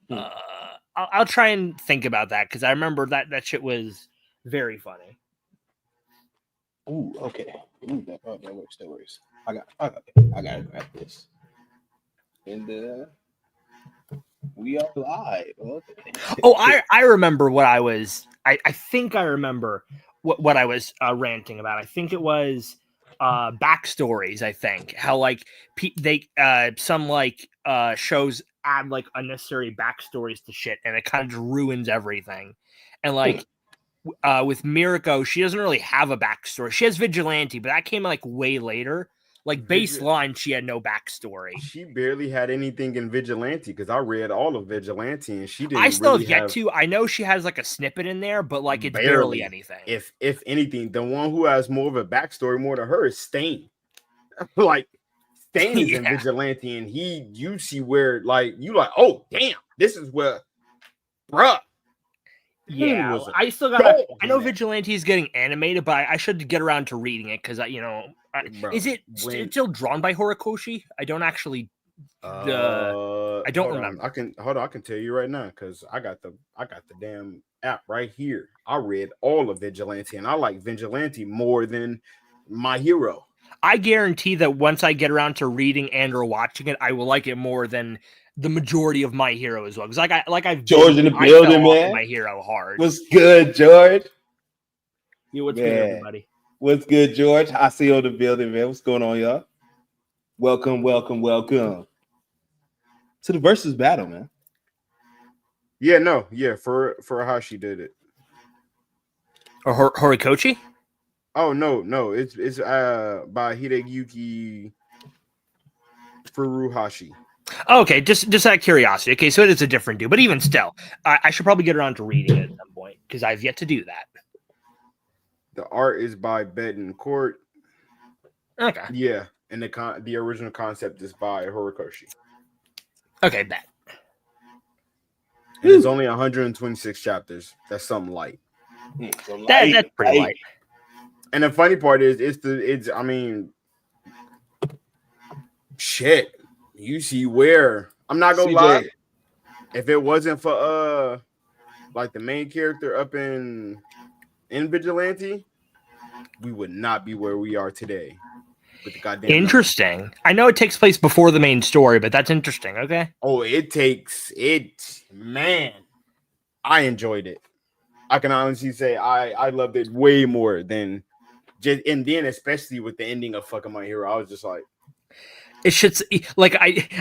Uh, I'll try and think about that because I remember that shit was very funny. Ooh, okay. Ooh, that works. That works. I got to grab this. And we are live. Okay. Oh, I remember what I was. I think I remember what I was ranting about. I think it was backstories. I think how like they some like shows add like unnecessary backstories to shit, and it kind of just ruins everything. And like with Mirko, she doesn't really have a backstory. She has vigilante, but that came like way later. Like baseline, she had no backstory. She barely had anything in Vigilante because I read all of Vigilante and she didn't. I still really have yet to. I know she has like a snippet in there, but like it's barely anything. If anything, the one who has more of a backstory more to her is Stain. Like Stain is in Vigilante, and you see where like you like, oh damn, this is where, bruh. Yeah, I still got. I know Vigilante is getting animated, but I should get around to reading it because is it still drawn by Horikoshi? I don't actually. I don't remember. I can tell you right now because I got the damn app right here. I read all of Vigilante, and I like Vigilante more than My Hero. I guarantee that once I get around to reading and or watching it, I will like it more than the majority of My Hero as well. Because I've George in the building, man. My Hero hard. What's good, George? Yeah, what's good, everybody? What's good, George? I see you in the building, man. What's going on, y'all? Welcome to the versus battle, man. For how she did it. Or Horikoshi? Oh no, it's by Hideyuki Furuhashi. Okay, just out of curiosity. Okay, so it is a different dude, but even still, I should probably get around to reading it at some point because I've yet to do that. The art is by Betancourt. Okay. Yeah, and the original concept is by Horikoshi. Okay, bet. And it's only 126 chapters. That's something light. That's pretty light. And the funny part is I mean, shit. You see where I'm not gonna lie. If it wasn't for like the main character up in Vigilante, we would not be where we are today. With the goddamn interesting. Numbers. I know it takes place before the main story, but that's interesting. Okay. Oh, man. I enjoyed it. I can honestly say I loved it way more than just, and then especially with the ending of fucking My Hero, I was just like, it should like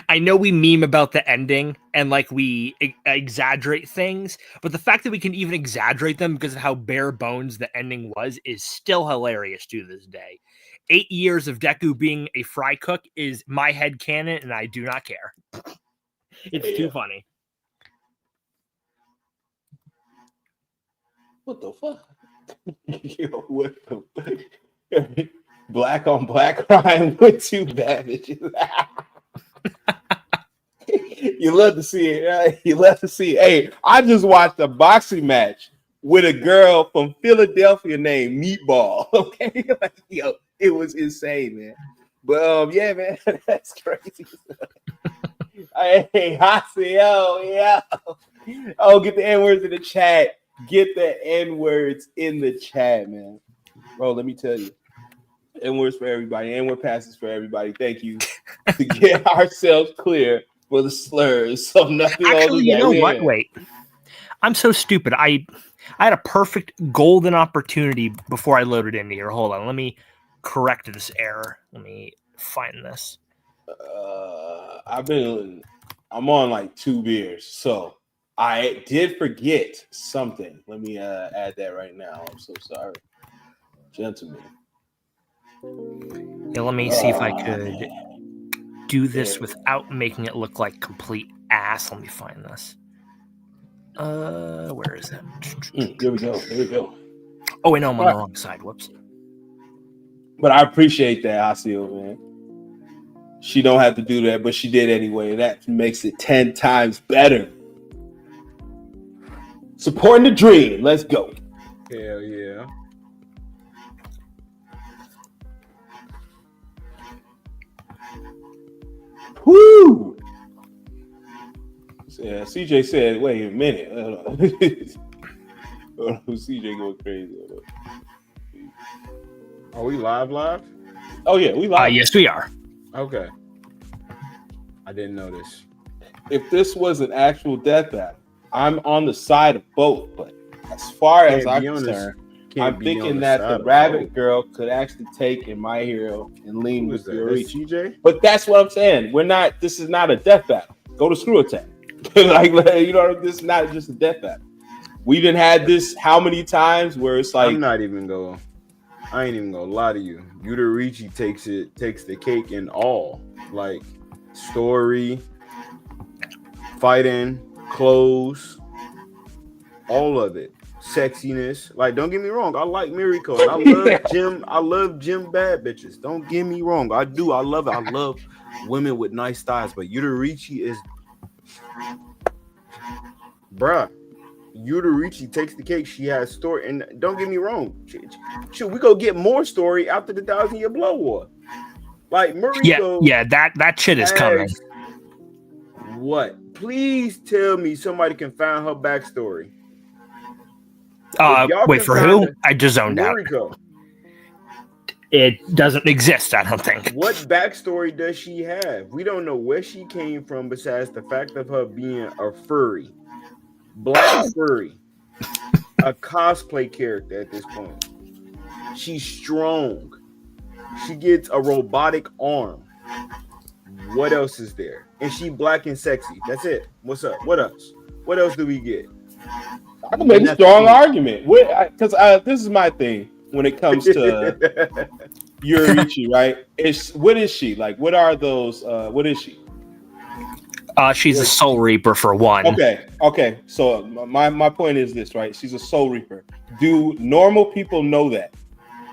I know we meme about the ending and like we exaggerate things, but the fact that we can even exaggerate them because of how bare bones the ending was is still hilarious to this day. 8 years of Deku being a fry cook is my head canon, and I do not care. It's too funny. What the fuck? Yo, what the black on black crime with two damages. You love to see it, right? You love to see it. Hey, I just watched a boxing match with a girl from Philadelphia named Meatball. Okay, like, yo, it was insane, man. But yeah, man, that's crazy. Hey, I see, yo. Oh, get the N-words in the chat. Get the N-words in the chat, man. Bro, let me tell you. N-words for everybody. N-word passes for everybody. Thank you to get ourselves clear for the slurs. So nothing. Actually, you know what? Wait. I'm so stupid. I had a perfect golden opportunity before I loaded into here. Hold on. Let me correct this error. Let me find this. I'm on like 2 beers, so I did forget something. Let me add that right now. I'm so sorry, gentlemen. Yeah, let me see if I could do this without making it look like complete ass. Let me find this. Where is it? Here we go. Oh wait, no, I'm on the wrong side. Whoops. But I appreciate that, Asio, man. She don't have to do that, but she did anyway. That makes it 10 times better. Supporting the dream. Let's go. Hell yeah. Woo! Yeah, CJ said, "Wait a minute." CJ going crazy. Are we live? Oh yeah, we live. Yes, we are. Okay. I didn't know this. If this was an actual death battle, I'm on the side of both. But as far as I'm concerned, I'm thinking that the rabbit girl could actually take in My Hero and lean with Youruichi. CJ? But that's what I'm saying. This is not a death battle. Go to Screw Attack. Like, you know, this is not just a death battle. We done had this how many times where it's like, I ain't even gonna lie to you. Youruichi takes the cake in all. Like story, fighting, clothes, all of it. Sexiness. Like, don't get me wrong, I like Mirko and I love gym bad bitches. Don't get me wrong. I do. I love it. I love women with nice thighs, but Youruichi is bruh. Youruichi takes the cake. She has story, and don't get me wrong. Should we go get more story after the 1,000-year blood war? Like Mirko, yeah, that shit is coming. What? Please tell me somebody can find her backstory. Wait, for who? I just zoned Mirko. out. It doesn't exist, I don't think. What backstory does she have? We don't know where she came from besides the fact of her being a furry. Black furry. A cosplay character at this point. She's strong. She gets a robotic arm. What else is there? And she black and sexy. That's it. What's up? What else? What else do we get? I can make a strong argument. Because this is my thing when it comes to Youruichi, right? What is she? Like, what are those? What is she? She's a Soul Reaper for one. Okay. So my point is this, right? She's a Soul Reaper. Do normal people know that?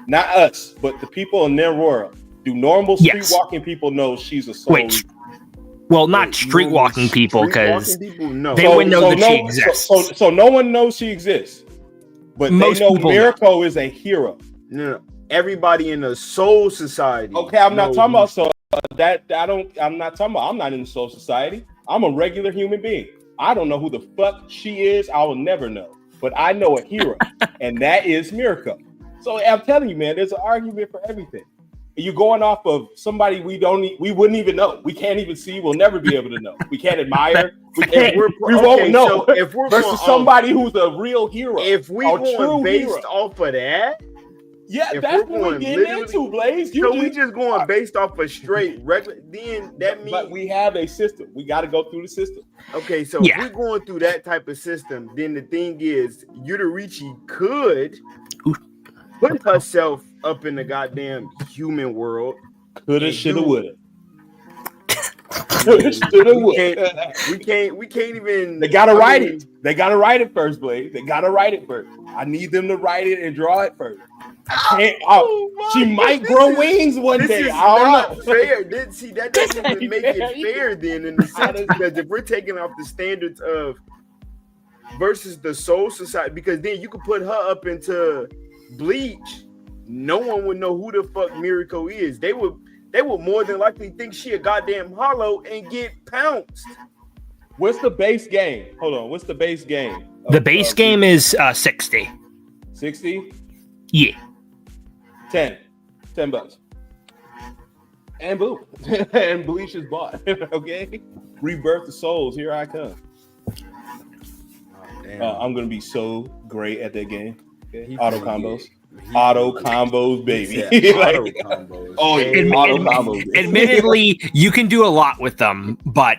Not us, but the people in their world. Do normal street walking people know she's a Soul Reaper? Well, not street walking people, because they wouldn't know that she exists. So no one knows she exists, but most they know Mirko is a hero. No, everybody in the Soul Society. Okay, I'm not talking about so that I'm not talking about. I'm not in the Soul Society. I'm a regular human being. I don't know who the fuck she is. I will never know, but I know a hero, and that is Mirko. So I'm telling you, man, there's an argument for everything. You're going off of somebody we wouldn't even know. We can't even see. We'll never be able to know. We can't admire. We won't know. So if we're versus somebody who's a real hero. If we going based off of that, yeah, that's what we get into, Blaze. We just going based off of straight regular. Then that means. But we have a system. We got to go through the system. Okay, so if we're going through that type of system, then the thing is, Youruichi could put herself up in the goddamn human world. Coulda, shoulda, woulda. We can't even. They gotta write it. They gotta write it first, Blaze. They gotta write it first. I need them to write it and draw it first. She might grow wings one day. I don't know. Fair. That doesn't even make it fair then in the sense, because if we're taking off the standards of versus the Soul Society, because then you could put her up into Bleach. No one would know who the fuck Mirko is. They would more than likely think she a goddamn hollow and get pounced. What's the base game? Hold on. What's the base game? The base game is 60. 60? Yeah. 10 bucks. And boom. And Bleach is bought. Okay? Rebirth of Souls. Here I come. I'm going to be so great at that game. Okay? Auto combos. Auto combos, baby. Auto combos. Oh, yeah. Auto combos. Admittedly, you can do a lot with them, but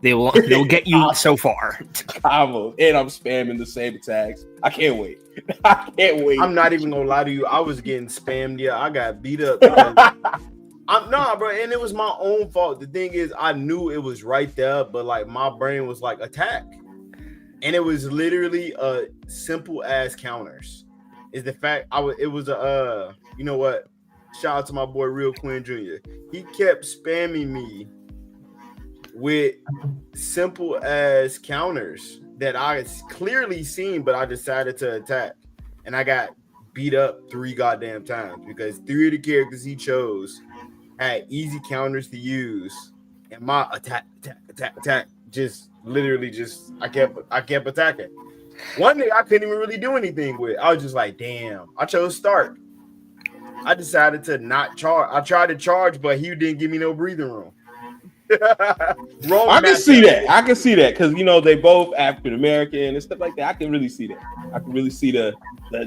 they'll get you so far. Combos. And I'm spamming the same attacks. I can't wait. I'm not even gonna lie to you. I was getting spammed. Yeah, I got beat up. Bro, and it was my own fault. The thing is, I knew it was right there, but like my brain was like attack, and it was literally simple as counters. Is the fact it was a you know what? Shout out to my boy Real Quinn Jr. He kept spamming me with simple as counters that I clearly seen, but I decided to attack, and I got beat up 3 goddamn times because 3 of the characters he chose had easy counters to use, and my attack just literally just I kept attacking. One day I couldn't even really do anything with. I was just like, damn. I chose Stark. I decided to not charge. I tried to charge, but he didn't give me no breathing room. I can see that because they both African American and stuff like that. I can really see that. I can really see the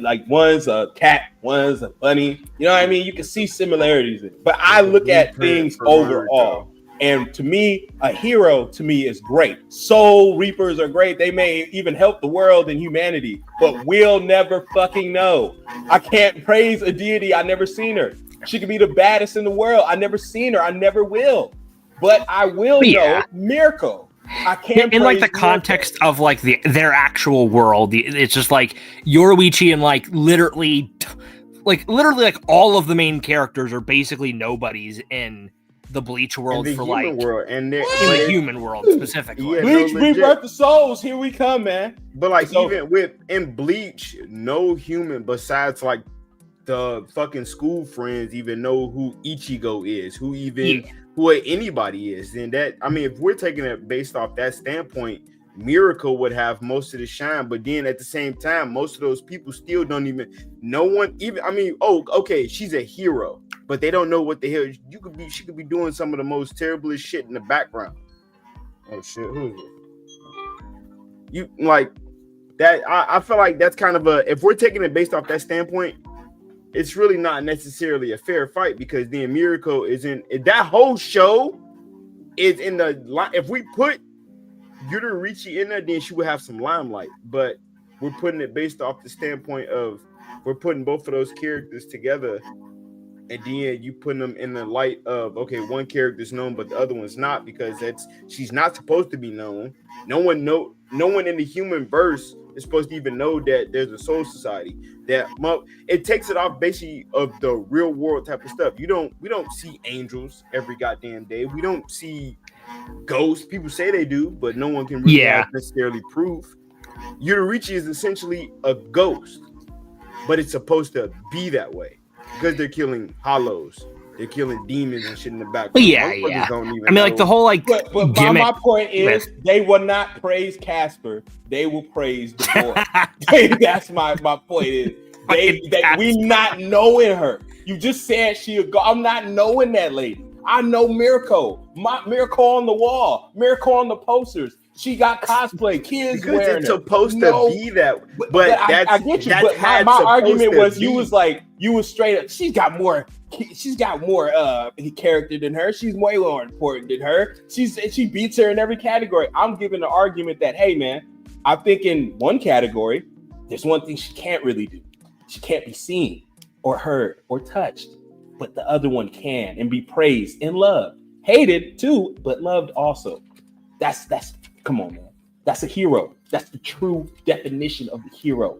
like one's a cat, one's a bunny. You know what I mean? You can see similarities in it. But I look at things overall. And to me, a hero to me is great. Soul Reapers are great. They may even help the world and humanity, but we'll never fucking know. I can't praise a deity. I never seen her. She could be the baddest in the world. I never seen her. I never will. But I will know Mirko. I can't in like the context of like their actual world. It's just like Youruichi and like literally all of the main characters are basically nobodies in the Bleach world for like world and in the human world specifically. Bleach rebirth the souls. Here we come, man. But like even in Bleach, no human besides like the fucking school friends even know who Ichigo is, who anybody is. And that, I mean, if we're taking it based off that standpoint, Mirko would have most of the shine, but then at the same time, most of those people still don't even. No one even. I mean, okay, she's a hero, but they don't know what the hell she could be doing some of the most terriblest shit in the background. Oh shit, who is it? You like that? I feel like that's kind of a. If we're taking it based off that standpoint, it's really not necessarily a fair fight because then Mirko is in that whole show is in the. If we put Youruichi in there, then she would have some limelight. But we're putting it based off the standpoint of we're putting both of those characters together, and then you putting them in the light of okay, one character's known but the other one's not because she's not supposed to be known. No one in the human verse is supposed to even know that there's a soul society. It takes it off basically of the real world type of stuff. We don't see angels every goddamn day. We don't see ghosts. People say they do, but no one can really necessarily prove. Youruichi is essentially a ghost, but it's supposed to be that way because they're killing hollows, they're killing demons and shit in the background. I mean, like the whole like. But my point is, they will not praise Casper. They will praise the boy. That's my point. Is we not knowing her. You just said she a go. I'm not knowing that lady. I know Mirko. Mirko on the wall. Mirko on the posters. She got cosplay. Kids because wearing it's supposed to be that. But I get you. But my argument was you was straight up. She's got more character than her. She's way more important than her. She beats her in every category. I'm giving the argument that hey man, I think in one category, there's one thing she can't really do. She can't be seen or heard or touched. But the other one can and be praised and loved, hated too, but loved also. That's come on, man. That's a hero. That's the true definition of the hero.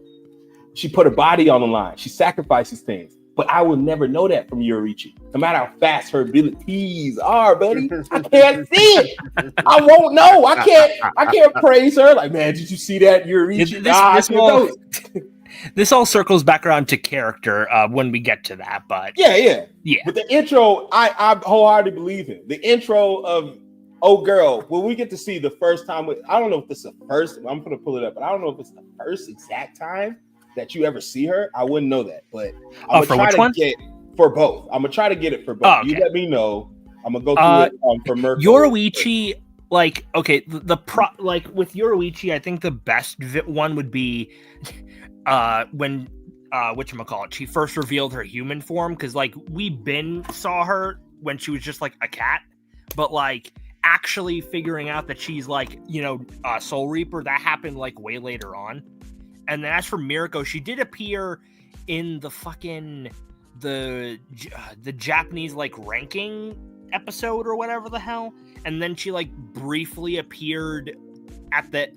She put her body on the line. She sacrifices things. But I will never know that from Youruichi. No matter how fast her abilities are, buddy, I can't see it. I won't know. I can't praise her. Like, man, did you see that Youruichi? This all circles back around to character when we get to that, but yeah. But the intro, I wholeheartedly believe in the intro of Girl. When we get to see the first time, I don't know if this is the first. I'm gonna pull it up, but I don't know if it's the first exact time that you ever see her. I wouldn't know that, but I'm gonna try to get for both. I'm gonna try to get it for both. Oh, okay. You let me know. I'm gonna go through it for Mirko. Yoruichi, like okay, like with Yoruichi, I think the best one would be when whatchamacallit, she first revealed her human form, because like we saw her when she was just like a cat, but like actually figuring out that she's like a Soul Reaper, that happened like way later on. And then as for Mirko, she did appear in the fucking the Japanese like ranking episode or whatever the hell, and then she like briefly appeared at the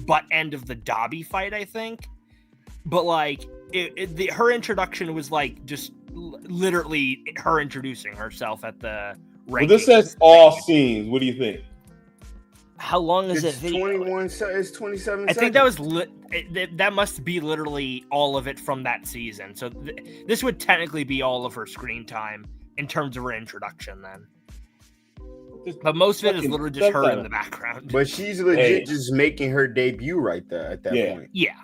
butt end of the Dobby fight, I think. But like her introduction was like just literally her introducing herself at the ranking. Well, this says all scenes. What do you think? How long is it? 21. It's 27. I think that was that must be literally all of it from that season. So this would technically be all of her screen time in terms of her introduction. Then But most of it is fucking literally just her in subtitle. the background. But she's legit just making her debut right there at that point. Yeah.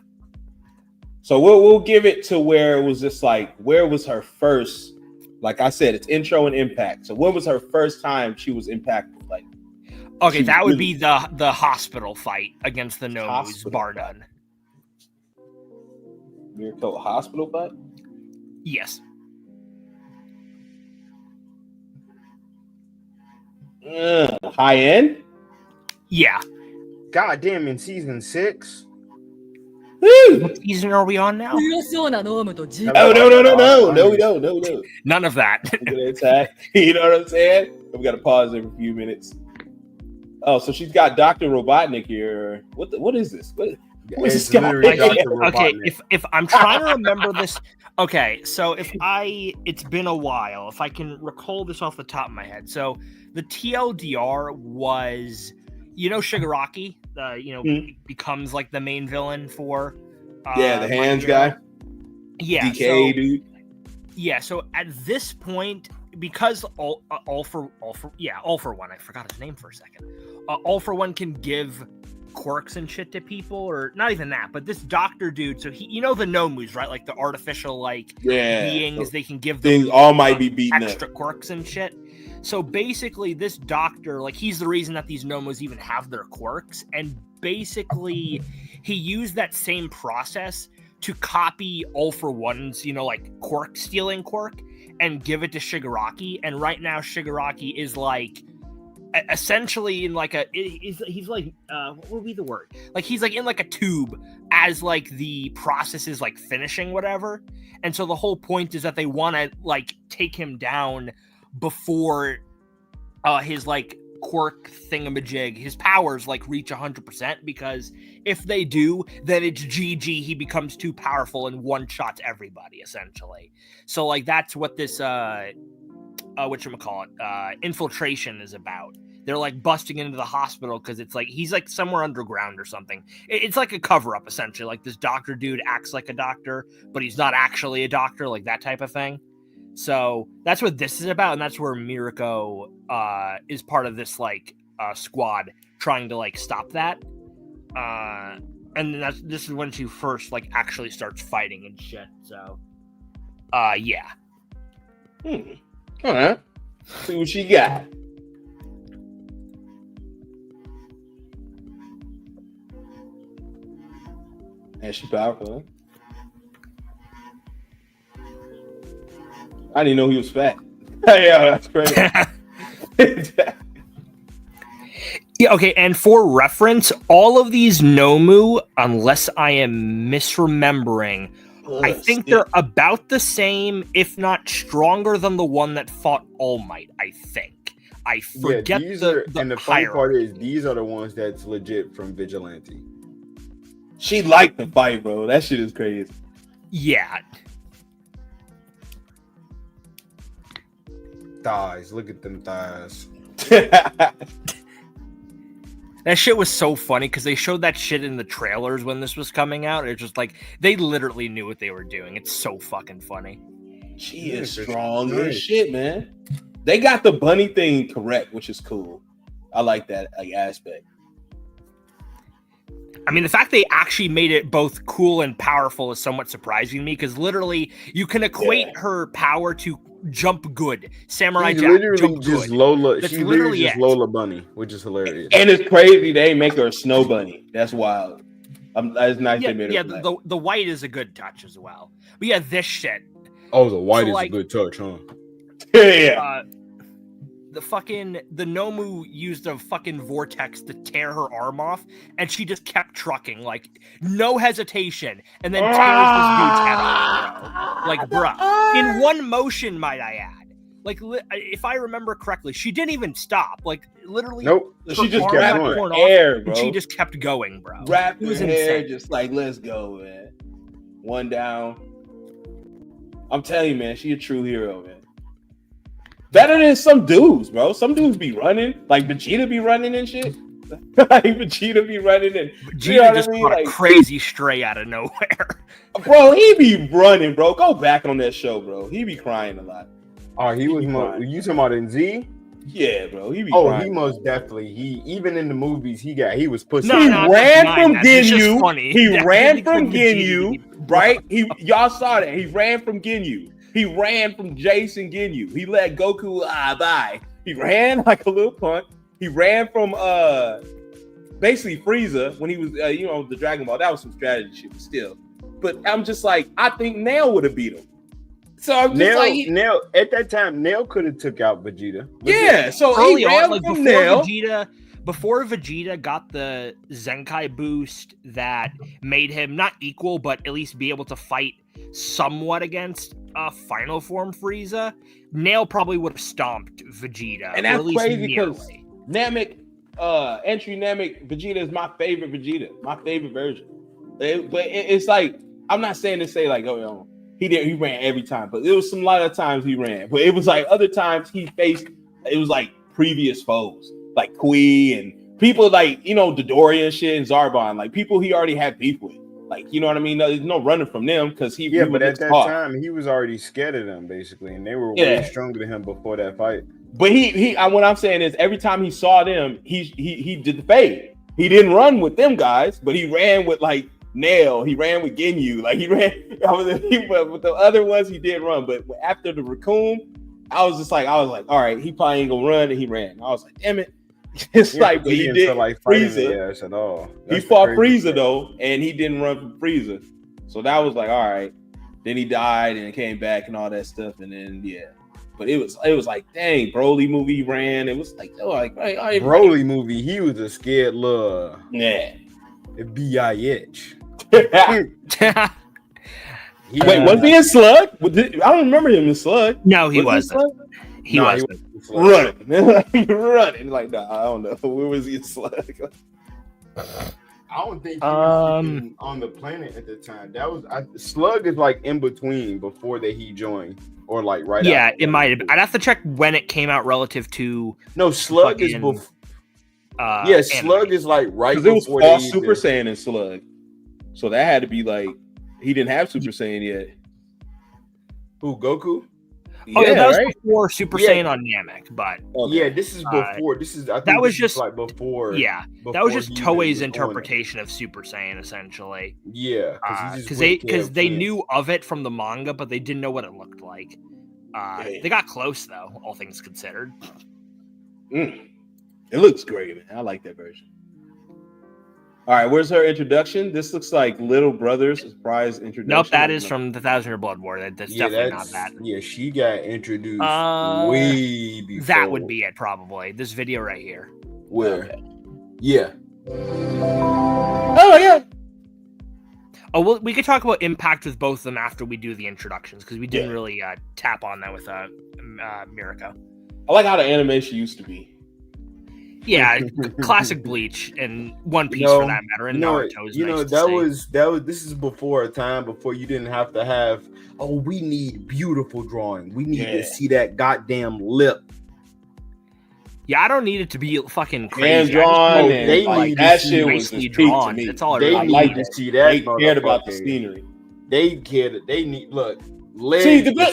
So we'll give it to where it was just like, where was her first? Like I said, it's intro and impact. So when was her first time she was impacted? Like, Okay, she that was would be the hospital fight against the Nomus, Hospital bar fight. none. Mirko hospital fight? Yes. High end? Yeah. God damn, in season 6. Woo! What season are we on now? 強そうなノームとジOh, no, we don't. No. None of that. Look at that attack. You know what I'm saying? We got to pause every few minutes. Oh, so she's got Dr. Robotnik here. What is this? What is this It's guy? literally Dr. Okay, Robotnik. if I'm trying to remember this, okay, so it's been a while. If I can recall this off the top of my head, so the TLDR was, Shigaraki, becomes like the main villain for, The hands My Hero. guy. Yeah, DK, so, dude. yeah. So at this point, because all for one, I forgot his name for a second. All for one can give quirks and shit to people, or not even that, but this doctor dude. So he, the Nomus, right? Like the artificial beings, they can give them Things all might be beaten extra up. quirks and shit. So basically, this doctor, he's the reason that these Nomus even have their quirks, and basically, he used that same process to copy All for One's, quirk stealing quirk, and give it to Shigaraki. And right now, Shigaraki is essentially in he's like what would be the word? He's in a tube as the process is finishing whatever. And so the whole point is that they want to take him down before his quirk thingamajig, his powers reach 100%, because if they do, then it's GG. He becomes too powerful and one-shots everybody, essentially. So that's what this infiltration is about. They're busting into the hospital because it's he's somewhere underground or something. It's like a cover-up, essentially. This doctor dude acts like a doctor, but he's not actually a doctor, that type of thing. So that's what this is about, and that's where Mirko is part of this squad trying to stop that. And then this is when she first actually starts fighting and shit. So yeah. All right. See what she got. And she powerful, huh? I didn't know he was fat. Yeah, that's crazy. Yeah, okay, and for reference, all of these Nomu, unless I am misremembering, I think they're about the same, if not stronger than the one that fought All Might, I think. I forget and the funny part is these are the ones that's legit from Vigilante. She liked the fight, bro. That shit is crazy. Yeah. Thighs, look at them thighs. That shit was so funny because they showed that shit in the trailers when this was coming out. It's just they literally knew what they were doing. It's so fucking funny. She is strong as shit, man. They got the bunny thing correct, which is cool. I like that aspect. I mean, the fact they actually made it both cool and powerful is somewhat surprising to me, because literally you can equate her power to jump good. Samurai She's Jack, literally jump just good. Lola. That's She's literally literally just it. Lola Bunny, which is hilarious. And it's crazy they make her a snow bunny. That's wild. That's nice they made her. Yeah, the white is a good touch as well. But yeah, this shit. Oh, the white So, is a good touch, huh? Yeah. The Nomu used a fucking vortex to tear her arm off, and she just kept trucking, no hesitation, and then tears this dude's head off, bro. Bruh. In one motion, might I add. If I remember correctly, she didn't even stop. Literally. Nope. She just arm grabbed got her torn hair, off, bro. and she just kept going, bro. Wrapped It her was hair, insane. just let's go, man. One down. I'm telling you, man, she a true hero, man. Better than some dudes, bro. Some dudes be running, Vegeta be running and shit. Vegeta be running and Vegeta just caught a crazy stray out of nowhere. Bro, he be running, bro. Go back on that show, bro. He be crying a lot. Oh, he was. You talking about in Z? Yeah, bro. He be Oh, crying. he most definitely. He even in the movies he was pussy. No, He no, ran that's from fine. That's just Ginyu. funny. He That ran really from could Vegeta Ginyu, be- right? Y'all saw that. He ran from Ginyu. He ran from Jason Ginyu. He let Goku bye. He ran like a little punk. He ran from basically Frieza when he was the Dragon Ball. That was some strategy shit, but still. But I'm just like, I think Nail would have beat him. So I'm just Nail at that time, Nail could have took out Vegeta. Yeah, so early he ran on, like from before Vegeta got the Zenkai boost that made him not equal, but at least be able to fight somewhat against final form Frieza, Nail probably would have stomped Vegeta. And that's crazy because Namek, entry Namek Vegeta is my favorite Vegeta, my favorite version. But it's like, I'm not saying to say like, oh, he ran every time, but it was some lot of times he ran. But it was like other times he faced, it was like previous foes, like Kui and people like, Dodoria and shit and Zarbon, like people he already had beef with. Like, you know what I mean? There's no running from them because he but at that time he was already scared of them basically, and they were way stronger than him before that fight. But what I'm saying is every time he saw them, he did the fade. He didn't run with them guys, but he ran with like Nail, he ran with Ginyu, like he ran. With the other ones, he did run, but after the Raccoon, I was like, all right, he probably ain't gonna run, and he ran. I was like, damn it, it's like, but he did like Frieza at all. He fought Frieza though, and he didn't run from Frieza, so that was like, all right. Then he died and came back and all that stuff, and then but it was like, dang, Broly movie he ran. It was like, Broly movie, he was a scared little bitch. Wait, was he in Slug? I don't remember him in Slug. No, he wasn't. He wasn't. Running. Like, nah, I don't know. Where was he in Slug? I don't think he was even on the planet at the time. That was Slug is like in between before that he joined, or like right. Yeah, it might have been. I'd have to check when it came out relative to. No, Slug is before. Slug is like right before. Because it was all Super Saiyan in Slug. So that had to be like, he didn't have Super Saiyan yet. Who, Goku? That was before Super Saiyan on Namek, but this is before. That was just like before. Yeah, that was just Toei's interpretation of Super Saiyan, essentially. Yeah, because they knew of it from the manga, but they didn't know what it looked like. They got close though, all things considered. It looks great, man. I like that version. All right, where's her introduction? This looks like Little Brother's surprise introduction. Nope, that is from the 1,000 Year Blood War. That's definitely not that. Yeah, she got introduced way before. That would be it, probably. This video right here. Where? Okay. Yeah. Oh, yeah. Oh, well, we could talk about impact with both of them after we do the introductions, because we didn't really tap on that with Mirko. I like how the animation used to be. Yeah, classic Bleach and One Piece for that matter, and Naruto is this is before a time before you didn't have to have, we need beautiful drawing. We need to see that goddamn lip. Yeah, I don't need it to be fucking crazy. Hand drawn, they like, need that to shit see was just drawn. To me. That's all I they really need to see that. They cared about the scenery. They cared. They need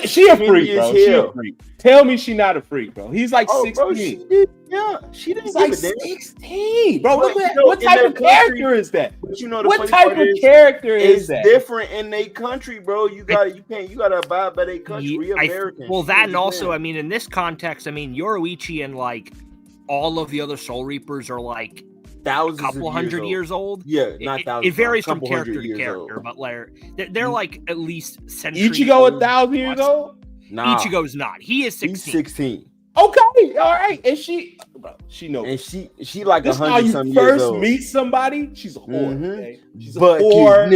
she a freak, bro. She a freak. Tell me she not a freak, bro. He's like 16. Bro, she didn't like 16, bro. What type of character is that? But what type of character is that? It's different in their country, bro. You gotta abide by their country. We Americans. Well, that and also, I mean, in this context, I mean, Youruichi and like all of the other Soul Reapers are like thousands, couple hundred years old. Yeah, not thousands. It varies from character to character, but like they're like at least centuries. Ichigo 1,000 years old? Nah, Ichigo's not. He is 16. He's 16. Okay, all right. And she knows. And she like 100 some years old. First meet somebody, she's a whore. Okay? She's a whore.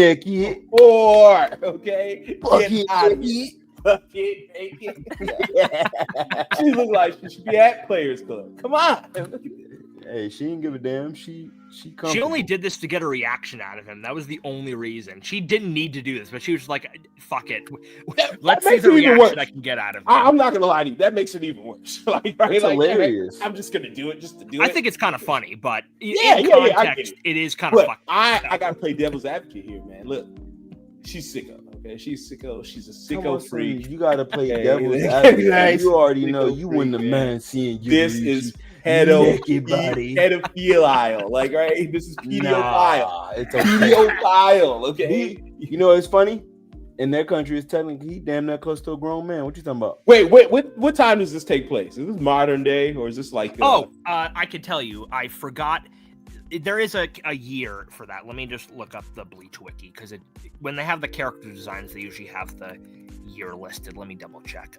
Whore. Okay. She look like she should be at Players Club. Come on. Hey, she didn't give a damn. She only did this to get a reaction out of him. That was the only reason. She didn't need to do this, but she was like, "Fuck it, let's see the reaction I can get out of him." I'm not gonna lie to you. That makes it even worse. It's hilarious. I'm just gonna do it just to do it. I think it's kind of funny, but in context, it is kind of fucking. I gotta play devil's advocate here, man. Look, she's sick of it. Okay, she's sicko. She's a Come sicko on, freak. you gotta play Hey, devil's nice. advocate. You already Sicko know you freak, win the man seeing you. This is naked body. pedophile. Like, right? This is pedophile. Nah, it's okay. Pedophile, okay? You know it's funny? In their country, it's technically he damn near close to a grown man. What you talking about? Wait, what time does this take place? Is this modern day or is this like? I could tell you. I forgot. There is a year for that. Let me just look up the Bleach wiki because when they have the character designs, they usually have the year listed. Let me double check.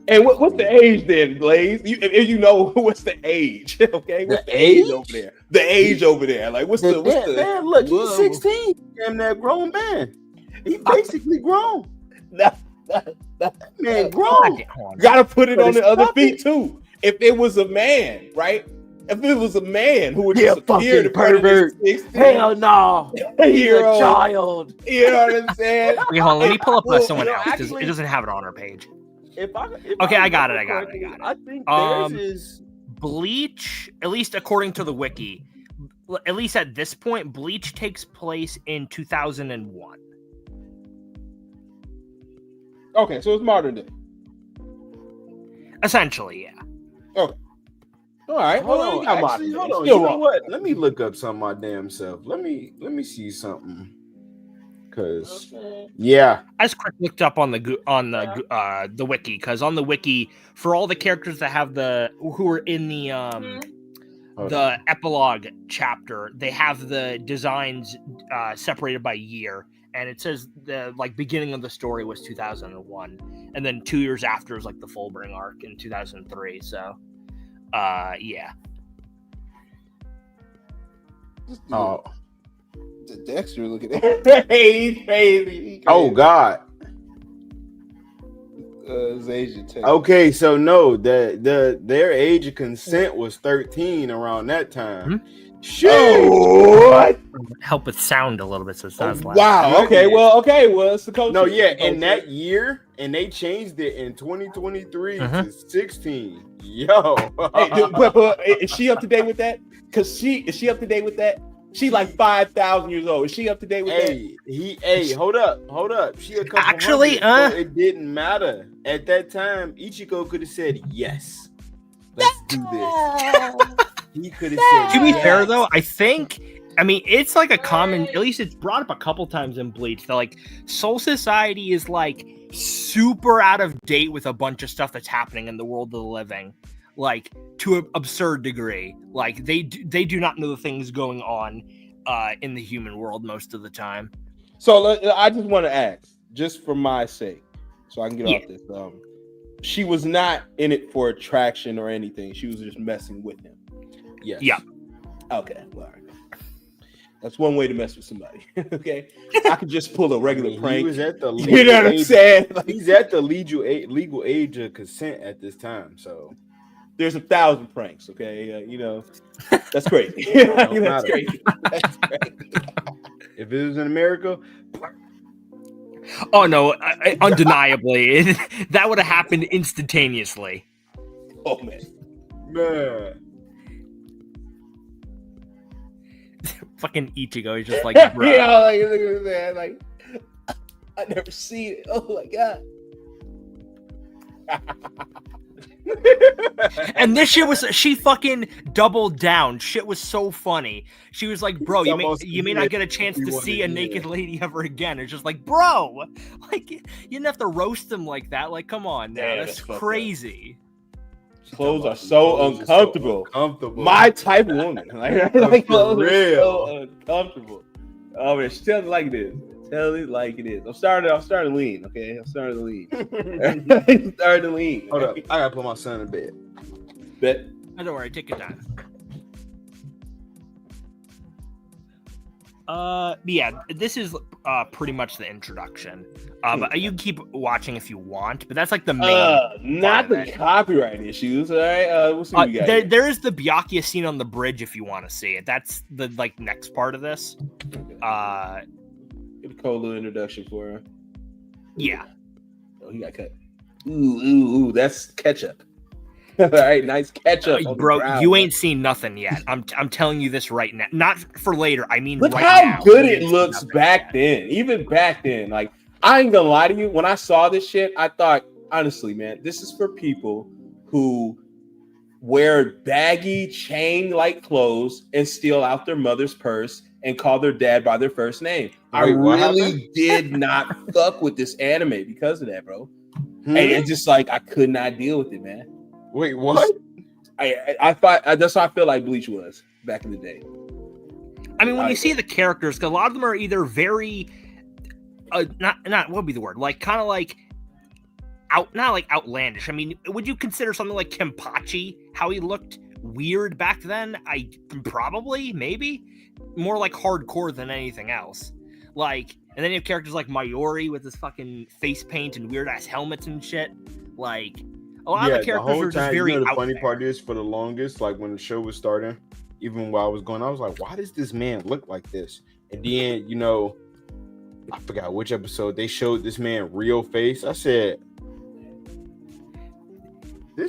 And what's the age then, Blaze? If you know what's the age, okay? What's the age over there? The age over there, like what's the man? Look, he's 16. Damn, that grown man. He basically grown. Man, grown. Gotta put it on the other feet too. If it was a man, right? If it was a man who would disappear to pervert, hell no, he's a child. You know what I'm saying? Wait, hold on. Let me pull up someone else because it doesn't have it on our page. I got it. I think theirs is Bleach, at least according to the wiki. At least at this point, Bleach takes place in 2001. Okay, so it's modern day. Essentially, yeah. Okay. All right. Hold on. You know what? Let me look up something my damn self. Let me see something. Cause yeah, I just quick looked up on the wiki because on the wiki for all the characters that have who are in the epilogue chapter, they have the designs separated by year, and it says the beginning of the story was 2001, and then 2 years after is like the Fullbring arc in 2003. So. Yeah. Oh, Dexter, look at that. He's crazy. Oh God. It's Asian tech. Okay, so no, their age of consent was 13 around that time. Shit. Oh, what? Help with sound a little bit so it sounds loud. Wow. Okay. Well, it's the culture. No, yeah, in that year, and they changed it in 2023 to 16. Yo, hey, but is she up to date with that? Is she up to date with that? She like 5,000 years old. Is she up to date with that? Hold up. She a couple actually, so it didn't matter at that time. Ichigo could have said yes. Let's do this. He could have said. To be fair, though, it's like a common. At least it's brought up a couple times in Bleach that Soul Society is super out of date with a bunch of stuff that's happening in the world of the living, to an absurd degree. They do not know the things going on in the human world most of the time. So I just want to ask, just for my sake, so I can get off this. She was not in it for attraction or anything. She was just messing with him. Yes. Yeah. Okay. Well, all right. That's one way to mess with somebody. Okay. I could just pull a regular prank. He was at the legal you know what I'm saying? He's at the legal age of consent at this time. So there's 1,000 pranks. Okay. That's crazy. That's crazy. That's crazy. If it was in America. Oh no! Undeniably, that would have happened instantaneously. Oh man. Fucking Ichigo is just like, bro. Look at that, I never seen it. Oh my god. And this shit she fucking doubled down. Shit was so funny. She was like, bro, you may not get a chance to see a naked lady ever again. It's just like, bro, you didn't have to roast them like that. Come on now. That's crazy. Clothes are so uncomfortable. My type of woman. Clothes are so uncomfortable. Oh man, tell it like it is. Tell it like it is. I'm starting to lean. Okay, I'm starting to lean. Hold up, I gotta put my son in bed. Bet. Oh, don't worry, take your time. Yeah, this is pretty much the introduction. But you can keep watching if you want, but that's the main. Not the copyright issues. All right, we'll see what we got. There is the Byakuya scene on the bridge if you want to see it. That's the next part of this. Get a cold little introduction for her. Yeah. Oh, he got cut. Ooh, that's ketchup. All right, nice ketchup, bro. You ain't seen nothing yet. I'm telling you this right now. Not for later. I mean, look right how now. Good it looks back then. Even back then, I ain't gonna lie to you. When I saw this shit, I thought, honestly, man, this is for people who wear baggy chain-like clothes and steal out their mother's purse and call their dad by their first name. I really did not fuck with this anime because of that, bro. And it's just like I could not deal with it, man. Wait, what? I thought that's how I feel like Bleach was back in the day. I mean, when you see the characters, a lot of them are either very, not what would be the word, like kind of like not like outlandish. I mean, would you consider something like Kenpachi, how he looked weird back then? I probably, maybe more like hardcore than anything else. Like, and then you have characters like Mayuri with his fucking face paint and weird ass helmets and shit. Like, a lot of the characters are just very the out funny there. part is, for the longest, like when the show was starting, even while I was going, I was like, why does this man look like this? And then, you know, I forgot which episode they showed this man real face. I said,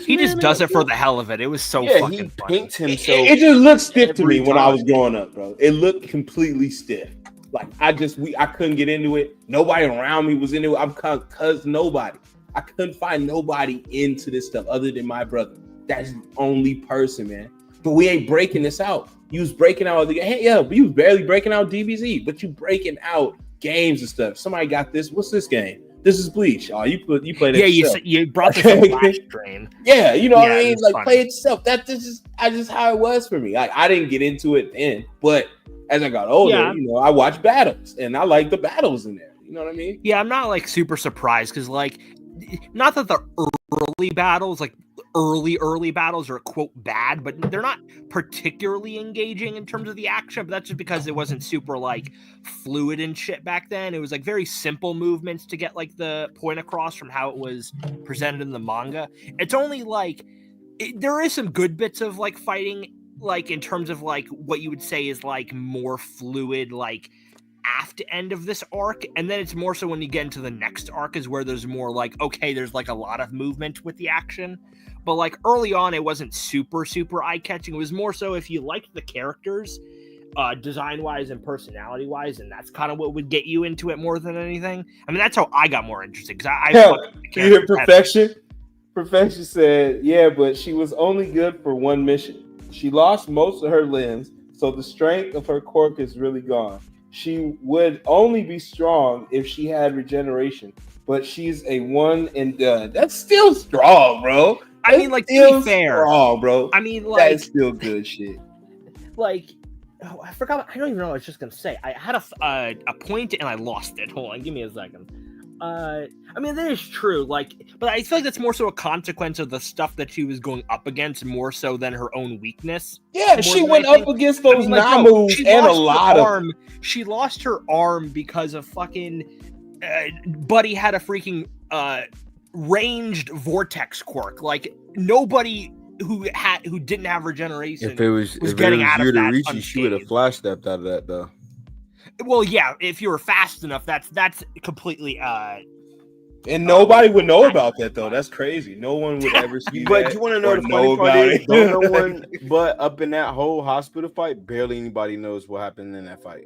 he just does it for the hell of it. It was so fucking he funny. paints himself. It just looked stiff to me when I time. was growing up, bro. It looked completely stiff. Like I couldn't get into it. Nobody around me was into it. Cause nobody. I couldn't find nobody into this stuff other than my brother. That's the only person, man. But we ain't breaking this out. You was breaking out you was barely breaking out DBZ, but you breaking out games and stuff. Somebody got this. What's this game? This is Bleach. Oh, you played it. Yeah, you brought this up last train. Yeah, you know what I mean? Like funny. play it yourself. That's just how it was for me. Like I didn't get into it then, but as I got older, you know, I watched battles and I like the battles in there. You know what I mean? Yeah, I'm not like super surprised because like, not that the early battles, like early battles are quote bad, but they're not particularly engaging in terms of the action. But that's just because it wasn't super like fluid and shit back then. It was like very simple movements to get like the point across from how it was presented in the manga. It's only like there is some good bits of like fighting, like in terms of like what you would say is like more fluid, like aft end of this arc, and then it's more so when you get into the next arc is where there's more like, okay, there's like a lot of movement with the action. But like early on, it wasn't super eye-catching. It was more so if you liked the characters, design-wise and personality-wise, and that's kind of what would get you into it more than anything. I mean, that's how I got more interested, because you hear Perfection? Perfection said, yeah, but she was only good for one mission. She lost most of her limbs, so the strength of her quirk is really gone. She would only be strong if she had regeneration, but she's a one and done. That's still strong, bro. I mean, like, to be fair, strong, bro. I mean, like, that's still good shit. Like, I forgot. I don't even know what I was just gonna say. I had a point and I lost it. Hold on, give me a second. I mean, that is true. Like, but I feel like that's more so a consequence of the stuff that she was going up against, more so than her own weakness. Yeah, she went up against those moves and a lot of. She lost her arm because of fucking Buddy had a freaking ranged vortex quirk. Like nobody who didn't have regeneration. If it was getting out of that Youruichi, she would have flash stepped out of that though. Well, yeah, if you were fast enough, that's completely. And nobody would know about that though. That's crazy. No one would ever see that. But you want to know the funny part is, no one. But up in that whole hospital fight, barely anybody knows what happened in that fight.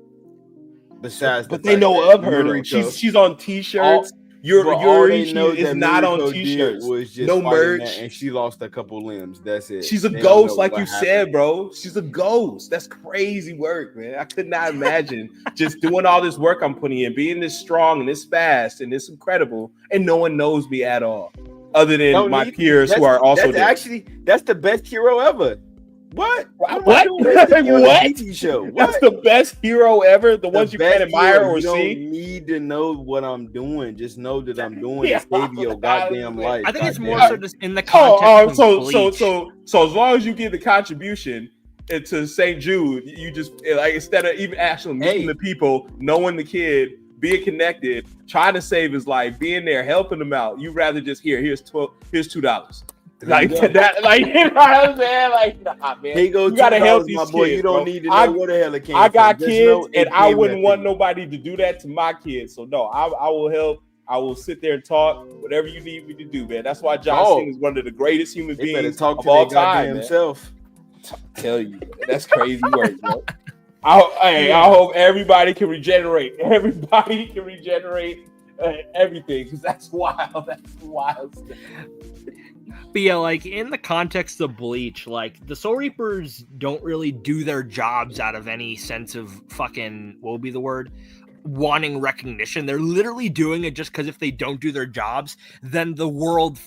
Besides, but they know of her though. She's on T-shirts. Youruichi is not on T-shirts. No merch, and she lost a couple limbs. That's it. She's a ghost, like you said, bro. She's a ghost. That's crazy work, man. I could not imagine just doing all this work I'm putting in, being this strong and this fast and this incredible, and no one knows me at all, other than my peers who are also. That's the best hero ever. What? What? What? Show. What? That's the best hero ever. The ones you can't admire or see. You don't need to know what I'm doing. Just know that I'm doing it. Save your goddamn life. I think it's more so just in the context. So as long as you give the contribution to St. Jude, you just like instead of even actually meeting the people, knowing the kid, being connected, trying to save his life, being there, helping him out. You rather just here's $2. Like that, like you know what I'm saying? Like, nah, man. Hey, you gotta help these kids, boy. You don't need to know where the hell it came from. I got kids, and I wouldn't want nobody to do that to my kids. So no, I will help. I will sit there and talk whatever you need me to do, man. That's why John Cena is one of the greatest human beings of all time. Himself, tell you, that's crazy work, bro. I hope everybody can regenerate. Everybody can regenerate everything, because that's wild. That's wild stuff. But yeah, like in the context of Bleach, like the Soul Reapers don't really do their jobs out of any sense of fucking, what would be the word? Wanting recognition. They're literally doing it just because if they don't do their jobs, then the world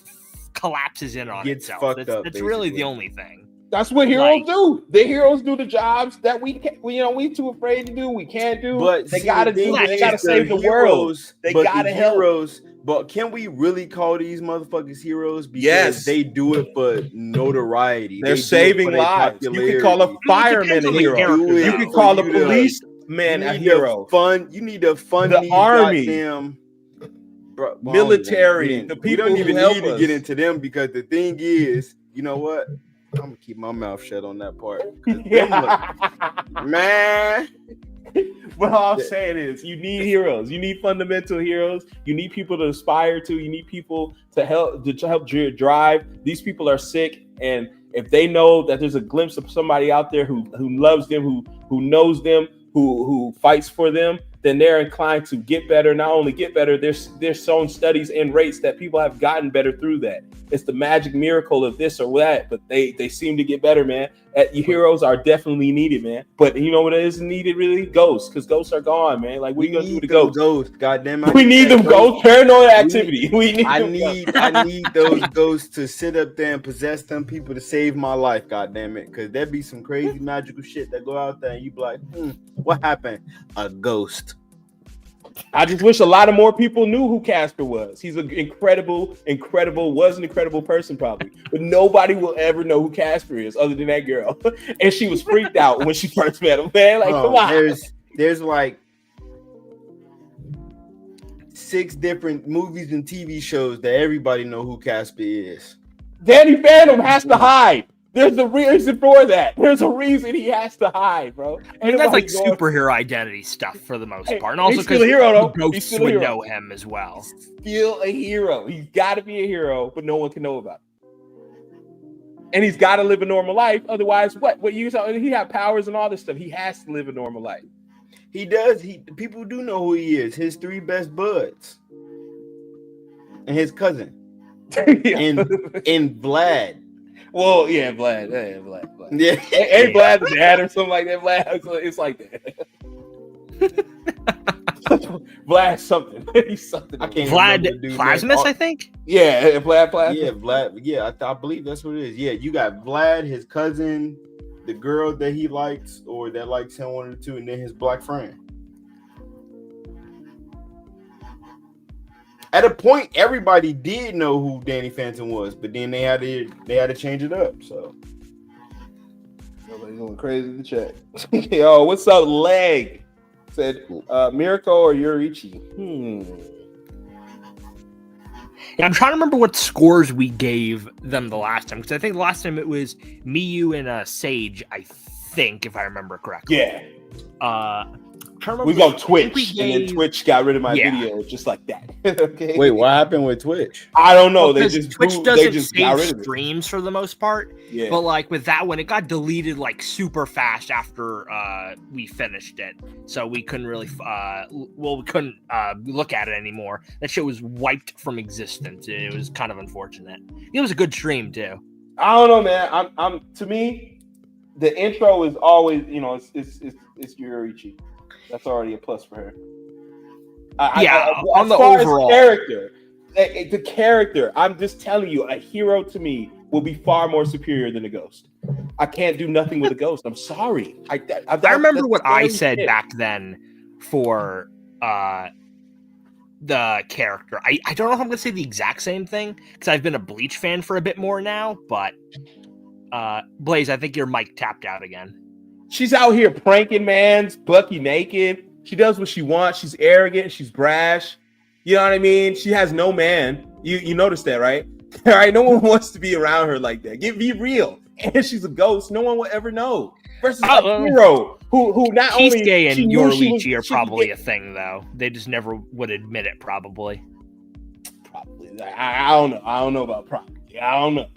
collapses in on Gets itself. fucked up, That's really basically. the only thing. That's what heroes do. The heroes do the jobs that we too afraid to do. We can't do. But they see, gotta the thing do. They is, gotta save the world. They gotta help. Heroes. But can we really call these motherfuckers heroes? Because Yes. they do it for notoriety. They're They do saving it for their lives. You popularity. can call a fireman a on the hero. character, You though. can call a You need to- policeman a hero. You need to fund The these army. goddamn Military, the we people don't who even help need to us. get into them, because the thing is, you know what? I'm gonna keep my mouth shut on that part. Man. What all I'm saying is, you need heroes. You need fundamental heroes. You need people to aspire to. You need people to help drive. These people are sick, and if they know that there's a glimpse of somebody out there who loves them, who knows them, who fights for them, then they're inclined to get better. Not only get better, there's shown studies and rates that people have gotten better through that. It's the magic miracle of this or that, but they seem to get better, man. Heroes are definitely needed, man. But you know what isn't needed really? Ghosts, because ghosts are gone, man. Like, what are you gonna do with the ghosts? God damn it. We need them ghosts. Paranoid activity. I need those ghosts to sit up there and possess them people to save my life, god damn it. Because there'd be some crazy magical shit that go out there and you be like, what happened? A ghost. I just wish a lot of more people knew who Casper was. He's an incredible person probably. But nobody will ever know who Casper is other than that girl. And she was freaked out when she first met him, man. Like, come on. There's like 6 different movies and TV shows that everybody know who Casper is. Danny Phantom has to hide. There's a reason for that. There's a reason he has to hide, bro. And that's like superhero identity stuff for the most part. And also because ghosts would know him as well. Still a hero. He's got to be a hero, but no one can know about it. And he's got to live a normal life. Otherwise, what you saw, he had powers and all this stuff. He has to live a normal life. He does. People do know who he is. His 3 best buds. And his cousin. and Vlad. Well, yeah, Vlad. Vlad. Yeah. Ain't Vlad the dad or something like that? Vlad, it's like that. Vlad something. He's something. I can't Vlad Plasmus, I think? Yeah, Vlad Plasmus. Yeah, Vlad. Yeah, I believe that's what it is. Yeah, you got Vlad, his cousin, the girl that he likes or that likes him, one or two, and then his black friend. At a point, everybody did know who Danny Phantom was, but then they had to change it up. So nobody's going crazy in the chat. Yo, what's up, Leg? Said Mirko or Youruichi. Yeah, I'm trying to remember what scores we gave them the last time, because I think the last time it was Miyu and Sage, I think, if I remember correctly. Yeah. We go Twitch, and then Twitch got rid of my video just like that. Okay. Wait, what happened with Twitch? I don't know. They just Twitch doesn't save streams for the most part. Yeah. But like with that one, it got deleted like super fast after we finished it, so we couldn't really we couldn't look at it anymore. That shit was wiped from existence. It was kind of unfortunate. It was a good stream too. I don't know, man. I'm to me, the intro is always, it's Youruichi. That's already a plus for her. On the overall character, the character. I'm just telling you, a hero to me will be far more superior than a ghost. I can't do nothing with a ghost. I'm sorry. I remember what I said back then for the character. I don't know if I'm gonna say the exact same thing because I've been a Bleach fan for a bit more now. But Blaze, I think your mic tapped out again. She's out here pranking mans, Bucky naked. She does what she wants. She's arrogant. She's brash. You know what I mean? She has no man. You noticed that, right? All right. No one wants to be around her like that. Be real. And she's a ghost. No one will ever know. Versus a hero who not only Kisuke and Youruichi are probably a thing, though. They just never would admit it. Probably. I don't know. I don't know about probably. I don't know.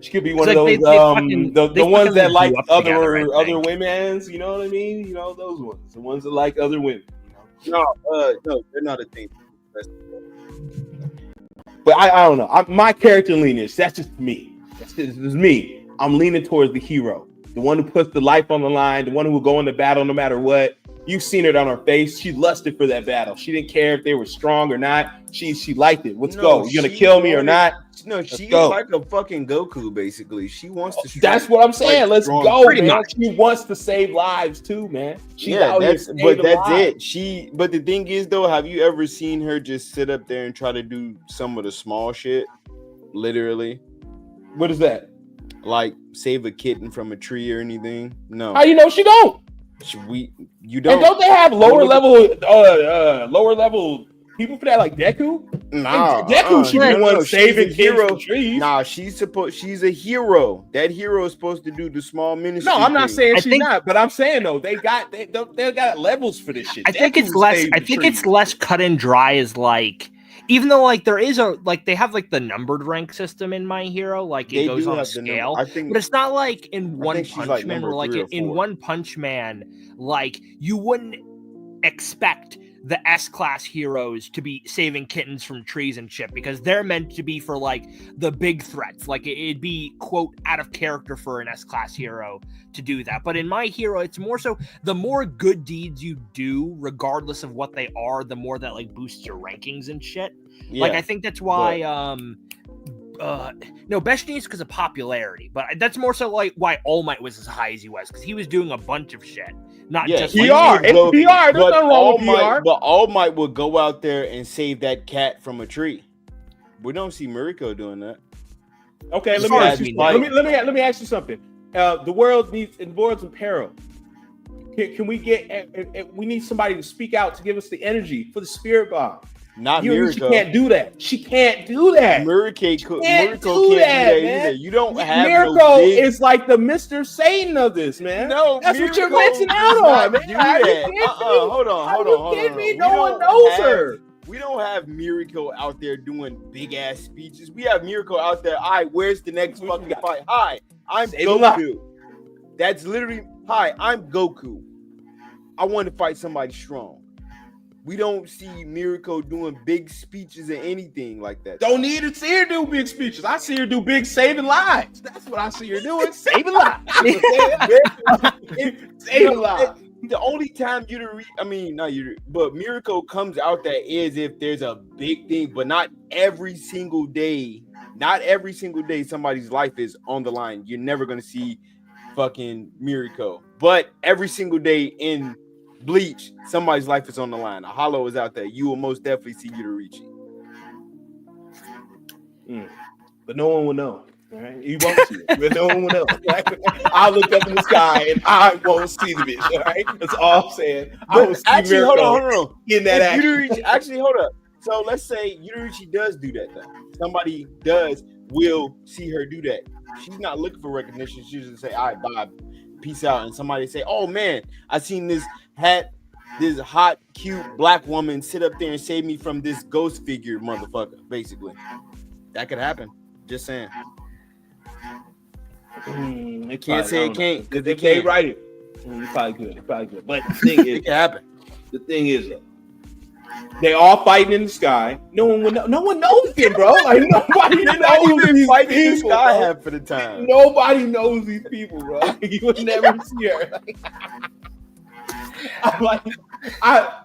She could be one of like those the ones that like grew up together, I other think. women's. You know what I mean? You know those ones, the ones that like other women. You know? No, they're not a thing. But I don't know. My character lineage. That's just me. That's just me. I'm leaning towards the hero, the one who puts the life on the line, the one who will go into battle no matter what. You've seen it on her face. She lusted for that battle. She didn't care if they were strong or not. She liked it. Let's go. You gonna kill me or not? No, she's go. like a fucking Goku, basically. She wants to. That's what I'm saying. Let's go, man. Much. She wants to save lives too, man. That's it. But the thing is, though, have you ever seen her just sit up there and try to do some of the small shit? Literally. What is that? Like save a kitten from a tree or anything? No. How you know she don't? You don't. And don't they have lower level people for that, like Deku? Nah, Deku should be one saving hero. Trees. Nah, she's a hero. That hero is supposed to do the small ministry. No, I'm not saying she's not, but I'm saying though they got levels for this shit. I think it's less. I think it's less cut and dry. As like, even though like there is they have like the numbered rank system in My Hero, like it goes on a scale. But it's not like in One Punch Man, where like in One Punch Man, like you wouldn't expect the S-class heroes to be saving kittens from trees and shit, because they're meant to be for like the big threats. Like it'd be quote out of character for an S-class hero to do that. But in My Hero, it's more so the more good deeds you do, regardless of what they are, the more that like boosts your rankings and shit. Yeah, like I think that's why Best Genius because of popularity, but that's more so like why All Might was as high as he was, because he was doing a bunch of shit. Not just PR. It's PR. There's nothing wrong with PR. But All Might would go out there and save that cat from a tree. We don't see Mirko doing that. Okay, let me ask you something. The world's in peril. Can we get? We need somebody to speak out to give us the energy for the spirit bomb. Not Mirko. She can't do that. She can't do that. Mirko can't do that either. You don't have Mirko is like the Mr. Satan of this, man. No, that's what you're missing out on, man. Hold on. No one knows her. We don't have Mirko out there doing big ass speeches. We have Mirko out there. All right, where's the next fucking fight? Hi, I'm Goku. That's literally, hi, I'm Goku. I want to fight somebody strong. We don't see Mirko doing big speeches or anything like that. Don't need to see her do big speeches. I see her do big saving lives. That's what I see her doing. Saving lives. Saving lives. The only time but Mirko comes out there is if there's a big thing, but not every single day. Not every single day somebody's life is on the line. You're never going to see fucking Mirko. But every single day in Bleach, somebody's life is on the line. A hollow is out there. You will most definitely see Youruichi. But no one will know. All right? You won't see it. But no one will know. Right? I'll look up in the sky and I won't see the bitch. All right? That's all I'm saying. I will see hold on. In that action. Actually, hold up. So let's say Youruichi does do that though. Somebody will see her do that. She's not looking for recognition. She's just say, all right, bye. Peace out. And somebody say, oh man, I seen this hot, cute black woman sit up there and save me from this ghost figure motherfucker, basically. That could happen. Just saying. They can't say it can't, because they can't write it. It's probably good. But the thing is, it can happen. The thing is, they all fighting in the sky. No one knows them, bro. Like nobody knows these fighting people. In the sky half for the time. Nobody knows these people, bro. You would never see her.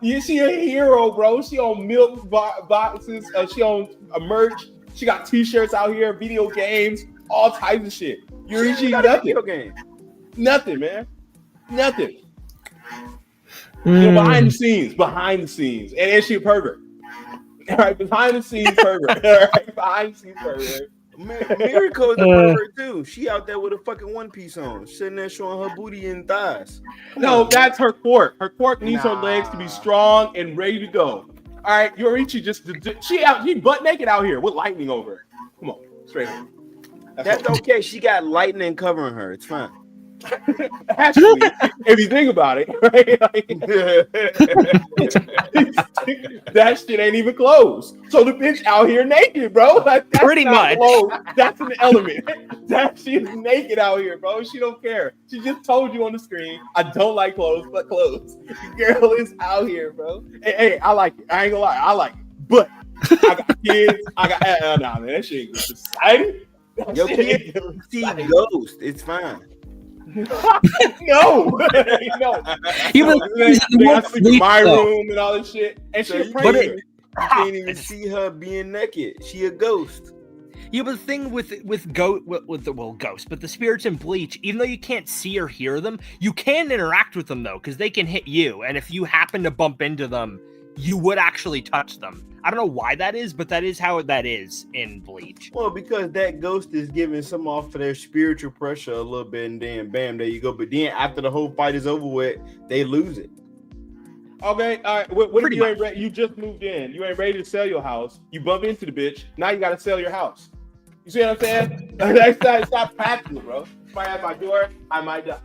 You see a hero, bro. She on milk boxes. She on a merch. She got t-shirts out here, video games, all types of shit. Youruichi, nothing. Nothing, man. Nothing. You know, behind the scenes, and she a pervert. All right, behind the scenes pervert. All right, behind the scenes pervert. Mirko is a pervert too. She out there with a fucking one piece on, sitting there showing her booty and thighs. No, that's her quirk. Her quirk needs her legs to be strong and ready to go. All right, Youruichi she butt naked out here with lightning over her. Come on, straight up. That's okay. She got lightning covering her. It's fine. Actually, if you think about it, right? That shit ain't even closed. So the bitch out here naked, bro. Like, that's Pretty not much. clothes. That's an element. That she is naked out here, bro. She don't care. She just told you on the screen, I don't like clothes, but clothes. The girl is out here, bro. Hey, I like it. I ain't gonna lie, I like it. But I got kids. I got nah, man. That shit ain't good for society. Yo, kid, see Ghost. It's fine. No. He was I sleep in my room and all this shit. And So she you pregnant. can't even see her being naked. She a ghost. Yeah, but the thing with ghosts, but the spirits in Bleach, even though you can't see or hear them, you can interact with them though, because they can hit you, and if you happen to bump into them, you would actually touch them. I don't know why that is, but that is how that is in Bleach. Well, because that ghost is giving some off for their spiritual pressure a little bit, and then bam, there you go. But then after the whole fight is over with, they lose it. Okay, all right. What if you ain't ready? You just moved in. You ain't ready to sell your house. You bump into the bitch. Now you got to sell your house. You see what I'm saying? It's not practical, bro. If I have my door, I might die.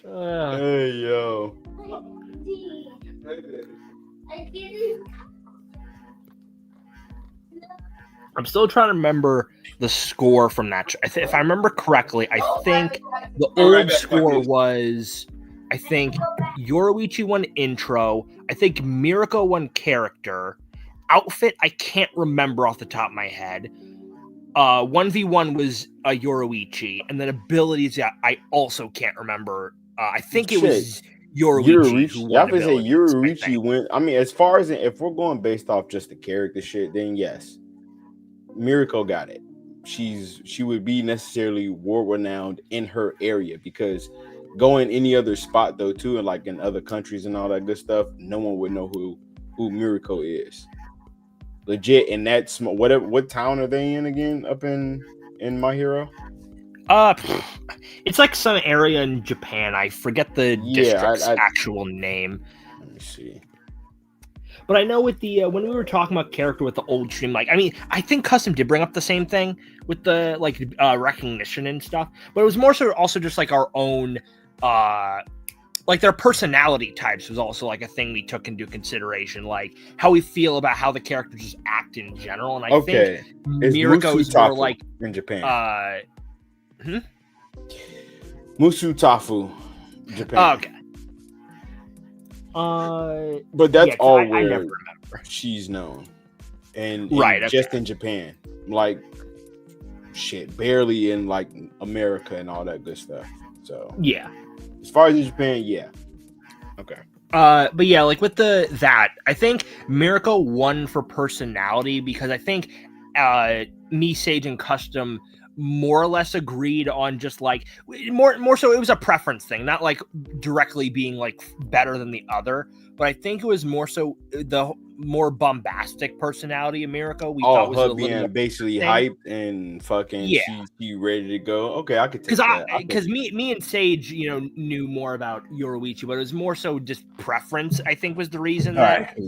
Hey, yo. I'm still trying to remember the score from that. If I remember correctly, I think the old score was, I think Youruichi won intro. I think Mirko won character. Outfit, I can't remember off the top of my head. 1v1 was Youruichi, and then abilities, I also can't remember. I think it was Youruichi who won abilities. Youruichi went. I mean, as far as if we're going based off just the character shit, then yes, Mirko got it. She would be necessarily world renowned in her area, because going any other spot though too, and like in other countries and all that good stuff, no one would know who Mirko is. Legit in that small. What town are they in again? Up in My Hero? It's like some area in Japan. I forget the district's actual name. Let me see. But I know with the when we were talking about character with the old stream, like, I mean, I think Custom did bring up the same thing with the like recognition and stuff, but it was more so also just like our own like their personality types was also like a thing we took into consideration, like how we feel about how the characters just act in general. And I think Mirko is more like in Japan. Musu Tafu, Japan. Okay. But that's all I where never remember. She's known, and just in Japan, like shit, barely in like America and all that good stuff. So yeah, as far as in Japan, yeah, okay. But yeah, like with that, I think Mirko won for personality, because I think me, Sage, and Custom more or less agreed on just like more so it was a preference thing, not like directly being like better than the other, but I think it was more so the more bombastic personality of Mirko we thought was her a little being basically hyped and fucking she ready to go. Okay, I could take that. Because me and Sage, knew more about Youruichi, but it was more so just preference, I think, was the reason that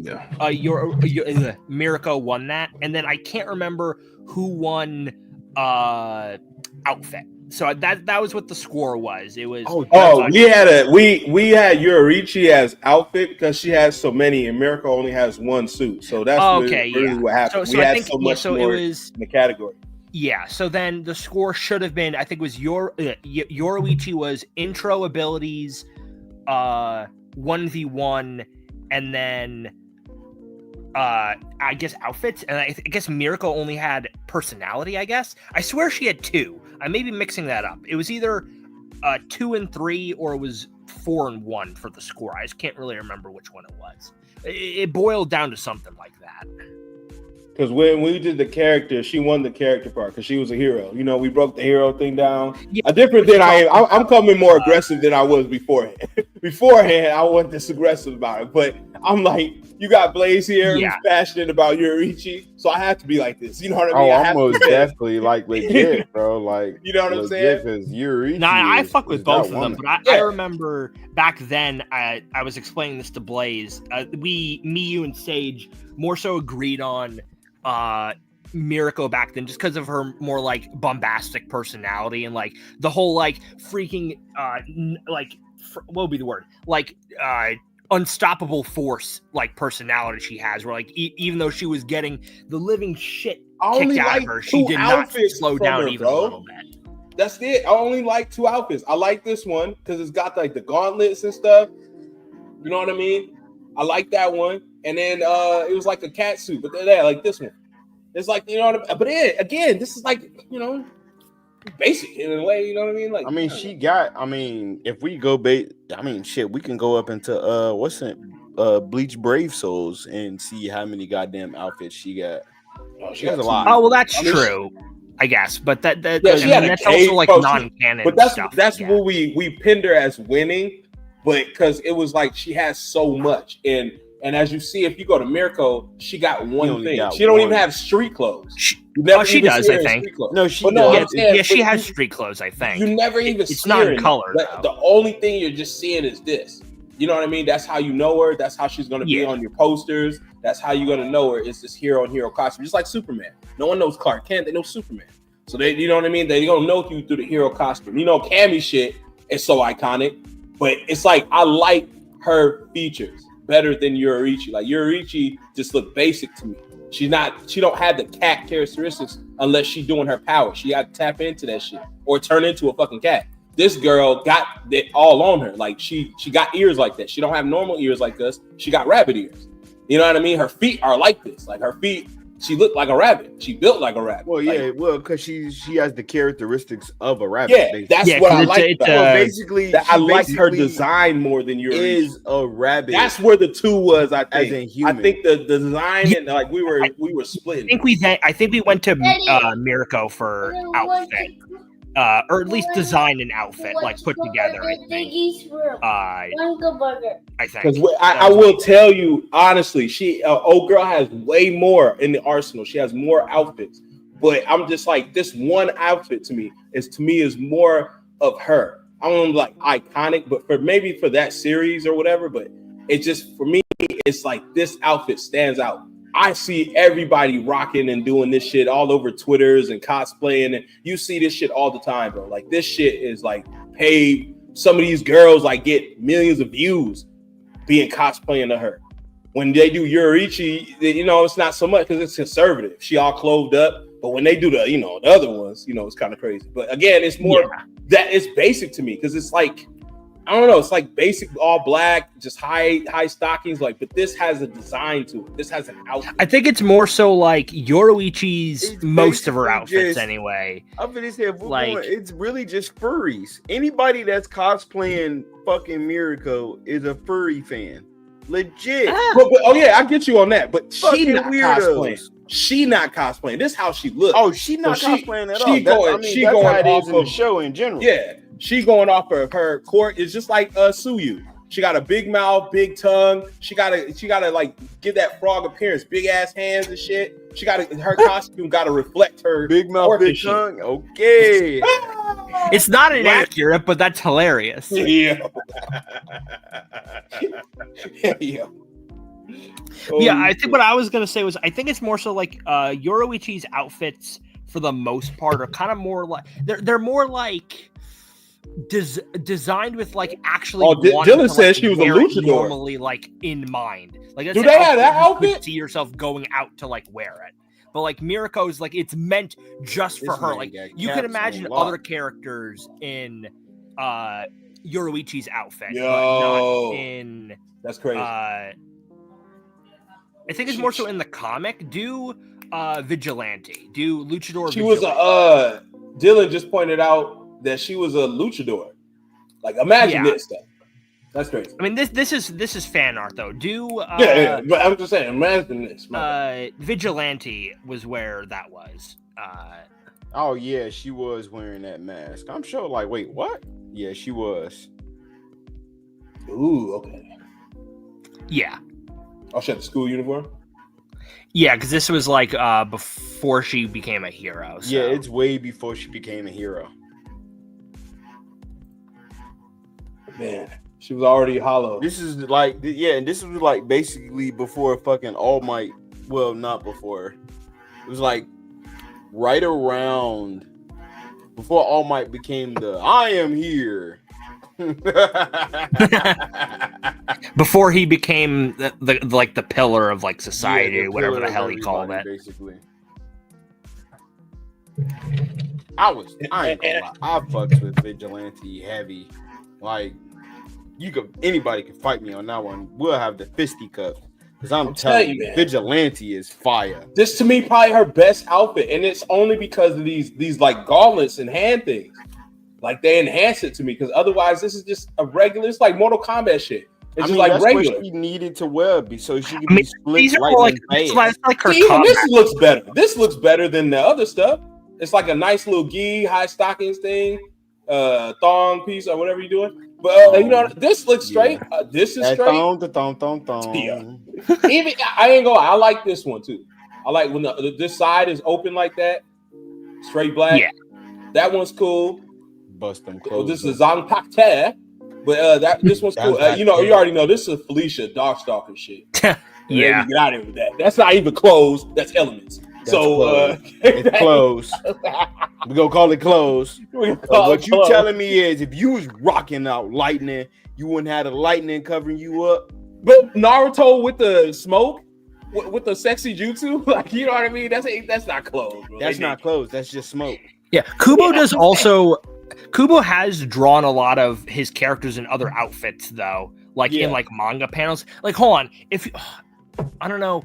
Mirko won that. And then I can't remember who won outfit. So that was what the score was. It was we had Youruichi as outfit because she has so many and Mirko only has one suit. So that's really what happened. So we I had think so much more it was in the category. Yeah, so then the score should have been, I think it was Youruichi was intro abilities, 1v1, and then I guess outfits, and I guess Mirko only had personality, I guess. I swear she had 2. I may be mixing that up. It was either 2 and 3, or it was 4 and 1 for the score. I just can't really remember which one it was. It boiled down to something like that. Because when we did the character, she won the character part because she was a hero. We broke the hero thing down. Yeah, a different than I am. I'm coming more aggressive than I was beforehand. Beforehand, I wasn't this aggressive about it. But I'm like, you got Blaze here who's passionate about Youruichi, so I have to be like this. You know what I mean? I'm most definitely like legit, bro. Like, you know what I'm saying? Because Youruichi. Nah, I fuck with both of them, but I remember back then I was explaining this to Blaze. You and Sage more so agreed on Mirko back then, just because of her more like bombastic personality and like the whole like freaking what would be the word, like unstoppable force like personality she has, where like even though she was getting the living shit kicked out of her, she did not slow down even a little bit. That's it. I only like 2 outfits. I like this one because it's got like the gauntlets and stuff. You know what I mean? I like that one. And then it was like a cat suit, but then like this one. It's like, you know what I mean? But then, again, this is like, you know, basic in a way, you know what I mean? Like, I mean, she got, I mean, if we go I mean, shit, we can go up into what's it, Bleach Brave Souls and see how many goddamn outfits she got. Oh, she has a lot. Oh well, that's true, I guess. But that's also like non-canon. But that's stuff. what we pinned her as winning, but because it was like she has so much, and as you see, if you go to Mirko, she got one thing. She don't even have street clothes. She does, I think. No, she does. Yeah, she has street clothes, I think. You never even it's not in color. The only thing you're just seeing is this. You know what I mean? That's how you know her. That's how she's going to be on your posters. That's how you're going to know her. It's this hero and hero costume, just like Superman. No one knows Clark Kent. They know Superman. So they, you know what I mean? They don't know you through the hero costume. You know, Cammy shit is so iconic, but it's like I like her features better than Youruichi. Like Youruichi just look basic to me. She don't have the cat characteristics unless she's doing her power. She got to tap into that shit or turn into a fucking cat. This girl got it all on her. Like she got ears like that. She don't have normal ears like us. She got rabbit ears. You know what I mean? Her feet are like this. Like her feet, she looked like a rabbit. She built like a rabbit. Well, yeah, because she has the characteristics of a rabbit. Yeah, that's what I like. Basically, I like her design more than yours. Is a rabbit. That's where the two was. I think. As in human. I think the design and like we were splitting. I think we went to Mirko for outfit. Or at least design an outfit, like put together. I think. I think. Because I will tell you honestly, she old girl has way more in the arsenal. She has more outfits, but I'm just like this one outfit to me is more of her. I don't know, like iconic, but for that series or whatever. But it's just for me, it's like this outfit stands out. I see everybody rocking and doing this shit all over Twitters and cosplaying, and you see this shit all the time, bro. Like this shit is like paid. Some of these girls like get millions of views being cosplaying to her. When they do Youruichi, you know, it's not so much because it's conservative. She all clothed up, but when they do the other ones, it's kind of crazy. But again, it's more that it's basic to me because it's like. I don't know. It's like basic, all black, just high stockings. Like, but this has a design to it. This has an outfit. I think it's more so like Yoruichi's most of her outfits anyway. I'm gonna say, it's really just furries. Anybody that's cosplaying fucking Mirko is a furry fan, legit. But, oh yeah, I get you on that. But she not weirdos. cosplaying. She not cosplaying. This is how she looks. Oh, she not cosplaying at all. She going how it is off in the show in general. Yeah. She going off of her court. It's just like Suyu. She got a big mouth, big tongue. She gotta like get that frog appearance, big ass hands and shit. Her costume gotta reflect her big mouth, big tongue. Okay. It's not inaccurate, but that's hilarious. Yeah. Yeah, I think what I was gonna say was I think it's more so like Yoruichi's outfits for the most part are kind of more like they're more like designed with like actually. Oh, Dylan said she was a luchador. Normally, like in mind, like do they have that outfit? You could see yourself going out to like wear it, but like Mirko's like it's meant just for her. Like you can imagine other characters in Yoruichi's outfit, but not in. That's crazy. I think it's more so in the comic. Do Vigilante? Do luchador? She was Dylan just pointed out that she was a luchador. Like imagine this stuff. That's crazy. I mean this is fan art though. But I'm just saying, imagine this. Vigilante was where that was. Oh yeah, she was wearing that mask. I'm sure. Like, wait, what? Yeah, she was. Ooh, okay. Yeah. Oh, she had the school uniform. Yeah, because this was like before she became a hero. So. Yeah, it's way before she became a hero. Man, she was already hollow. This is like, and this was like basically before fucking All Might. Well, not before. It was like right around before All Might became the I am here. Before he became the pillar of like society, Yeah, whatever the pillar hell of he called it. basically. I ain't gonna lie, I fucks with Vigilante heavy. Like anybody can fight me on that one. We'll have the fisticuffs. Because I'm telling you, Vigilante is fire. This to me probably her best outfit, and it's only because of these like gauntlets and hand things. Like they enhance it to me, because otherwise this is just a regular. It's like Mortal Kombat shit. It's just like that's regular. what she needed to wear, so she could be split these are lightning like her even this looks better. This looks better than the other stuff. It's like a nice little gi, high stockings thing, thong piece or whatever you're doing. But you know, this looks straight. This is straight. Thong. Yeah. Even I ain't gonna lie, I like this one too. I like when this side is open like that, straight black. Yeah, that one's cool. Bust them clothes. Well, this is Zhang Pakte, but this one's cool. You already know this is Felicia Darkstalker shit. Yeah, get out of here with that. That's not even clothes. That's elements. It's clothes. We gonna call it clothes. What you telling me is, if you was rocking out lightning, you wouldn't have the lightning covering you up. But Naruto with the smoke, with the sexy jutsu, like, you know what I mean? That's not clothes. Bro. That's not clothes. That's just smoke. Yeah, Kubo has drawn a lot of his characters in other outfits, though, like in like manga panels. Like, hold on, I don't know,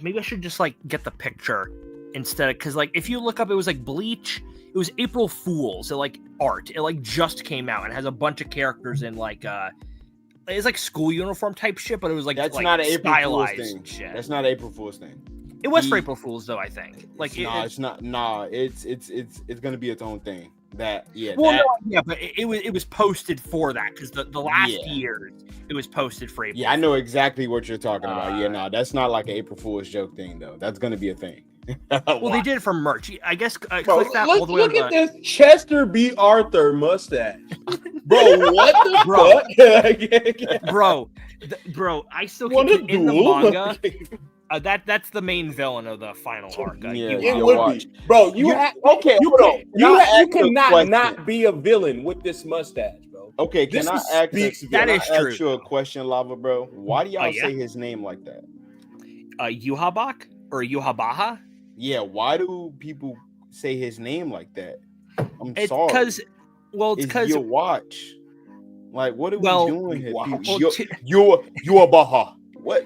maybe I should just like get the picture instead, because like if you look up, it was like Bleach. It was April Fool's. Like art. It like just came out and has a bunch of characters in like it's like school uniform type shit, but it was like that's like not an April Fool's stylized thing. Shit. That's not an April Fool's thing. It was for April Fool's though, I think. Like it's not. Nah, it's gonna be its own thing. But it was posted for that, because the last years it was posted for April. Yeah, I know exactly what you're talking about. That's not like an April Fool's joke thing though. That's gonna be a thing. Well, they did it for merch. I guess. Bro, look at this Chester B. Arthur mustache, bro. What the fuck, bro? I still keep it in the manga. That's the main villain of the final arc. It would be, bro. You cannot not be a villain with this mustache, bro. Okay, can I ask you a question, Lava, bro? Why do y'all say his name like that? Yuhabak or Yuhabaha? Yeah, why do people say his name like that? It's sorry. Because your watch. Like, what are we doing here? You're Baha. What?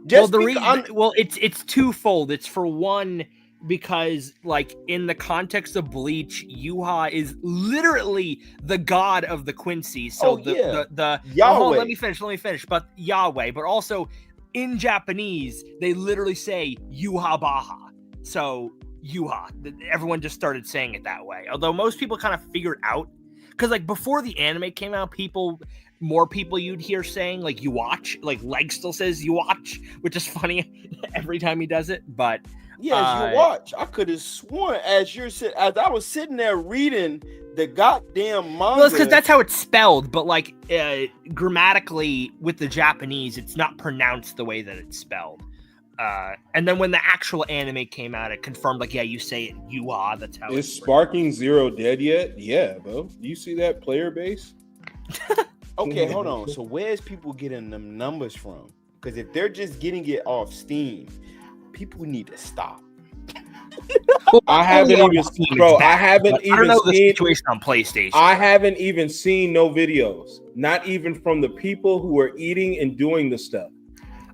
It's twofold. It's for one, because like in the context of Bleach, Yuha is literally the god of the Quincy. So the Yahweh. Let me finish. But Yahweh, but also in Japanese, they literally say Yuha Baha. So Yuha. Everyone just started saying it that way. Although most people kind of figured out, because like before the anime came out, more people you'd hear saying like you watch, like Leg still says you watch, which is funny every time he does it. But you watch. I could have sworn as I was sitting there reading the goddamn manga. Well, it's because that's how it's spelled, but like grammatically with the Japanese, it's not pronounced the way that it's spelled. And then when the actual anime came out, it confirmed like, you say it, you are. That's how. Is Sparking Zero dead yet? Yeah, bro. Do you see that player base? Okay, hold on. So where's people getting them numbers from? Because if they're just getting it off Steam, people need to stop. I haven't even seen, bro. I haven't even seen the situation on PlayStation. I haven't even seen no videos, not even from the people who are eating and doing the stuff.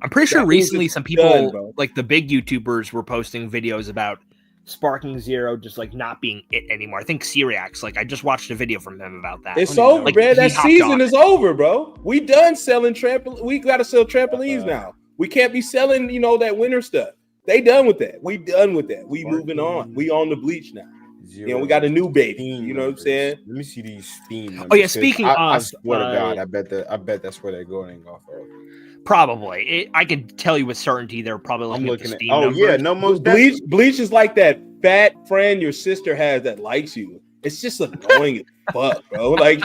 I'm pretty sure recently some people, like the big YouTubers, were posting videos about Sparking Zero just like not being it anymore. I think Syriax, like I just watched a video from him about that. It's over, like, man. That season is over, bro. We done selling trampoline. We gotta sell trampolines now. We can't be selling, that winter stuff. They done with that. We done with that. We moving on. We on the Bleach now. We got a new baby. You know what I'm saying? Let me see these Steam numbers. Oh yeah, speaking of, I swear to God, I bet that's where they're going off of. Probably. I can tell you with certainty they're probably looking at the Steam numbers. Yeah, no, most Bleach is like that fat friend your sister has that likes you. It's just annoying as fuck, bro. Like,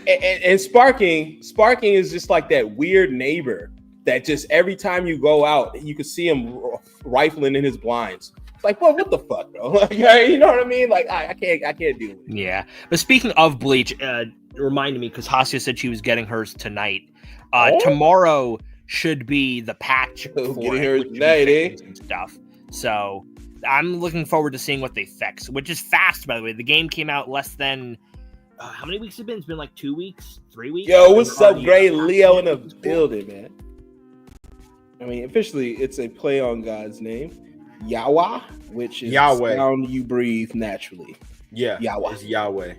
and Sparking is just like that weird neighbor that just every time you go out, you can see him rifling in his blinds. Like, what the fuck, bro? Like, you know what I mean? Like, I can't deal with it. Yeah. But speaking of Bleach, it reminded me because Hasya said she was getting hers tonight. Tomorrow should be the patch for Getting it, hers which should be tonight, fixing some stuff. So I'm looking forward to seeing what they fix, which is fast, by the way. The game came out less than how many weeks have it been? It's been like 2 weeks, 3 weeks. Yo, what's up, Gray Leo in the building, man? I mean, officially, it's a play on God's name, Yahweh, which is Yahweh. sound you breathe naturally. Yeah, Yahweh. it's Yahweh.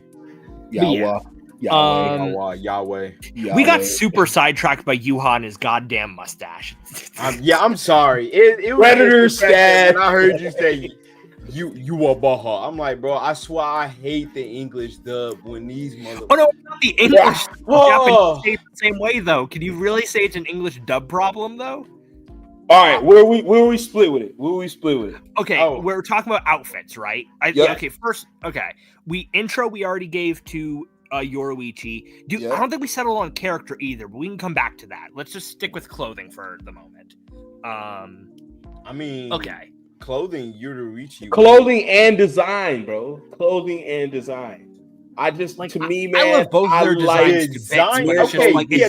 Yahweh. Yahweh. Yahweh. We got super sidetracked by Yuha and his goddamn mustache. I'm sorry. It was Predator stat. And I heard you say you are Baja. I'm like, bro, I swear I hate the English dub when these motherfuckers. Oh no, not the English. Yeah. Japanese say it the same way though. Can you really say it's an English dub problem though? All right, where we split with it? Okay, we're talking about outfits, right? Okay, first, we already gave to Youruichi. I don't think we settled on character either, but we can come back to that. Let's just stick with clothing for the moment. I mean, okay, clothing, Youruichi. Clothing and design, bro. Clothing and design. I just, like, to me, man, I love both their designs. It's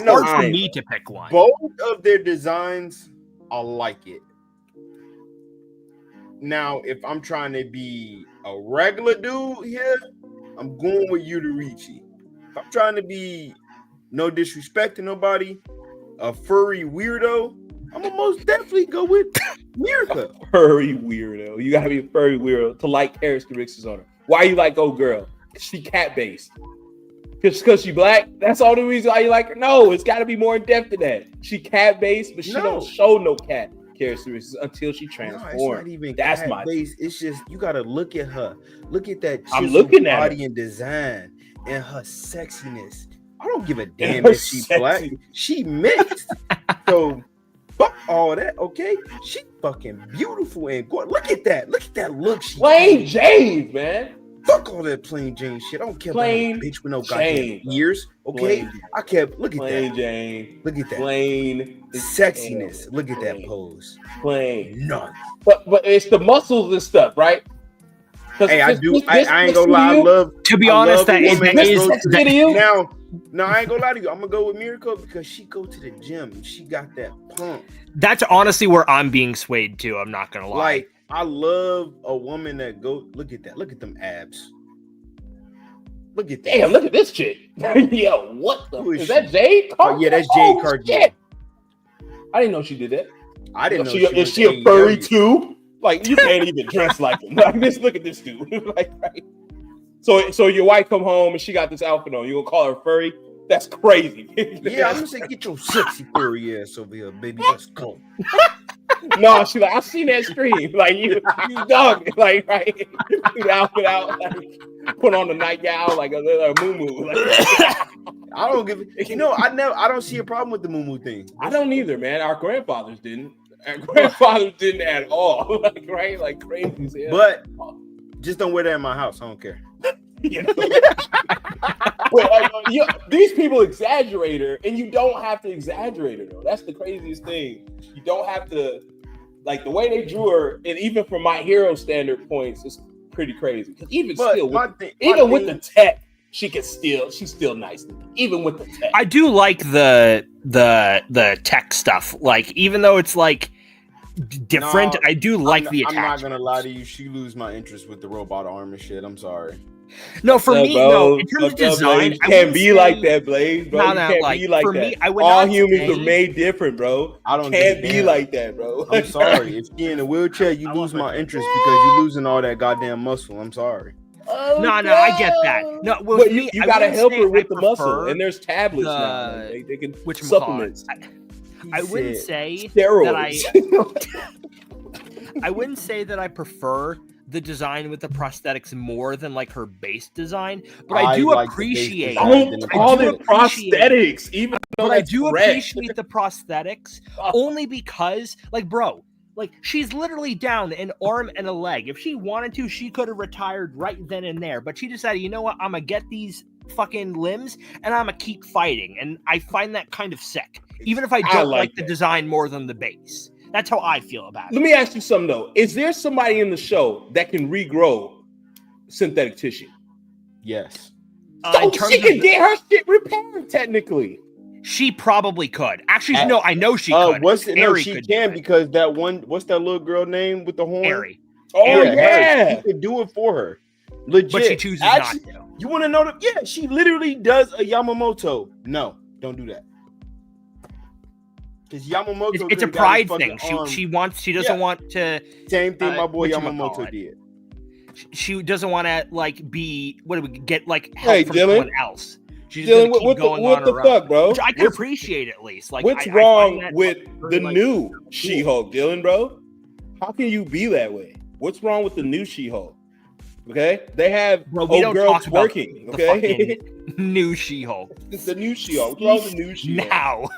hard for me to pick one. Both of their designs, I like it. Now, if I'm trying to be a regular dude here, I'm going with Youruichi. If I'm trying to be, no disrespect to nobody, a furry weirdo, I'm gonna most definitely go with Mirko. Furry weirdo. You gotta be a furry weirdo to like characteristics on her. Why you like old girl? She cat based. Because she black? That's all the reason why you like her? No, it's gotta be more in depth than that. She cat based, but she don't show no cat characteristics until she transforms. No, it's not even that's my base. It's just you gotta look at her. Look at that I'm looking at body her. And design and her sexiness. I don't give a damn if she's black. She mixed. So fuck all that, okay? She fucking beautiful and gorgeous. Look at that. Look at that look. She plain Jane, man. Fuck all that plain Jane shit. I don't care plain about no bitch with no goddamn ears. Okay, I kept look at plain that. Jane. Look at that. Plain sexiness. Look at that pose. Plain. None. But it's the muscles and stuff, right? Hey, I ain't gonna lie. I love. To be honest, that is now. No, I ain't gonna lie to you. I'm gonna go with Mirko because she go to the gym and she got that pump. That's honestly where I'm being swayed to. I'm not gonna lie. Like, I love a woman that go. Look at that. Look at them abs. Look at that. Damn, look at this chick. Yo, what the? Is that Jade? Oh, yeah, that's Jade Cargill. I didn't know she did that. I didn't know. Is she a furry too? Like, you can't even dress like him. Like, just look at this dude. Like, right? So your wife come home and she got this outfit on. You gonna call her furry? That's crazy. Yeah, I'm gonna say, get your sexy furry ass over here, baby. Let's go. No, she like, I've seen that stream. Like, you dog, like, right? The outfit out, like, put on the nightgown, like a moo-moo. Like, I don't give it. You know, I don't see a problem with the moo-moo thing. I don't either, man. Our grandfathers didn't. Our grandfathers didn't at all. Like, right? Like, crazy as hell. But just don't wear that in my house. I don't care. You know? These people exaggerate her, and you don't have to exaggerate her, though. That's the craziest thing. You don't have to, like, the way they drew her, and even from My Hero standard points, is pretty crazy. Because even with the tech, she's still nice looking, even with the tech. I do like the tech stuff. Like, even though it's like different, I do like the attachment. I'm not gonna lie to you. She lose my interest with the robot arm and shit. I'm sorry. No, for me, no. In terms of design, you can't be like that, Blaze, bro. You can't be like that. All humans are made different, bro. I don't can't be like that, bro. I'm sorry. If you're in a wheelchair, you lose my interest because you're losing all that goddamn muscle. I'm sorry. No, I get that. No, well, you gotta help her with the muscle, and there's tablets now. They can supplements. I wouldn't say steroids. I wouldn't say that I prefer the design with the prosthetics more than like her base design, but I do appreciate. Don't call it prosthetics, even though I do appreciate the prosthetics only because, like, bro, like, she's literally down an arm and a leg. If she wanted to, she could have retired right then and there, but she decided, you know what, I'm gonna get these fucking limbs and I'm gonna keep fighting, and I find that kind of sick. Even if I don't like the design more than the base. That's how I feel about it. Let me ask you something though. Is there somebody in the show that can regrow synthetic tissue? Yes. So she can get her shit repaired technically. She probably could. Actually, no, I know she could. She can because that one. What's that little girl name with the horn? Harry. Oh yeah, she could do it for her. Legit. But she chooses not to. You want to know that? Yeah, she literally does a Yamamoto. No, don't do that. Because Yamamoto, it's a pride thing. She doesn't want to. Same thing my boy Yamamoto did. She doesn't want to get help hey, from Dylan, someone else. She's Dylan, what the fuck, bro? Which I can appreciate at least. Like, what's wrong with the new She-Hulk, Dylan, bro? How can you be that way? What's wrong with the new She-Hulk? Okay, they have old girls working. Okay, new She-Hulk. It's the new She-Hulk. What's wrong with the new She-Hulk? Now,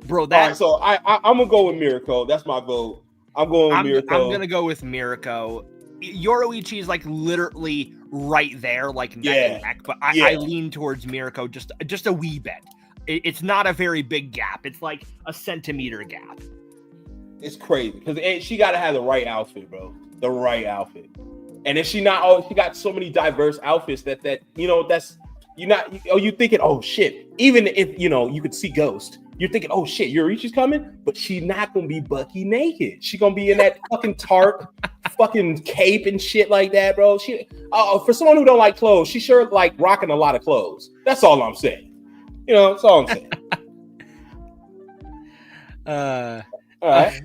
bro. All right, so I'm gonna go with Mirko. That's my vote. I'm going with Mirko. I'm gonna go with Mirko. Youruichi is like literally right there, like neck and neck. But I lean towards Mirko just a wee bit. It's not a very big gap. It's like a centimeter gap. It's crazy because she got to have the right outfit, bro. The right outfit. And if she got so many diverse outfits that that's you thinking, oh shit. Even if you could see Ghost, you're thinking, oh shit, Youruichi's coming, but she's not gonna be Bucky naked. She's gonna be in that fucking tarp, fucking cape and shit like that, bro. She for someone who don't like clothes, she sure like rocking a lot of clothes. That's all I'm saying. That's all I'm saying. All right.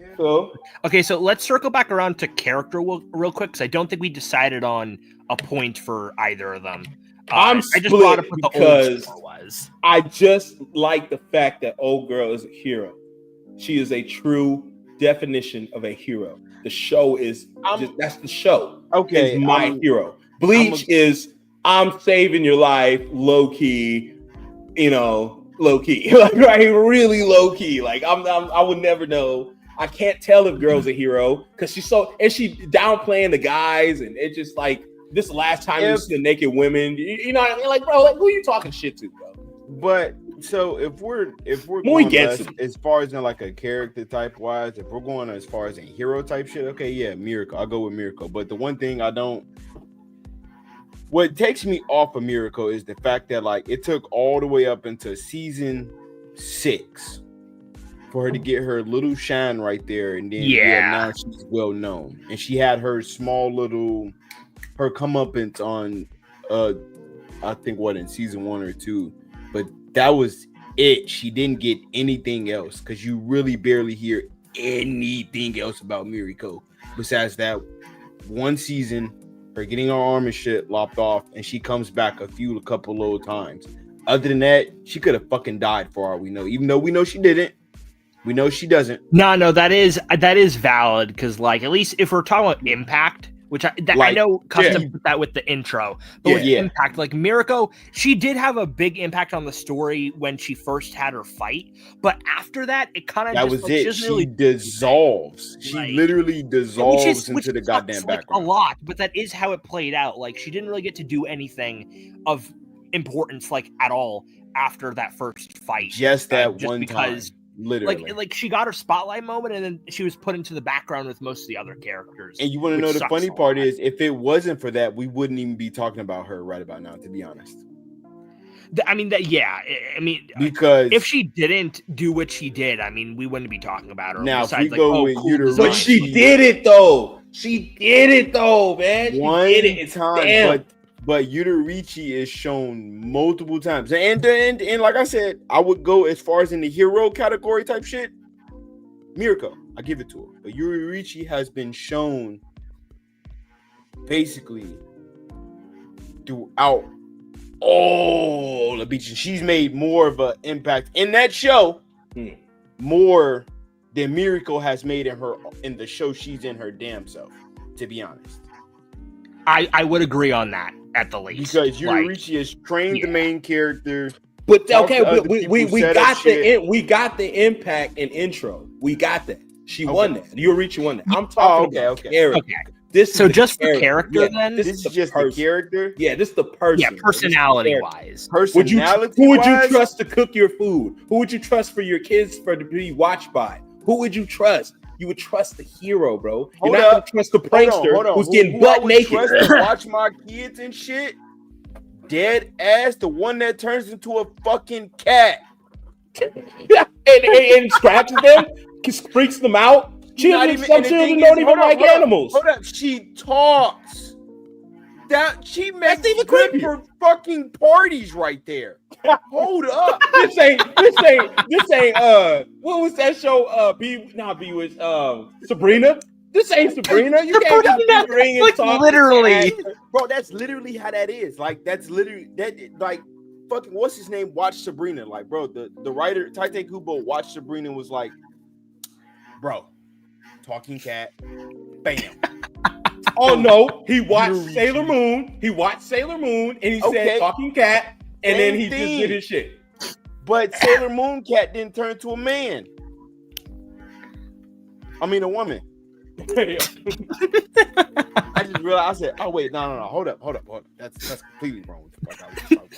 Okay, so let's circle back around to character real quick because I don't think we decided on a point for either of them. I just brought up what the old girl was. I just like the fact that old girl is a hero. She is a true definition of a hero. The show is that's the show. Okay, is my hero. Bleach is I'm saving your life, low key. Low key, like right, really low key. Like I would never know. I can't tell if girl's a hero because she downplaying the guys, and it's just like this last time you see the naked women. You know what I mean? Like, bro, like who are you talking shit to, bro? But so if we're going as far as in like a character type wise, if we're going as far as a hero type shit, okay, yeah, Mirko. I'll go with Mirko. But the one thing what takes me off of Mirko is the fact that like it took all the way up into season 6 for her to get her little shine right there, and then now she's well known, and she had her small little comeuppance on I think in season 1 or 2, but that was it. She didn't get anything else because you really barely hear anything else about Mirko besides that one season. Her getting her arm and shit lopped off, and she comes back a couple little times. Other than that, she could have fucking died for all we know. Even though we know she didn't, we know she doesn't. No, that is valid because, like, at least if we're talking about impact, which I know Custom put that with the intro, but with impact, like Mirko, she did have a big impact on the story when she first had her fight, but after that, it kind of was it. She dissolves. She literally dissolves into the goddamn background. A lot, but that is how it played out. Like she didn't really get to do anything of importance, like at all, after that first fight. Just that one time. Literally, like she got her spotlight moment, and then she was put into the background with most of the other characters. And you want to know the funny part is, if it wasn't for that, we wouldn't even be talking about her right about now. To be honest, because if she didn't do what she did, we wouldn't be talking about her. Now, if we go with Youruichi, but she did it though. She did it though, man. She did it. It's time, but Youruichi is shown multiple times, and like I said, I would go as far as in the hero category type shit. Mirko, I give it to her, but Youruichi has been shown basically throughout all the beaches. She's made more of an impact in that show, more than Mirko has made in the show she's in her damn self. To be honest, I would agree on that. At the least, because Youruichi has trained the main character. But okay, we got the impact and intro. We got that. She won that. Youruichi won that. I'm talking about character. Okay. This So just the character character then? This This is is just person. the character. Yeah, this is the person. Yeah, personality wise. Who would you trust to cook your food? Who would you trust for your kids to be watched by? Who would you trust? You would trust the hero, bro. You're not gonna trust the prankster who's getting butt naked. Trust to watch my kids and shit. Dead ass, the one that turns into a fucking cat. and scratches them, freaks them out. Some children don't even like animals. Hold up, she talks. She makes even good creepy. for fucking parties right there. Hold up. This ain't what was that show? Sabrina. This ain't Sabrina. You can't just bring and talk. Literally. Bro, that's literally how that is. Like, that's literally that. Like, fucking, what's his name? Watch Sabrina. Like, bro, the writer Tite Kubo watched Sabrina and was like, bro, talking cat, bam. Oh no, he watched Sailor Moon. And he said talking cat, and then he just did his shit. But Sailor Moon cat didn't turn to a man. I mean, a woman. I just realized. I said, "Oh wait, no, hold up. That's completely wrong with the fuck I was talking about."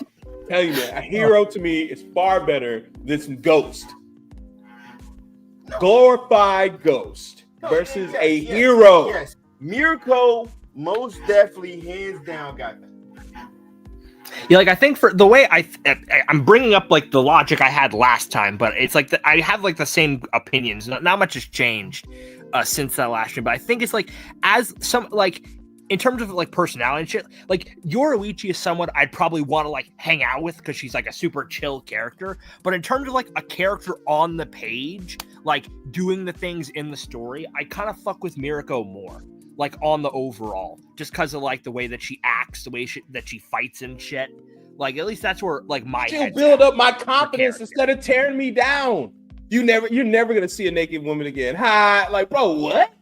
Tell you, man, a hero to me is far better than some Ghost. Glorified Ghost versus a hero. Yes, Mirko most definitely, hands down, got that. Yeah, like I think for the way I'm bringing up like the logic I had last time, but it's like I have like the same opinions. Not much has changed since that last stream, but I think it's like as some like in terms of like personality and shit, like Youruichi is someone I'd probably want to like hang out with because she's like a super chill character. But in terms of like a character on the page, like doing the things in the story, I kind of fuck with Mirko more. Like on the overall, just because of like the way that she acts, the way that she fights and shit. Like at least that's where like my she'll build up my confidence instead of tearing me down. You're never gonna see a naked woman again. Hi, like bro, what?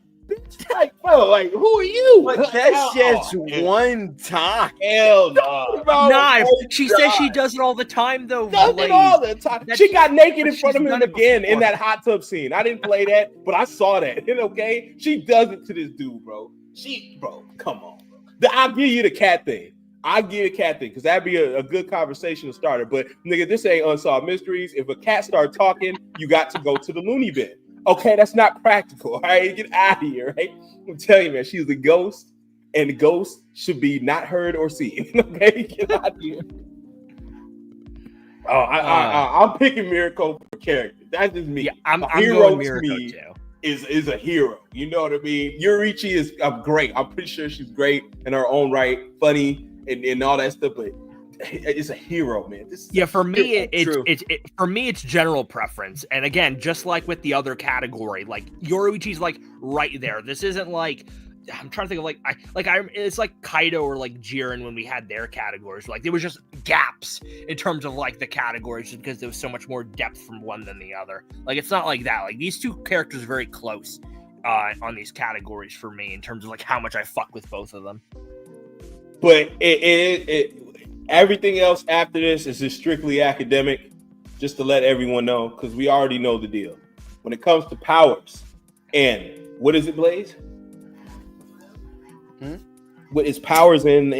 Like bro, like who are you? But that's just one time. Hell no. Nah, she says she does it all the time though. Does it all the time. She got naked in front of him again in that hot tub scene. I didn't play that, but I saw that. Okay, she does it to this dude, bro. Come on, bro. I'll give you the cat thing. Because that'd be a good conversation starter. But nigga, this ain't Unsolved Mysteries. If a cat start talking, you got to go to the loony bin. Okay, that's not practical. All right, get out of here. Right? I'm telling you, man, she's a ghost, and the ghost should be not heard or seen. Okay, get out of here. Oh, I'm picking Mirko for character. That's just me. Yeah, I'm going Mirko too. Is a hero. You know what I mean? Youruichi is great. I'm pretty sure she's great in her own right, funny and all that stuff. But it's a hero, man. For me, it's general preference. And again, just like with the other category, like Yoruichi's like right there. This isn't like I'm trying to think of it's like Kaido or like Jiren when we had their categories. Like there was just gaps in terms of like the categories just because there was so much more depth from one than the other. Like it's not like that. Like these two characters are very close on these categories for me in terms of like how much I fuck with both of them. But everything else after this is just strictly academic, just to let everyone know, because we already know the deal. When it comes to powers, and what is it, Blaze? What is powers and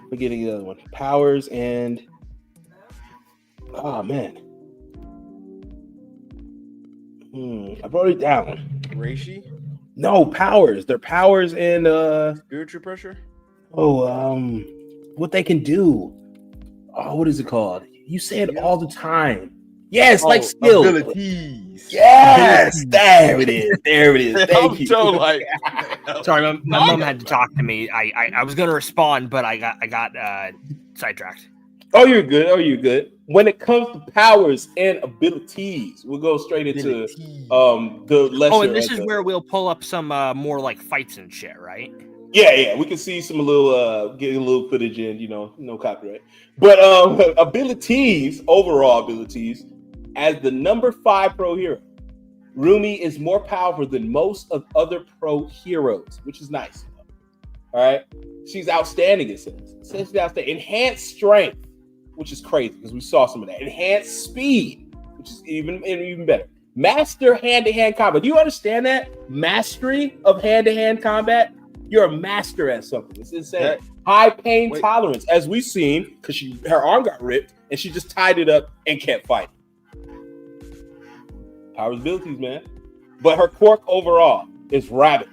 forgetting the other one. Powers and man. I wrote it down. Reishi? No, powers. They're powers and spiritual pressure? What they can do. Oh, what is it called? You say it all the time. Yes, like skills. Abilities. Yes, there it is. Thank you. So like, sorry, my mom had to talk to me. I was gonna respond, but I got sidetracked. Oh, you're good. When it comes to powers and abilities, we'll go straight into the lesser. Oh, and this is where we'll pull up some more like fights and shit, right? Yeah, we can see some get a little footage in, no copyright. But overall abilities, as the number 5 pro hero, Rumi is more powerful than most of other pro heroes, which is nice. All right, she's outstanding. It says she's outstanding. Enhanced strength, which is crazy because we saw some of that. Enhanced speed, which is even better. Master hand-to-hand combat. Do you understand that? Mastery of hand-to-hand combat? You're a master at something. It's insane. High pain tolerance, as we've seen, because her arm got ripped and she just tied it up and kept fighting. Power's abilities, man. But her quirk overall is rabbit.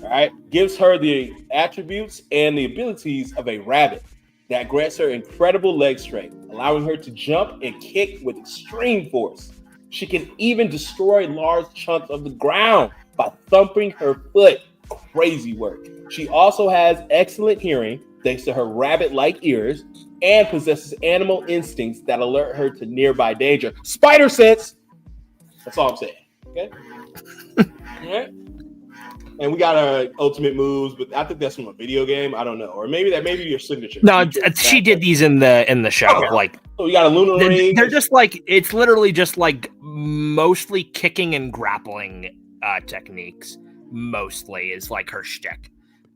All right, gives her the attributes and the abilities of a rabbit that grants her incredible leg strength, allowing her to jump and kick with extreme force. She can even destroy large chunks of the ground by thumping her foot. Crazy work. She also has excellent hearing thanks to her rabbit-like ears and possesses animal instincts that alert her to nearby danger. Spider sense. That's all I'm saying. Okay. All right. And we got our ultimate moves, but I think that's from a video game. I don't know, or maybe your signature. No, she did these in the show. Okay. Like, so we got a lunar ring. They're just like, it's literally just like mostly kicking and grappling techniques. Mostly is like her shtick.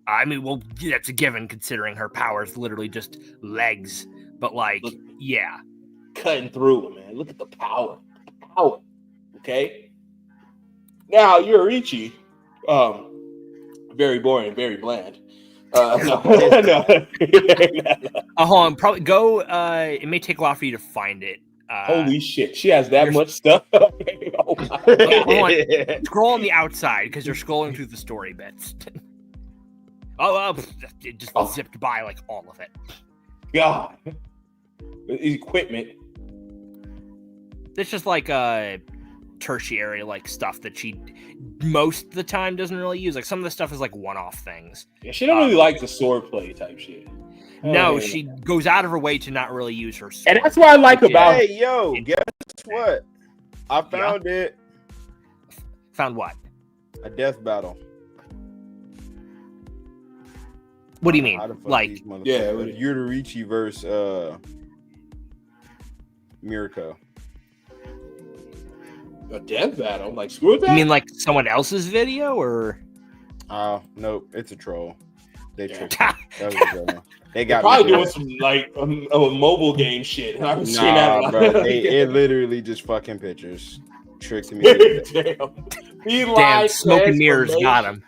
I mean, well, that's a given considering her power is literally just legs. But like, yeah, cutting through, man. Look at the power. Okay. Now Youruichi, very boring, very bland. No. Hold on, probably go. It may take a while for you to find it. Holy shit, she has that much stuff. Hold on. Scroll on the outside because you're scrolling through the story bits. It just zipped by like all of it. God, equipment. It's just like tertiary like stuff that she most of the time doesn't really use. Like some of the stuff is like one-off things. Yeah, she don't really like the sword play type shit. No, she goes out of her way to not really use her sword. And that's what I like about. Hey, yo, guess what? I found it. Found what? A death battle. What do you mean? Like, yeah, Youruichi versus Mirko. A death battle? Like, screw that? You mean like someone else's video or? Nope, it's a troll. They tricked me. That was a troll. They got probably doing some like a mobile game shit. Bro. It literally just fucking pictures. Tricked me. Damn, smoke and mirrors got him.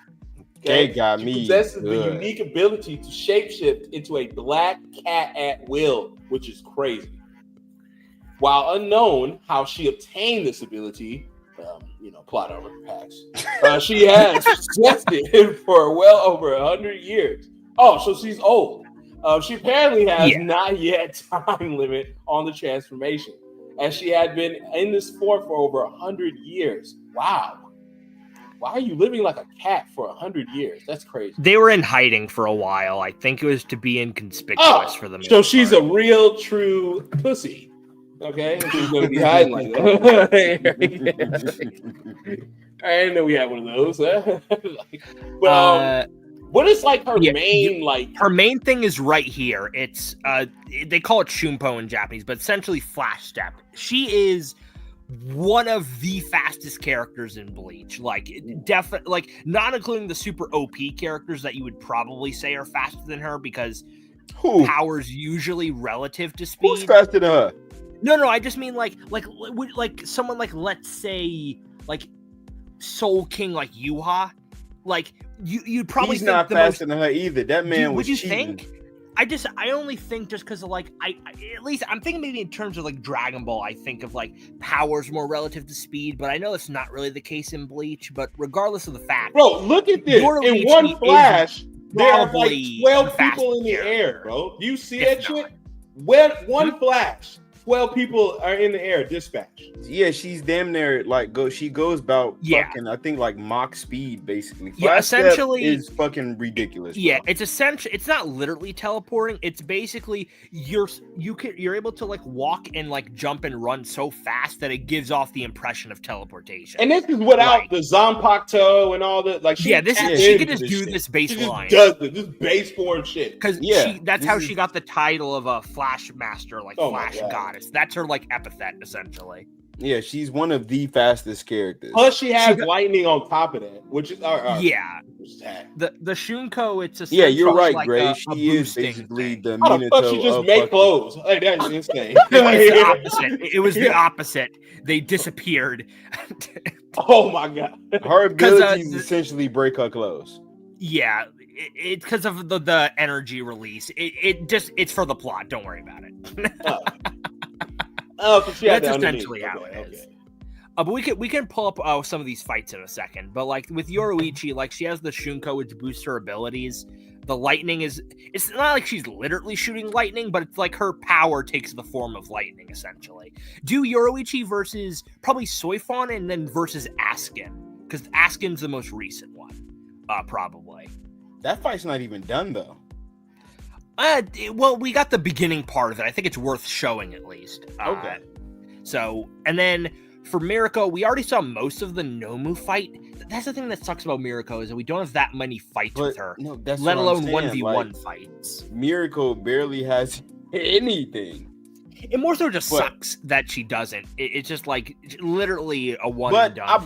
They got me. She possesses the unique ability to shapeshift into a black cat at will, which is crazy. While unknown how she obtained this ability, plot armor packs, she has possessed it for well over 100 years. Oh, so she's old. She apparently has not yet time limit on the transformation, as she had been in this form for over 100 years. Wow. Why are you living like a cat for 100 years? That's crazy. They were in hiding for a while. I think it was to be inconspicuous for them. So she's a real, true pussy. Okay? She's going to be hiding like that. I didn't know we had one of those. But what is like her main her main thing is right here. It's they call it Shumpo in Japanese, but essentially flash step. She is one of the fastest characters in Bleach. Like definitely, like not including the super OP characters that you would probably say are faster than her because power's usually relative to speed. Who's faster than her? No, I just mean like someone like, let's say like Soul King like Yuha. Like you'd probably he's think not faster than her either. That man was cheating. Think? I only think just because of like at least I'm thinking maybe in terms of like Dragon Ball. I think of like powers more relative to speed, but I know it's not really the case in Bleach. But regardless of the fact, bro, look at this. In one flash, there are like 12 people in the air, bro. Do you see that shit? One flash. 12 people are in the air, dispatch. Yeah, she's damn near like she goes about fucking I think like Mach speed basically. Flash essentially is fucking ridiculous. Yeah, bro. It's essentially it's not literally teleporting. It's basically you're able to like walk and like jump and run so fast that it gives off the impression of teleportation. And this is without the Zanpakuto and all the like. She can just do this baseline. She just does this base form shit because that's how she got the title of a Flash Master, like Flash God. That's her like epithet essentially. Yeah, she's one of the fastest characters. Plus, she has lightning on top of that, which is yeah. The Shunko, it's yeah, you're right, like Gray. a She is basically thing. the How the fuck she Minato just of make fucking... clothes? Like, that's insane. It's the opposite. It was the opposite. They disappeared. Oh my god! Her abilities essentially break her clothes. Yeah, it's because of the energy release. It's for the plot. Don't worry about it. So she That's essentially how it is. But we can pull up some of these fights in a second. But like with Youruichi, like she has the Shunko, which boosts her abilities. The lightning it's not like she's literally shooting lightning, but it's like her power takes the form of lightning, essentially. Do Youruichi versus probably Soifon and then versus Askin, because Askin's the most recent one, probably. That fight's not even done though. Well, we got the beginning part of it. I think it's worth showing at least. Okay. So, and then for Mirko, we already saw most of the Nomu fight. That's the thing that sucks about Mirko is that we don't have that many fights with her. No, that's let alone what I'm 1v1 fights. Mirko barely has anything. It more so just sucks that she doesn't. It's just like literally a one and and done. I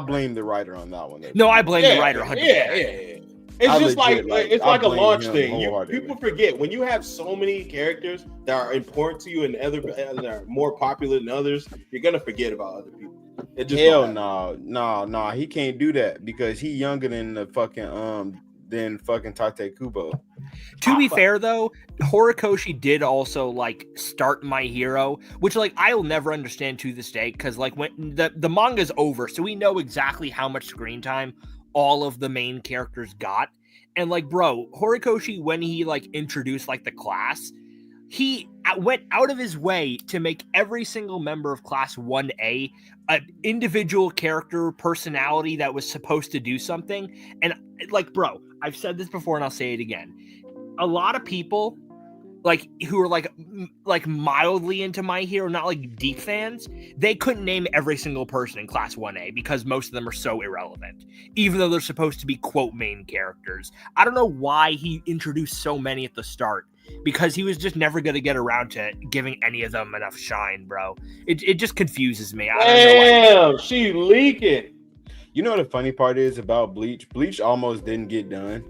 blame the writer on that one. No, I blame the writer 100%. Yeah. It's just it's like a launch thing. People forget when you have so many characters that are important to you and other that are more popular than others, you're gonna forget about other people. It just hell no. He can't do that because he younger than the fucking Tate Kubo. To be fair though, Horikoshi did also like start My Hero, which like I'll never understand to this day because like when the manga's over, so we know exactly how much screen time all of the main characters got. And like, bro, Horikoshi, when he like introduced like the class, he went out of his way to make every single member of class 1A an individual character personality that was supposed to do something. And like, bro, I've said this before and I'll say it again. A lot of people like who are like mildly into My Hero, not like deep fans, they couldn't name every single person in class 1A because most of them are so irrelevant, even though they're supposed to be quote main characters. I don't know why he introduced so many at the start, because he was just never going to get around to giving any of them enough shine, bro. It just confuses me. Damn, she leaking. You know what the funny part is about Bleach? Bleach almost didn't get done.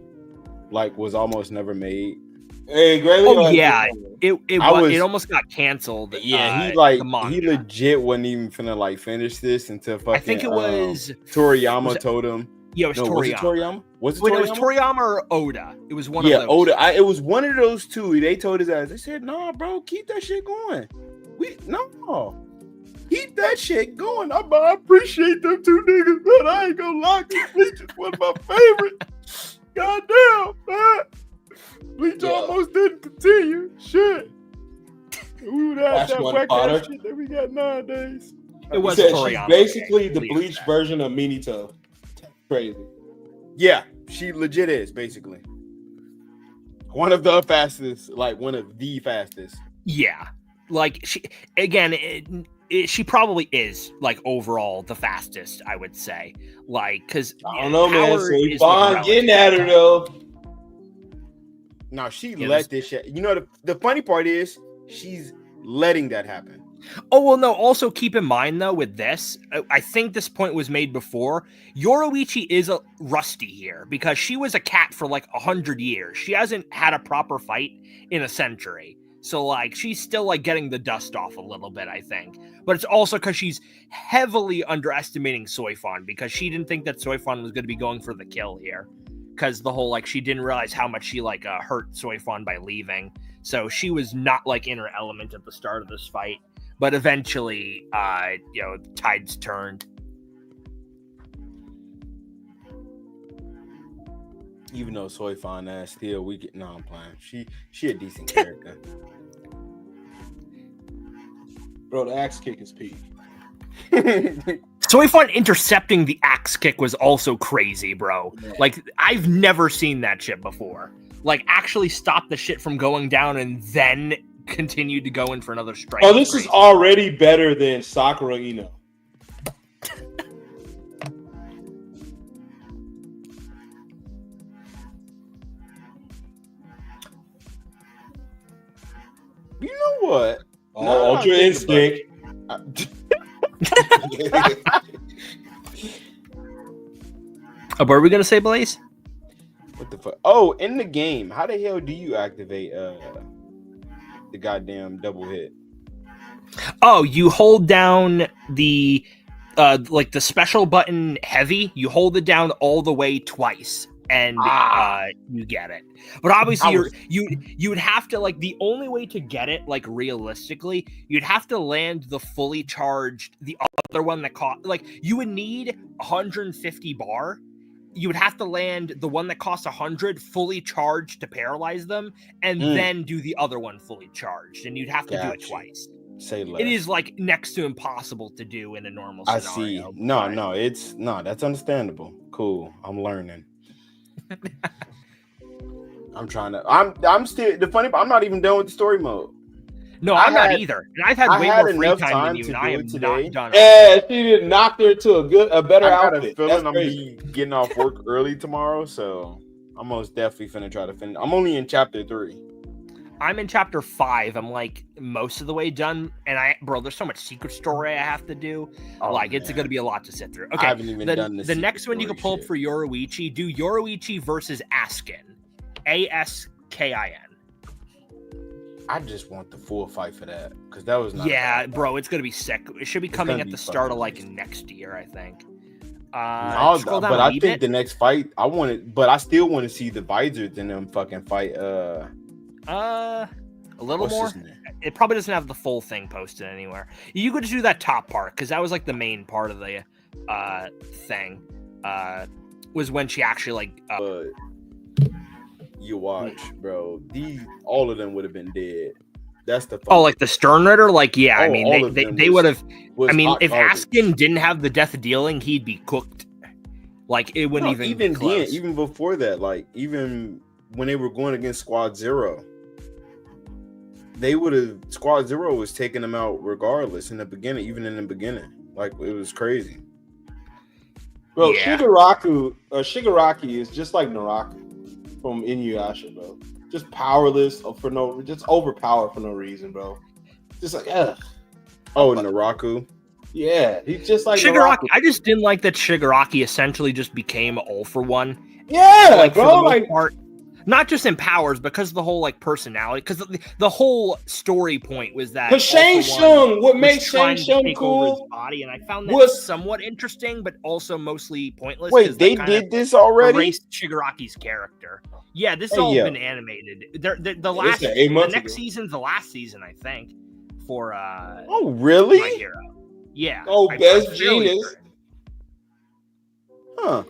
Like, was almost never made. Hey, Gray, it almost got canceled. Yeah, he legit wasn't even finna like finish this until fucking. I think it was Toriyama told him. Yeah, it was Toriyama. Was it Toriyama? It was Toriyama or Oda. It was one of those. Yeah, Oda. It was one of those two. They told his ass. They said, "Nah, bro, keep that shit going. Keep that shit going. I appreciate them two niggas, but I ain't gonna lie. Bleach is one of my favorites. Goddamn, man. Bleach almost didn't continue. Shit. We would have that whack ass shit that we got nowadays. It was Toriyama. Basically the Bleach version of Minato. Crazy. Yeah, she legit is basically one of the fastest. Yeah, like she again. She probably is like overall the fastest, I would say. Like, because I don't know, man. So Bond getting at her though. No, she let this shit. You know, the funny part is she's letting that happen. Oh, well, no. Also, keep in mind, though, with this, I think this point was made before. Youruichi is a rusty here because she was a cat for like 100 years. She hasn't had a proper fight in a century. So, like, she's still, like, getting the dust off a little bit, I think. But it's also because she's heavily underestimating Soifon because she didn't think that Soifon was going to be going for the kill here. Because the whole, like, she didn't realize how much she, like, hurt Soifon by leaving. So she was not, like, in her element at the start of this fight. But eventually, the tides turned. Even though Soifon ass still weak. No, I'm playing. She a decent character. Bro, the axe kick is peak. Soifon intercepting the axe kick was also crazy, bro. Yeah. Like, I've never seen that shit before. Like, actually stop the shit from going down and then continued to go in for another strike. Oh, this is already better than Sakura Ino. You know what? Ultra Instinct. What were we gonna say, Blaze? What the fuck? Oh, in the game, how the hell do you activate the goddamn double hit? Oh, you hold down the like the special button heavy. You hold it down all the way twice, and you get it. But obviously, you would have to, like, the only way to get it, like, realistically, you'd have to land the fully charged, the other one that cost, like, you would need 150 bar. You would have to land the one that costs 100 fully charged to paralyze them, and then do the other one fully charged, and you'd have to do it twice. Say less. It is, like, next to impossible to do in a normal scenario. I see. No, that's understandable. Cool. I'm learning. I'm still the funny part, I'm not even done with the story mode. No, I'm not either. And I've had way more free time than you, and I am not done. Yeah, she did knock her to a better outfit. I got a feeling I'm gonna be getting off work early tomorrow, so I'm most definitely finna try to finish. I'm only in chapter 3. I'm in chapter 5. I'm like most of the way done, and there's so much secret story I have to do. It's gonna be a lot to sit through. Okay, I haven't even done the next one you can pull up for Youruichi. Do Youruichi versus Askin, Askin. I just want the full fight for that because that was not. Yeah, bro, it's gonna be sick. It should be coming at the start of like next year, I think. But I think the next fight I still want to see the Visors in them fucking fight. A little more. It probably doesn't have the full thing posted anywhere. You could just do that top part because that was like the main part of the thing. Was when she actually like. You watch, bro. All of them would have been dead. That's the. Like the Stern Ritter, I mean, they would have. I mean, if Askin didn't have the death dealing, he'd be cooked. Like it wouldn't even be close. Even before that, like even when they were going against Squad Zero, Squad Zero was taking them out regardless in the beginning. Even in the beginning, like it was crazy. Bro, yeah. Shigaraki is just like Naraku from Inuyasha, bro. Just powerless just overpowered for no reason, bro. Just like, ugh. Oh, Naraku. Yeah, he's just like Shigaraki. Naraku. I just didn't like that Shigaraki essentially just became all for one. Yeah, bro. Like, part, not just in powers, because of the whole like personality. Because the whole story point was that. Because Shang Tsung, what makes Shang Tsung cool? His body, and I found that somewhat interesting, but also mostly pointless. Wait, they did this already? Erased Shigaraki's character. Yeah, this has all been animated. The next season's the last season, I think. For oh really? My Hero. Yeah. Oh, best genius. Huh.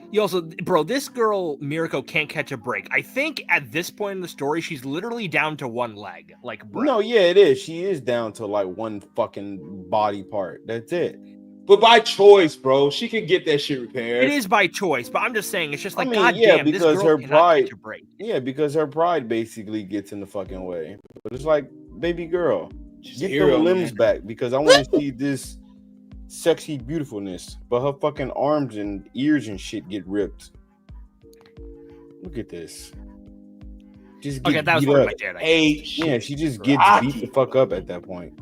You also, bro, this girl Mirko can't catch a break. I think at this point in the story, she's literally down to one leg. Like, bro. No, yeah, it is. She is down to like one fucking body part. That's it. But by choice, bro, she can get that shit repaired. It is by choice, but I'm just saying, it's just like, goddamn, because this girl her pride, catch a break. Yeah, because her pride basically gets in the fucking way. But it's like, baby girl, get the limbs back because I want to see this sexy beautifulness. But her fucking arms and ears and shit get ripped. Look at this. Just get that was beat one up. of my Yeah, she just gets beat the fuck up at that point.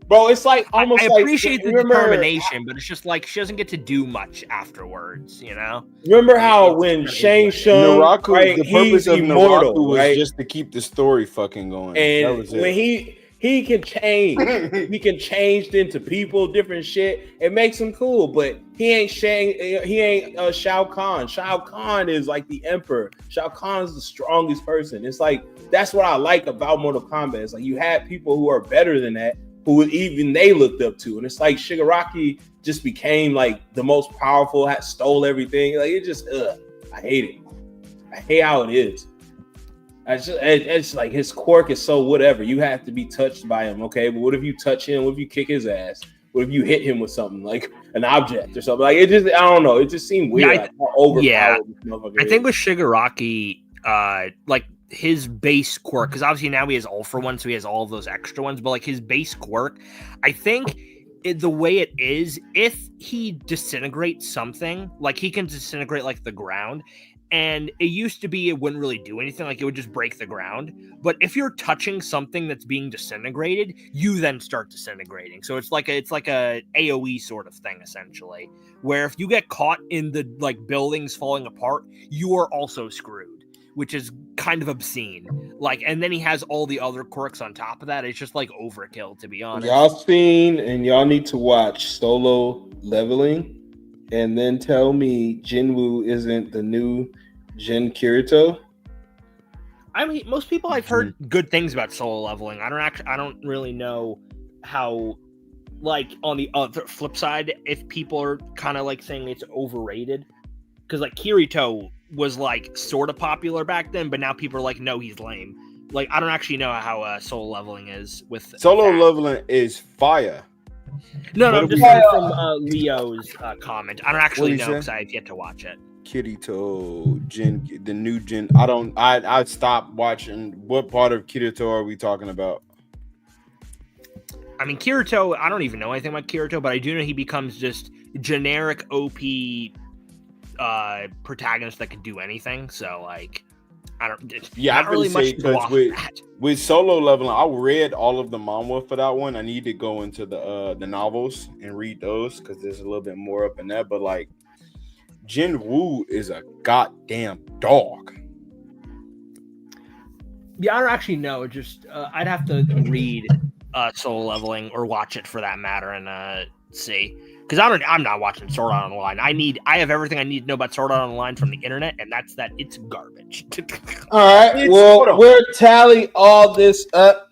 Bro, it's like almost I appreciate the determination, but it's just like she doesn't get to do much afterwards, you know? Remember how when Shang Tsung, Naraku, right, the purpose of immortal, Naraku was right? just to keep the story fucking going. And that was it. When he can change, he can change into people, different shit. It makes him cool, but he ain't Shao Kahn. Shao Kahn is like the emperor. Shao Kahn is the strongest person. It's like that's what I like about Mortal Kombat. It's like you had people who are better than that, who even they looked up to. And it's like Shigaraki just became like the most powerful, stole everything. Like it just, I hate it. I hate how it is. It's like his quirk is so whatever. You have to be touched by him, okay? But what if you touch him? What if you kick his ass? What if you hit him with something like an object or something? Like it just, I don't know. It just seemed weird. I think with Shigaraki, like his base quirk, because obviously now he has all for one, so he has all of those extra ones. But like his base quirk, I think the way it is, if he disintegrates something, like he can disintegrate like the ground. And it used to be it wouldn't really do anything, like it would just break the ground. But if you're touching something that's being disintegrated, you then start disintegrating. So it's like a AoE sort of thing, essentially, where if you get caught in the like buildings falling apart, you are also screwed, which is kind of obscene. Like, and then he has all the other quirks on top of that. It's just like overkill, to be honest. Y'all seen, and y'all need to watch Solo Leveling, and then tell me Jinwoo isn't the new Jin Kirito. I mean, most people I've heard good things about Solo Leveling. I don't really know how, like, on the other flip side, if people are kind of like saying it's overrated, because like Kirito was like sort of popular back then, but now people are like, no, he's lame. Like, I don't actually know how Solo Leveling is with Solo that. Leveling is fire. No, I'm just saying from Leo's comment. I don't actually know because I've yet to watch it. Kirito, Jin, the new Jin. I stopped watching. What part of Kirito are we talking about? I mean, Kirito, I don't even know anything about Kirito, but I do know he becomes just generic OP protagonist that can do anything. So, like, I don't. Yeah, not I really much say because with Solo Leveling, I read all of the manga for that one. I need to go into the novels and read those because there's a little bit more up in that. But like, Jin Woo is a goddamn dog. Yeah, I don't actually know. Just I'd have to read Solo Leveling or watch it for that matter and see. Because I'm not watching Sword Art Online. I have everything I need to know about Sword Art Online from the internet, and that's that. It's garbage. All right. Well, we'll tally all this up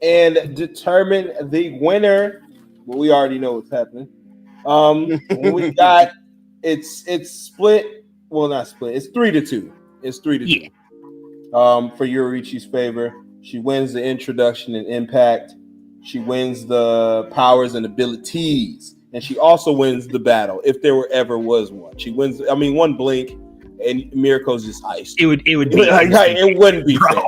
and determine the winner. Well, we already know what's happening. We got it's split. Well, not split. It's 3-2. It's 3-2. For Youruichi's favor, she wins the introduction and impact. She wins the powers and abilities. And she also wins the battle, if there ever was one. She wins. I mean, one blink, and Mirko's just iced. It would be like, it wouldn't be fair.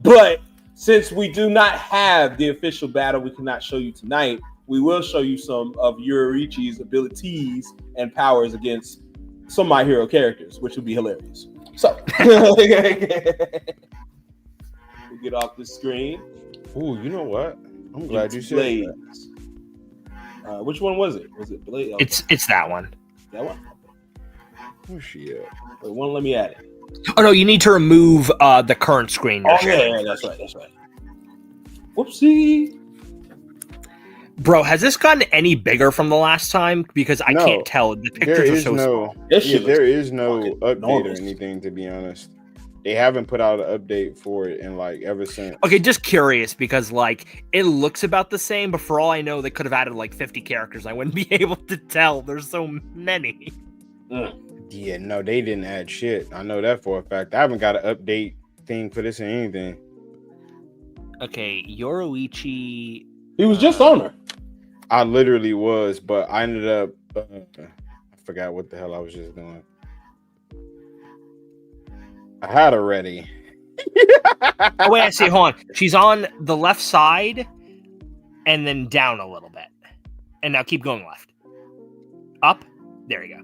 But since we do not have the official battle, we cannot show you tonight. We will show you some of Youruichi's abilities and powers against some My Hero characters, which would be hilarious. So we'll get off the screen. Ooh, you know what? I'm glad you said that. Which one was it? Was it Blade? It's that one. That one? Where's she at? Wait, one, let me add it. Oh no, you need to remove the current screen. Yeah, that's right. Whoopsie. Bro, has this gotten any bigger from the last time? Because I can't tell. The pictures are so small. There is no update or anything, to be honest. They haven't put out an update for it in like ever since. Okay, just curious because like it looks about the same, but for all I know, they could have added like 50 characters. I wouldn't be able to tell. There's so many. Yeah, no, they didn't add shit. I know that for a fact. I haven't got an update thing for this or anything. Okay, Youruichi. He was just on her. I literally was, but I ended up. I forgot what the hell I was just doing. I had her ready. Oh wait, I see. Hold on. She's on the left side, and then down a little bit, and now keep going left. Up. There you go.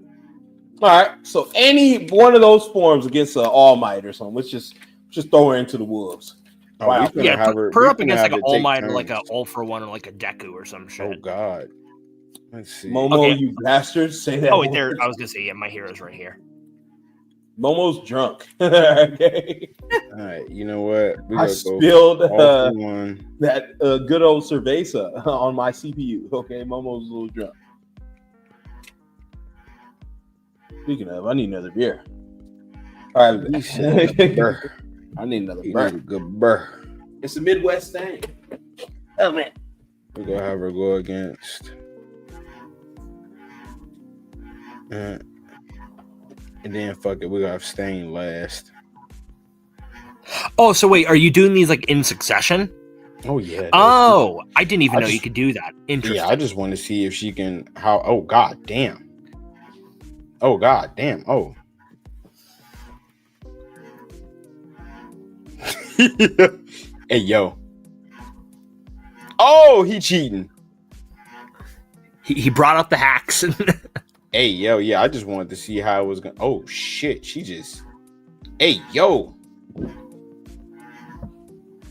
All right. So any one of those forms against an All Might or something, let's just throw her into the wolves. Oh, wow. Yeah, put her up against like an All Might or like an All for One or like a Deku or some shit. Oh God. Let's see. Momo, you bastards, say that. Oh wait, there. I was gonna say, yeah, my hero's right here. Momo's drunk. Okay. All right, you know what? I spilled that good old cerveza on my CPU. Okay, Momo's a little drunk. Speaking of, I need another beer. All right, I need another burr. Good burr. It's a Midwest thing. Oh man, we're gonna have her go against. And then fuck it, we're gonna have Stain last. Oh, so wait, are you doing these like in succession? Oh yeah. Oh, I didn't even know you could do that. Interesting. Yeah, I just want to see if she can. How? Oh God damn. Oh God damn. Oh. Hey yo. Oh, he cheating. He brought up the hacks. Hey yo, yeah. I just wanted to see how it was gonna. Oh shit, she just. Hey, yo.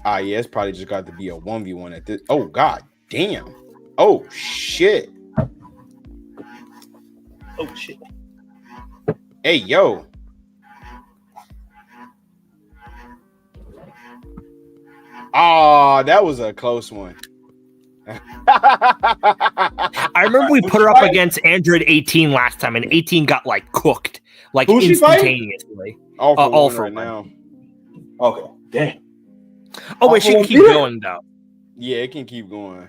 Yeah, it's probably just got to be a 1v1 at this. Oh, god damn. Oh, shit. Oh, shit. Hey, yo. Oh, that was a close one. I remember we put her up against Android 18 last time, and 18 got like cooked, like Who's she instantaneously. All for right now. Okay, damn. Oh wait, she can keep going though. Yeah, it can keep going.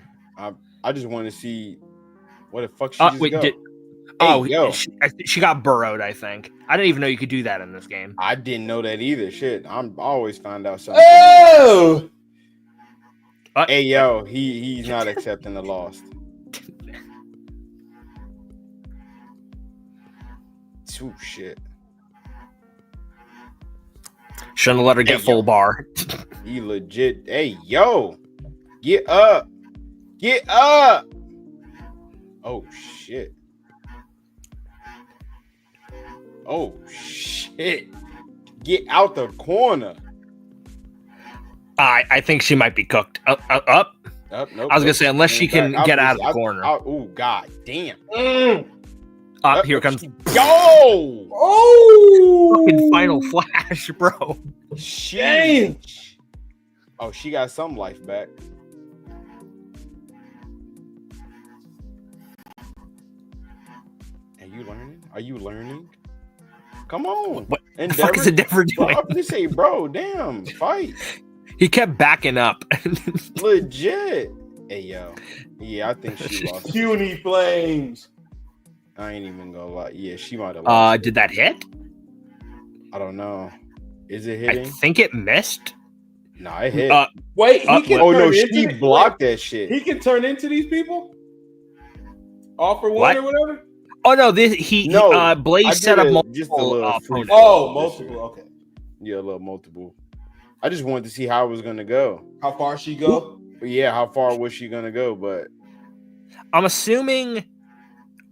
I just want to see what the fuck she just wait, go. She got burrowed. I think I didn't even know you could do that in this game. I didn't know that either. Shit, I always find out something. Oh. Hey yo, he's not accepting the loss. Ooh, shit. Shouldn't have let her get full bar. He legit. Hey yo, get up, get up. Oh shit. Oh shit. Get out the corner. I think she might be cooked. Up. Nope, I was gonna say unless she can get out of the corner. Oh god damn. Here comes. Yo! Oh! Fucking final flash, bro. Shit. Oh, she got some life back. Are you learning? Come on. What the fuck is Endeavor doing? I'm gonna say, bro, damn, fight. He kept backing up. Legit. Hey, yo. Yeah, I think she lost. Puny flames. I ain't even gonna lie. Yeah, she might have lost. Did that hit? I don't know. Is it hitting? I think it missed. Nah, it hit. Wait, he can oh no, she blocked that shit. He can turn into these people? All for one or whatever? Oh no, Blaze set up multiple opponents. Oh, multiple, okay. Yeah, a little multiple. I just wanted to see how it was gonna go. How far she go? Yeah, how far was she gonna go? But I'm assuming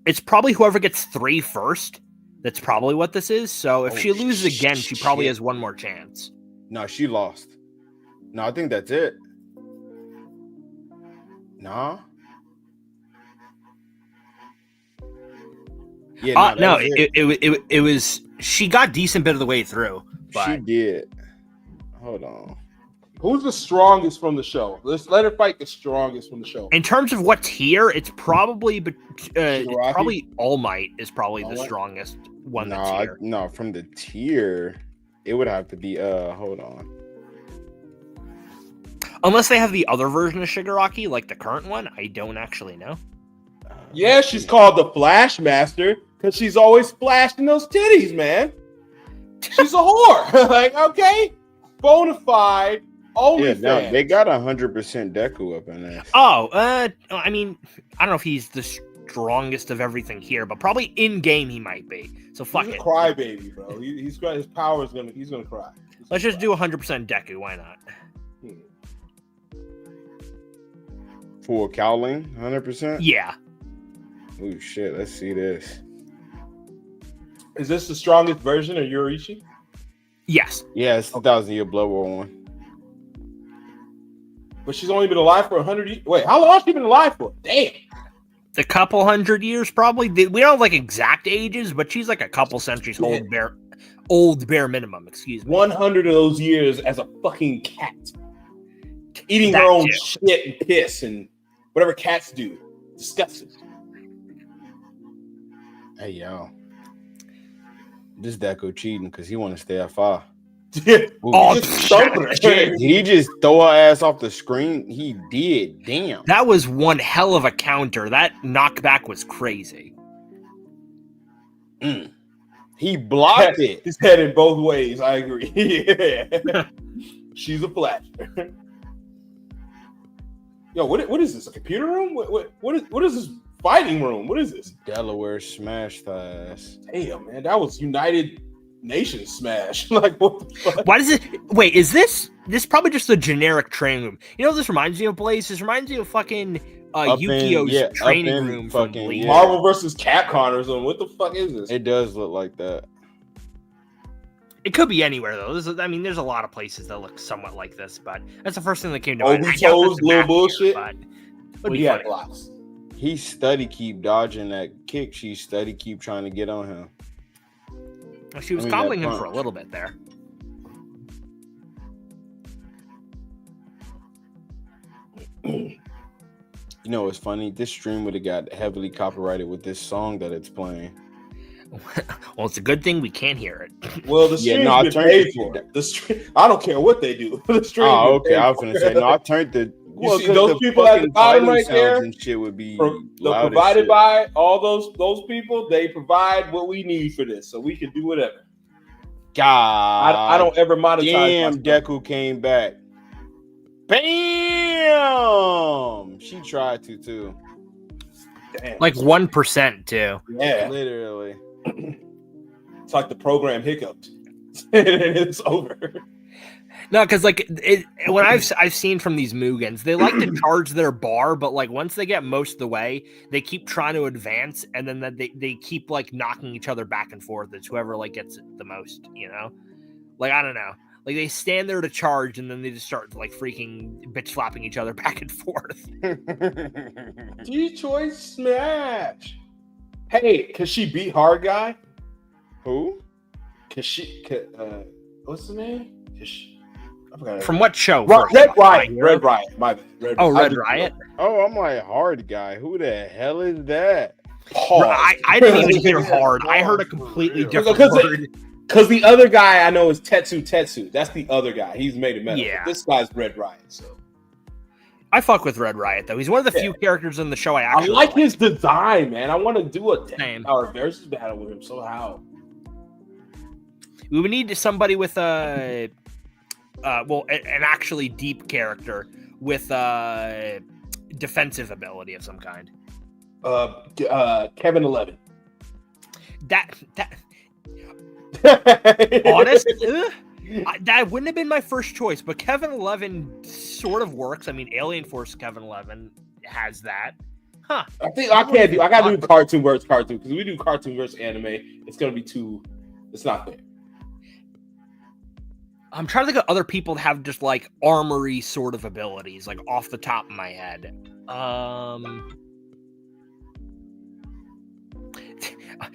it's probably whoever gets 3 first. That's probably what this is. So if she loses again, she probably has one more chance. No, she lost. No, I think that's it. Nah. Yeah, no, it was. She got decent bit of the way through. But she did. Hold on. Who's the strongest from the show? Let's let her fight the strongest from the show. In terms of what's here, it's probably All Might is probably the strongest one that's here. No, from the tier, it would have to be hold on. Unless they have the other version of Shigaraki, like the current one, I don't actually know. Yeah, she's called the Flash Master because she's always flashing those titties, man. She's a whore. Like, okay, bona fide. No, they got 100% Deku up in there. I mean, I don't know if he's the strongest of everything here, but probably in game he might be. So fuck he's it. A crybaby, bro. He's got his powers. He's gonna cry. Let's just do 100% Deku. Why not? For Cowling, 100%. Yeah. Oh shit! Let's see this. Is this the strongest version of Youruichi? Yes. Yeah, it's 1,000-year Blood War one. But she's only been alive for 100 years. Wait, how long has she been alive for? Damn. A couple hundred years, probably. We don't have like exact ages, but she's like a couple centuries old bare minimum. Excuse me. 100 of those years as a fucking cat, eating her own shit and piss and whatever cats do. Disgusting. Hey yo, this Deku cheating because he want to stay at 5. He just throw her ass off the screen. He did. Damn. That was one hell of a counter. That knockback was crazy. He blocked it. He's headed both ways. I agree. Yeah. She's a flash. Yo, what is this? A computer room? What is this fighting room? What is this? Delaware smashed ass. Damn, man, that was United Nations smash. Like, what the fuck? Why does it? Wait, is this probably just a generic training room? You know what this reminds me of, Blaze? This reminds me of fucking Yu-Gi-Oh's training room from Bleach. Marvel versus Capcom or something. What the fuck is this? It does look like that. It could be anywhere though. There's a lot of places that look somewhat like this, but that's the first thing that came to mind. Obito's little bullshit. But Well, he had blocks. He steady keep dodging that kick. She steady keep trying to get on him. Well, she was cobbling him for a little bit there. You know what's funny? This stream would have got heavily copyrighted with this song that it's playing. Well, it's a good thing we can't hear it. Well, the stream's been paid for. The stream, I don't care what they do. The stream. Oh, okay. I was gonna say no. I turned the. You see those people at the bottom right there? And shit would be provided by all those people. They provide what we need for this, so we can do whatever. God, I don't ever monetize. Damn, Deku came back. Bam! She tried to too. Damn. Like 1% too. Yeah, literally. It's like the program hiccuped, and it's over. No, because like what I've seen from these Mugans, they like to charge their bar, but like once they get most of the way, they keep trying to advance, and then they keep like knocking each other back and forth. It's whoever like gets it the most, you know. Like I don't know, like they stand there to charge, and then they just start like freaking bitch slapping each other back and forth. G-Choice smash. Hey, cause she beat Hard Guy. Who? What's the name? From what show? Red Riot. Red Riot. My bad. Red Riot. Oh, I'm like Hard Guy. Who the hell is that? I didn't even hear Hard. I heard a completely different word. Because the other guy I know is Tetsu. That's the other guy. He's made a metal. Yeah. This guy's Red Riot. So I fuck with Red Riot though. He's one of the few characters in the show I actually like his design, man. I want to do a Power versus battle with him. So how? We would need somebody with an actually deep character with defensive ability of some kind. Kevin 11. That honest, that wouldn't have been my first choice, but Kevin 11 sort of works. I mean, Alien Force Kevin 11 has that. Huh. I think I gotta do cartoon versus cartoon, because we do cartoon versus anime. It's gonna be too. It's not fair. I'm trying to think of other people that have just like armory sort of abilities, like off the top of my head.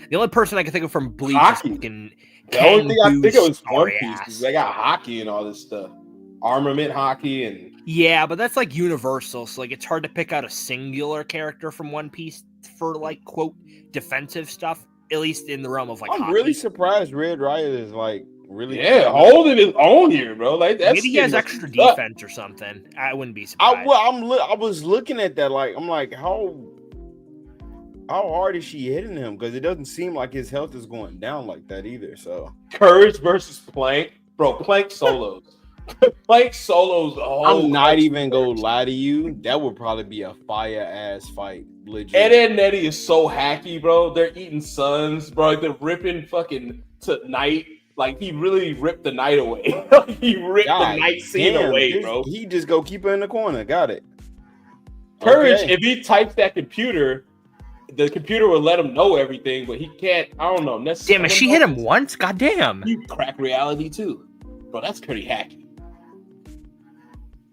The only person I can think of from Bleach is fucking. The only thing I think of is One Piece, because they got hockey and all this stuff, armament hockey and. Yeah, but that's like universal, so like it's hard to pick out a singular character from One Piece for like quote defensive stuff. At least in the realm of like. I'm hockey. really surprised Red Riot is like. Really holding his own here, bro. Like that's maybe he has extra defense or something. I wouldn't be surprised. I was looking at that like I'm like how hard is she hitting him? Because it doesn't seem like his health is going down like that either. So Courage versus Plank, bro. Plank solos. Plank solos. I'm not even gonna lie to you. That would probably be a fire ass fight. Legit. Ed and Nettie is so hacky, bro. They're eating suns, bro. They're ripping fucking tonight. Like, he really ripped the night away. He ripped the night scene away, bro. He just go keep her in the corner. Got it. Courage, if he types that computer, the computer will let him know everything, but he can't, I don't know. Damn, she hit him once? God damn. You crack reality, too. Bro, that's pretty hacky.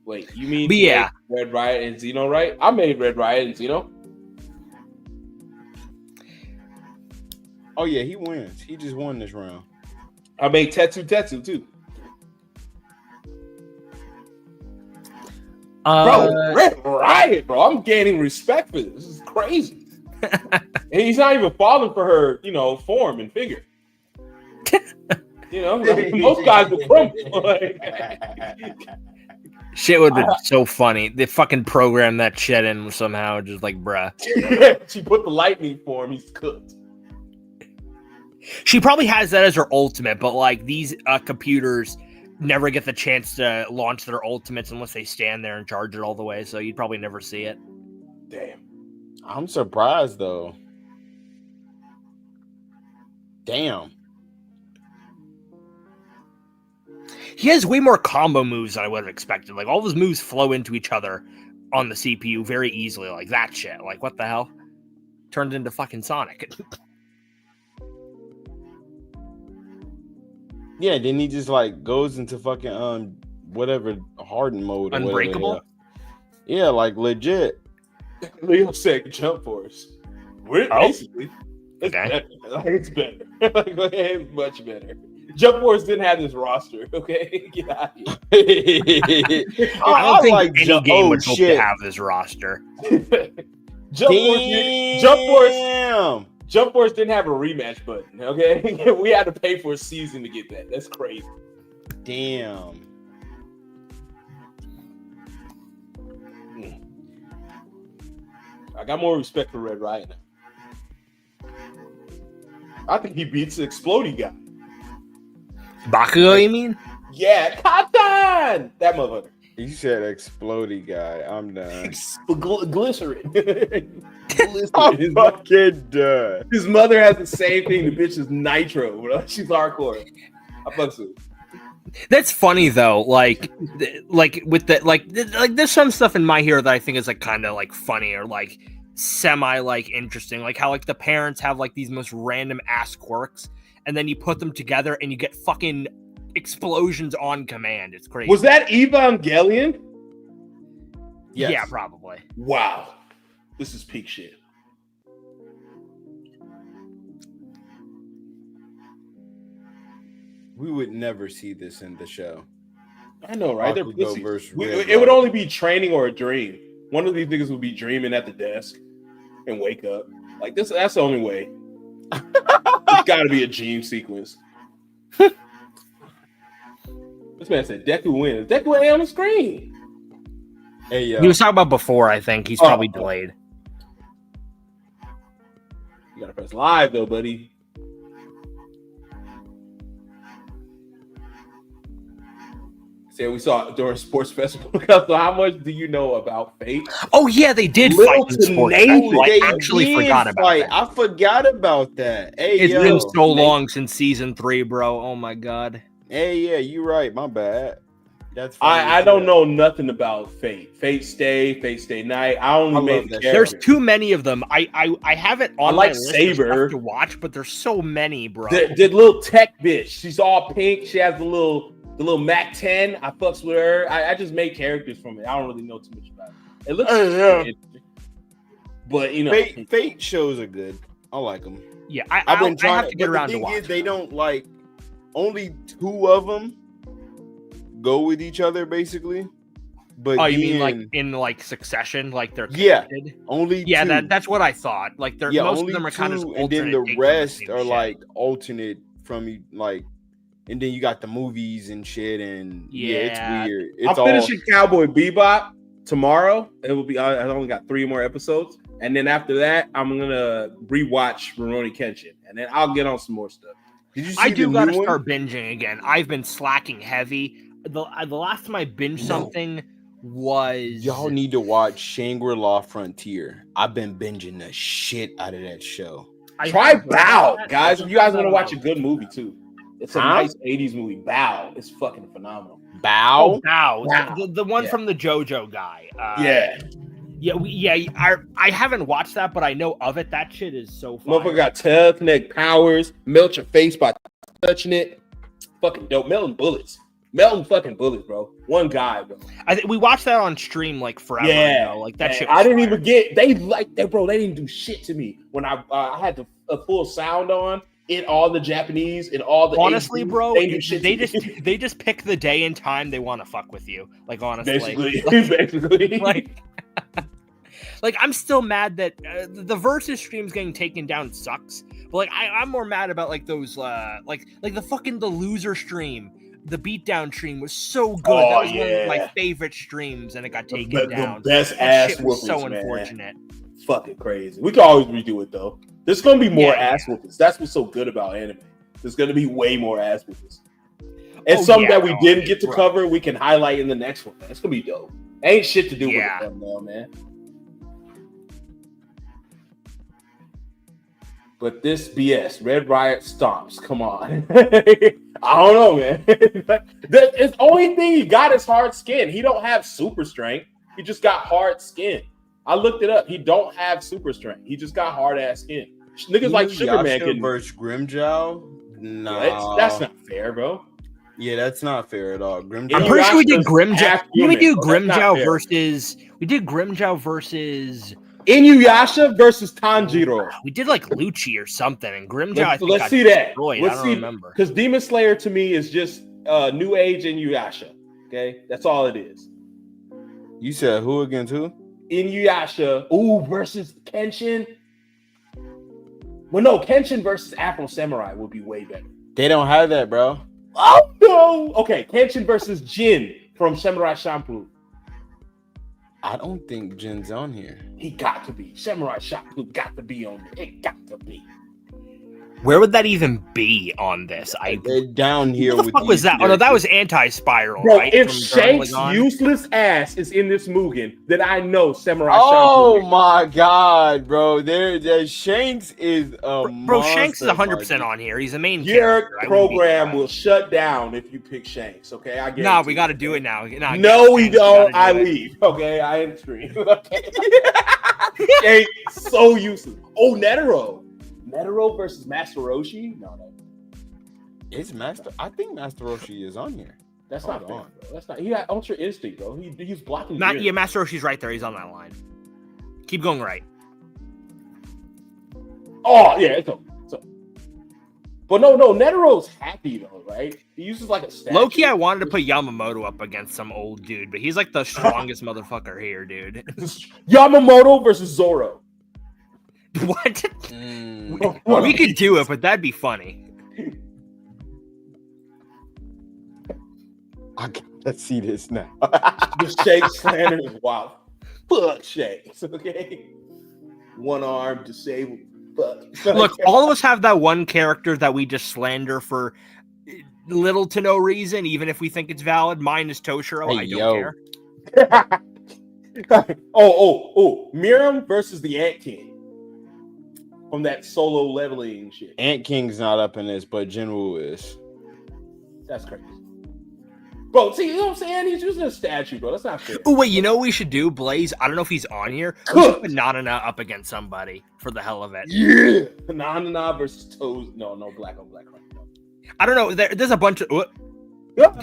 Wait, you mean Red Riot and Xeno, right? I made Red Riot and Xeno. Oh, yeah, he wins. He just won this round. I made Tetsu too. Bro, Red Riot, bro. I'm gaining respect for this. This is crazy. And he's not even falling for her, form and figure. Most guys would crumble. Shit would be so funny. They fucking programmed that shit in somehow, just like, bruh. She put the lightning for him. He's cooked. She probably has that as her ultimate, but like these computers never get the chance to launch their ultimates unless they stand there and charge it all the way. So you'd probably never see it. Damn. I'm surprised though. Damn. He has way more combo moves than I would have expected. Like all those moves flow into each other on the CPU very easily. Like that shit. Like what the hell? Turned into fucking Sonic. Yeah, then he just like goes into fucking whatever hardened mode or Unbreakable? whatever. Yeah, like legit. Leo said Jump Force. We're basically it's better. Like, it's better. Like, it's much better. Jump Force didn't have this roster. Okay, get out of here. I don't think like any game would hope to have this roster. Jump Force didn't have a rematch button. Okay, we had to pay for a season to get that. That's crazy. Damn. I got more respect for Red Riot now. I think he beats the Exploding guy. Bakugo, you mean? Yeah, Katan! That motherfucker. You said Exploding guy. I'm done. Glycerin. I'm fucking done. His mother has the same thing. The bitch is Nitro, bro. She's hardcore. I fucks with it. That's funny though. Like with the like there's some stuff in My Hero that I think is like kind of like funny or like semi like interesting. Like how like the parents have like these most random ass quirks, and then you put them together and you get fucking explosions on command. It's crazy. Was that Evangelion? Yes. Yeah, probably. Wow, this is peak shit. We would never see this in the show. I know, right? They're pussies. It would only be training or a dream. One of these niggas would be dreaming at the desk and wake up. Like this, that's the only way. It's got to be a dream sequence. This man said Deku wins. Deku ain't on the screen. Hey, yo. He was talking about before. I think he's probably delayed. You gotta press live though, buddy. We saw it during sports festival. So how much do you know about Fate? Oh yeah, they did fight in sports festival. I actually forgot about that. I forgot about that. Hey, it's been so long since season 3, bro. Oh my god. Hey, yeah, you're right. My bad. That's I don't know nothing about Fate. Fate Stay Night. I only made the There's too many of them. I have it on my list Saber to watch, but there's so many, bro. The little tech bitch. She's all pink. She has the little Mac 10, I fucks with her. I just make characters from it. I don't really know too much about it. It looks interesting. But you know, Fate shows are good. I like them. Yeah, I've been trying. I have to get around to watch. Is they don't like only 2 of them go with each other basically. But you mean like in like succession, like they're connected? Yeah, only 2. That's what I thought. Like they're most of them are kind of and then the rest are like alternate from like. And then you got the movies and shit, and it's weird. I'm finishing Cowboy Bebop tomorrow. It will be. I only got 3 more episodes, and then after that, I'm gonna rewatch Rurouni Kenshin, and then I'll get on some more stuff. Did you see I do gotta start binging again. I've been slacking heavy. The last time I binged something was y'all need to watch Shangri-La Frontier. I've been binging the shit out of that show. Try Bow, guys. If you guys want to watch a good movie too. It's a nice 80s movie. Bow. It's fucking phenomenal. Bow? Bow. The one from the JoJo guy. I haven't watched that, but I know of it. That shit is so fun. Motherfucker got telekinetic powers. Melt your face by touching it. Fucking dope. Melting bullets, bro. One guy, bro. I think we watched that on stream like forever ago. Like that shit. I didn't even get. They like that, bro. They didn't do shit to me when I had the full sound on. In all the Japanese, in all the honestly, bro, they just pick the day and time they want to fuck with you. Like honestly, basically, like I'm still mad that the versus streams getting taken down sucks. But like I'm more mad about like those like the loser stream. The beatdown stream was so good. That was one of my favorite streams, and it got taken down. The best ass whoopings, so unfortunate. Fucking crazy. We can always redo it though. There's gonna be more ass whoopings. That's what's so good about anime. There's gonna be way more ass whoopings. And some that we didn't get to cover, we can highlight in the next one. It's gonna be dope. Ain't shit to do with it thumbnail, man. But this BS, Red Riot stomps. Come on. I don't know, man. The only thing he got is hard skin. He don't have super strength. He just got hard skin. I looked it up. He don't have super strength. He just got hard ass skin. Niggas like Sugar Man versus Grimjow. No, that's not fair, bro. Yeah, that's not fair at all. Grimjow. I'm pretty sure we did Inuyasha's Grimjow. half Did we human, do so that's not Grimjow fair. versus? We did Grimjow versus. Inuyasha versus Tanjiro. We did like Lucci or something, and Grimjow. I think Let's got see that. destroyed. Let's I see, don't remember. because Demon Slayer to me is just New Age Inuyasha. Okay, that's all it is. You said who against who? Inuyasha. Ooh, versus Kenshin. Well, no, Kenshin versus Afro Samurai would be way better. They don't have that, bro. Oh no. Okay, Kenshin versus Jin from Samurai Champloo. I don't think Jin's on here. He got to be. Samurai Champloo got to be on there. It got to be. Where would that even be on this? They're down here. What the with fuck was these that? Oh no, that was characters. Anti-Spiral, Bro, right? if From Shank's Gurren Lagann? useless ass is in this Mugen, then I know Samurai Oh Champloo. my god, bro! There, Shanks is a Bro, Shanks is monster, 100% on here. He's the main Your character. I wouldn't be program surprised. will shut down if you pick Shanks, okay? I guarantee Nah, we you. got to do it now. Nah, No, we Shanks, don't. gotta I do it. leave. Okay, I end stream. Okay. Shanks, so useless. Oh, Netero. Netero versus Master Roshi? No. It's Master. I think Master Roshi is on here. That's Hold not fair, on. bro. That's not. He had Ultra Instinct, bro. He's blocking. Jiren. Yeah, Master Roshi's right there. He's on that line. Keep going right. Oh, yeah, it's over. But no, Netero's happy though, right? He uses like a statue. Low-key, I wanted to put Yamamoto up against some old dude, but he's like the strongest motherfucker here, dude. Yamamoto versus Zoro. What? Mm. We could do it, but that'd be funny. I gotta see this now. The Shanks slander is wild. Fuck Shanks, okay? One arm disabled. Fuck. Look, all of us have that one character that we just slander for little to no reason, even if we think it's valid. Mine is Toshiro. Hey, I don't yo. care. Oh. Miriam versus the Ant King. From that solo leveling shit. Ant King's not up in this, but Jinwoo is. That's crazy. Bro, see, you know what I'm saying? He's using a statue, bro. That's not fair. Oh, wait, you know what we should do, Blaze? I don't know if he's on here. We should put Nanana up against somebody for the hell of it. Yeah. Nana versus Toes. No, black on black. Right? No. I don't know. There's a bunch of...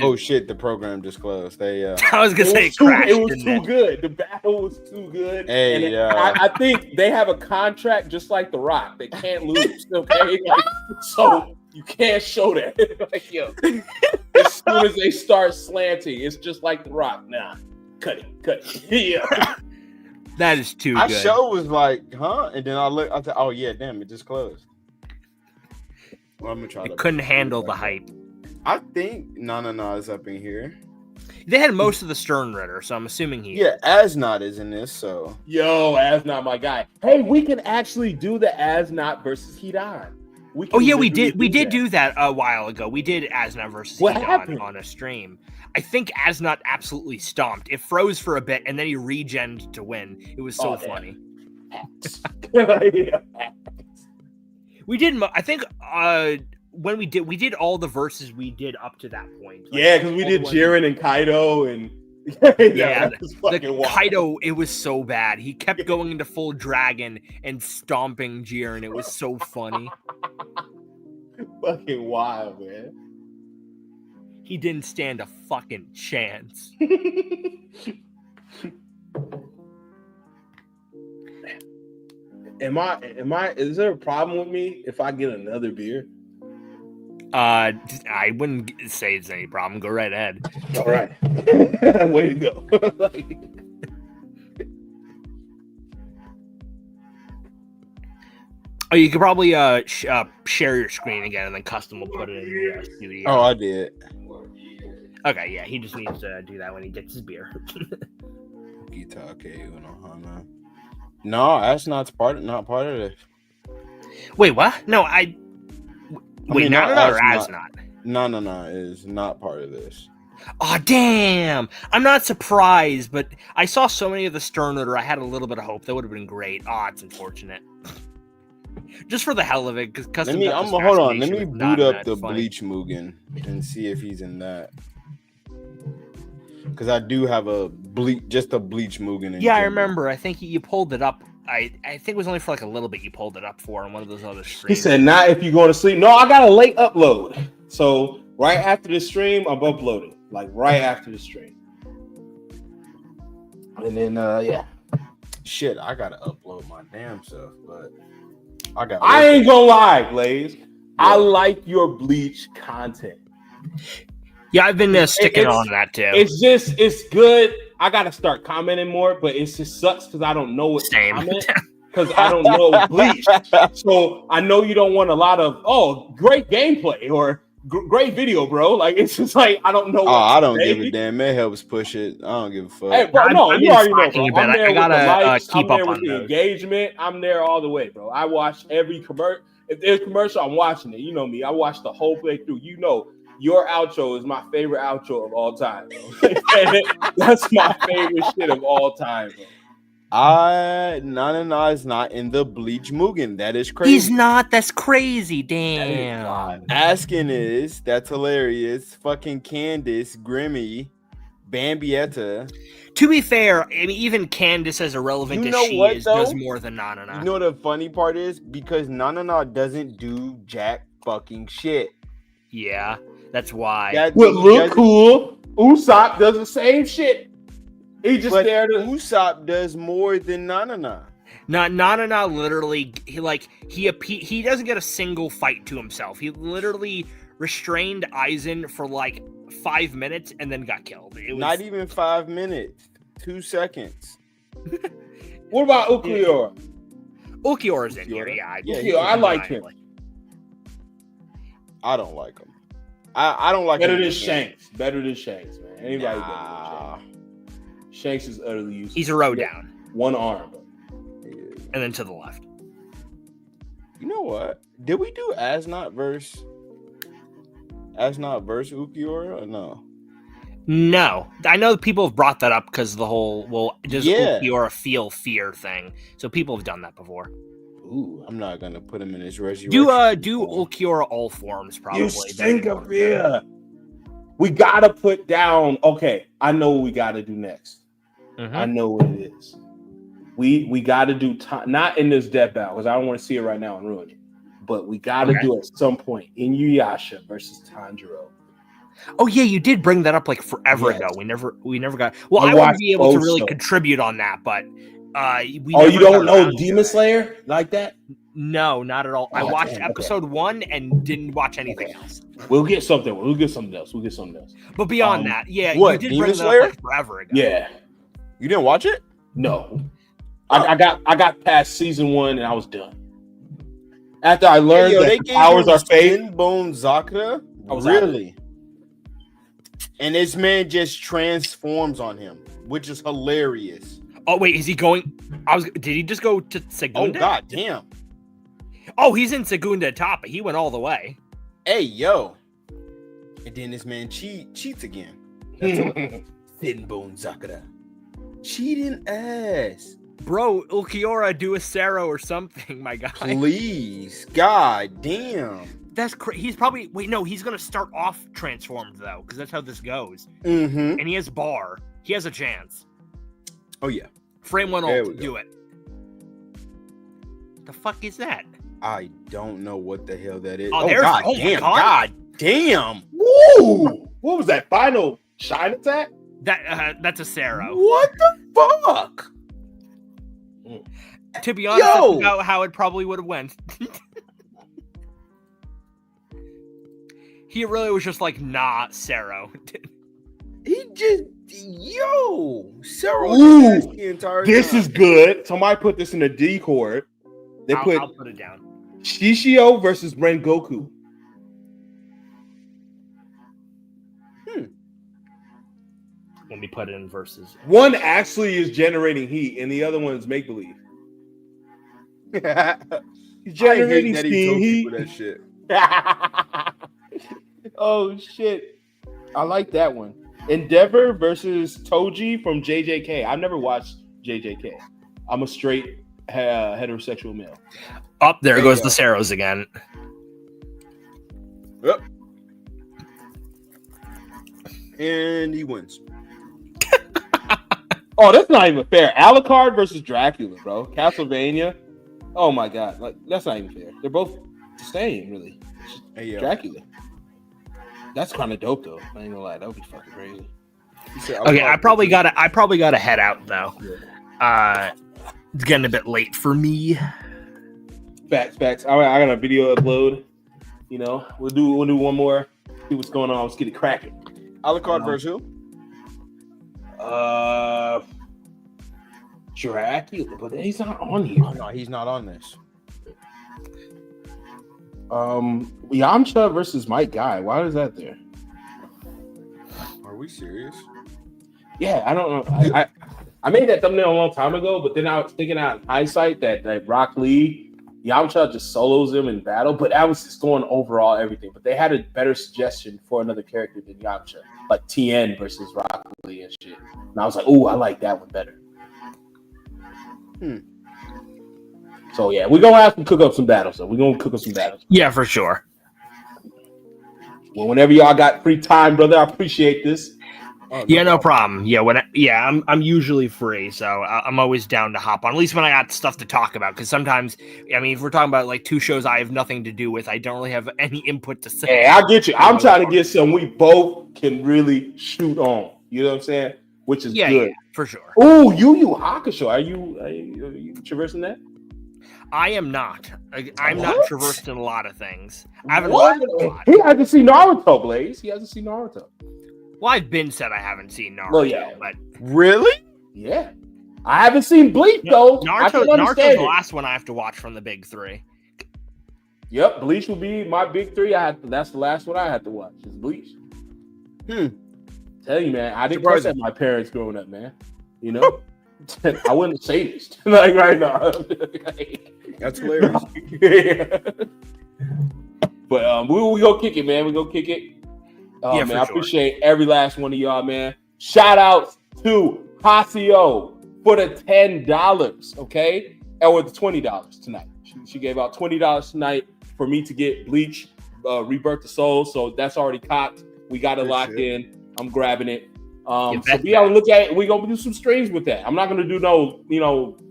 Oh shit! The program just closed. They. I was going to say it crashed. It was didn't too it? good. The battle was too good. Hey, and yeah. I think they have a contract just like The Rock. They can't lose. Okay, like, so you can't show that. Like, yo, as soon as they start slanting, it's just like The Rock. Nah, cut it. Yeah. That is too My good. show was like, huh? And then I look. I thought, oh yeah, damn, it just closed. Well, I'm gonna try. It couldn't handle the hype. I think Nana is up in here. They had most of the Stern Ritter, so I'm assuming he... Yeah, Asnot is in this, so. Yo, Asnot, my guy. Hey, we can actually do the Asnot versus Hidan. Oh yeah, we did. We did do that a while ago. We did Asnot versus What Hidan happened? on a stream. I think Asnot absolutely stomped. It froze for a bit, and then he regened to win. It was so funny. Yeah. We did. I think when we did all the verses we did up to that point. Like, Yeah, because we all did the ones- Jiren and Kaido and Yeah, that was the fucking wild. Kaido, it was so bad. He kept going into full dragon and stomping Jiren. It was so funny. Fucking wild, man. He didn't stand a fucking chance. Is there a problem with me if I get another beer? I wouldn't say it's any problem. Go right ahead. All right. Way to go. Oh, you could probably share your screen again, and then Custom will put it in the studio. Oh, I did. Okay, yeah, he just needs to do that when he gets his beer. No, that's not part of this. Wait, what? No, wait, mean, not not or as as not. No, is not part of this. Oh, damn! I'm not surprised, but I saw so many of the Stern Ritter, I had a little bit of hope. That would have been great. Oh, it's unfortunate. Just for the hell of it, because Custom. Hold on. Let me boot up the Bleach Mugen and see if he's in that. Because I do have a Bleach Mugen. Yeah, I remember. I think you pulled it up. I think it was only for like a little bit. You pulled it up for on one of those other streams. He said, "Not if you're going to sleep." No, I got a late upload, so Right after the stream, I'm uploading. Like right after the stream. And then yeah. Shit, I gotta upload my damn stuff, but I ain't gonna lie, Blaze. Yeah. I like your Bleach content. Yeah, I've been sticking on that too. It's good. I gotta start commenting more, but it just sucks because I don't know what to comment because I don't know Bleach. So I know you don't want a lot of great gameplay or great video, bro. Like it's just like I don't know. I don't give a damn. It helps push it. I don't give a fuck. Hey, bro, no, you already know, bro. I'm there with the likes. I'm there with the engagement. I'm there all the way, bro. I watch every commercial. If there's a commercial, I'm watching it. You know me. I watch the whole playthrough. You know, your outro is my favorite outro of all time, bro. That's my favorite shit of all time, bro. Nana is not in the Bleach Mugen. That is crazy. He's not. That's crazy. Damn. Asking is that's hilarious. Fucking Candace, Grimmy, Bambietta. To be fair, I mean, even Candace, as irrelevant as she is, does more than Nana. You know what the funny part is? Because Nana doesn't do jack fucking shit. Yeah, that's why. That would look cool. Usopp does the same shit. He just there to Usopp does more than Nana. Nana literally he doesn't get a single fight to himself. He literally restrained Aizen for like 5 minutes and then got killed. It was not even 5 minutes, 2 seconds. What about Ulquiorra? Ulquiorra's in here, yeah. I like him. I don't like him. I don't like better him. Than Shanks. Better than Shanks, man. Anybody better than Shanks. Shanks is utterly useless. He's a row down. One arm. And then to the left. You know what? Did we do Asnot verse Ulquiorra or no? No. I know people have brought that up because the whole, Ulquiorra feel fear thing. So people have done that before. Ooh, I'm not going to put him in his resurrection. Do Ulquiorra all forms, probably. You stink of fear. We got to put down, okay, I know what we got to do next. Mm-hmm. I know what it is. We got to do not in this death battle because I don't want to see it right now and ruin it. But we got to do at some point Inuyasha versus Tanjiro. Oh yeah, you did bring that up like forever ago. We never got. Well, I wouldn't be able to really contribute on that, but you don't know Demon Slayer like that? No, not at all. I watched episode 1 and didn't watch anything else. We'll get something else. But beyond that, yeah, what, you did Demon bring Slayer? that up like forever ago. Yeah. You didn't watch it? No. I got past season 1 and I was done. After I learned that powers are fake. Bone Zakura? Really? And this man just transforms on him, which is hilarious. Oh wait, is he going? Did he just go to Segunda? Oh god damn. Oh, he's in Segunda Etapa. He went all the way. Hey yo. And then this man cheats again. Thin Bone Zakura. Cheating ass. Bro, Ulquiorra, do a Sero or something, my guy. Please. God damn. That's he's probably he's gonna start off transformed though, because that's how this goes. Mm-hmm. And he has bar. He has a chance. Oh yeah. Frame 1 ult, do it. The fuck is that? I don't know what the hell that is. Oh god damn. God damn. Woo! What was that final shine attack? That's a Sero. What the fuck? To be honest, that's about how it probably would have went. He really was just like, nah, Sero. He just, Sero. This is good. Somebody put this in the Discord. I'll put it down. Shishio versus Rengoku. Let me put it in versus. One actually is generating heat, and the other one is make believe. He's generating steam heat. That shit. Oh shit! I like that one. Endeavor versus Toji from JJK. I've never watched JJK. I'm a straight heterosexual male. Up there goes the Seros again. Yep. And he wins. Oh, that's not even fair. Alucard versus Dracula, bro. Castlevania. Oh my god, like that's not even fair. They're both the same, really. Hey, Dracula. That's kind of dope though. I ain't gonna lie, that would be fucking crazy. Okay, I probably gotta head out though. It's getting a bit late for me. Facts. All right, I got a video upload. You know, we'll do one more. See what's going on. Let's get it cracking. Alucard versus who? Dracula, but he's not on here. Oh, no, he's not on this. Yamcha versus Mike Guy. Why is that there? Are we serious? Yeah, I don't know. I made that thumbnail a long time ago, but then I was thinking out in hindsight that Rock Lee, Yamcha just solos him in battle, but I was just going overall everything. But they had a better suggestion for another character than Yamcha, like TN versus Rock Lee and shit. And I was like, oh, I like that one better. So yeah, we're gonna have to cook up some battles. Yeah, for sure. Well, whenever y'all got free time, brother, I appreciate this. Yeah, no problem. Yeah, I'm usually free, so I'm always down to hop on. At least when I got stuff to talk about, because sometimes, I mean, if we're talking about like two shows I have nothing to do with, I don't really have any input to say. Hey, I get you. I'm trying to get some we both can really shoot on. You know what I'm saying? Which is good. Yeah, for sure. Oh, Yu Yu Hakusho. Are you traversing that? I am not. I'm not traversed in a lot of things. I haven't What? watched a lot. He hasn't seen Naruto, Blaze. He hasn't seen Naruto. Well, I've been said I haven't seen Naruto, Well, yeah. but Really? Yeah. I haven't seen Bleach, though. Naruto's the last one I have to watch from the big three. Yep, Bleach will be my big three. That's the last one I had to watch. Is Bleach. Tell you, man, I didn't cuss at my parents growing up, man. You know, I wouldn't say this like right now. That's hilarious. Yeah. But we go kick it, man. We go kick it. Yeah, man, for I sure. appreciate every last one of y'all, man. Shout out to Hasio for the $10, okay, or the $20 tonight. She gave out $20 tonight for me to get Bleach, Rebirth the Soul. So that's already cocked. We got it locked in. I'm grabbing it. So be able to look at it. We're gonna do some streams with that. I'm not gonna do no,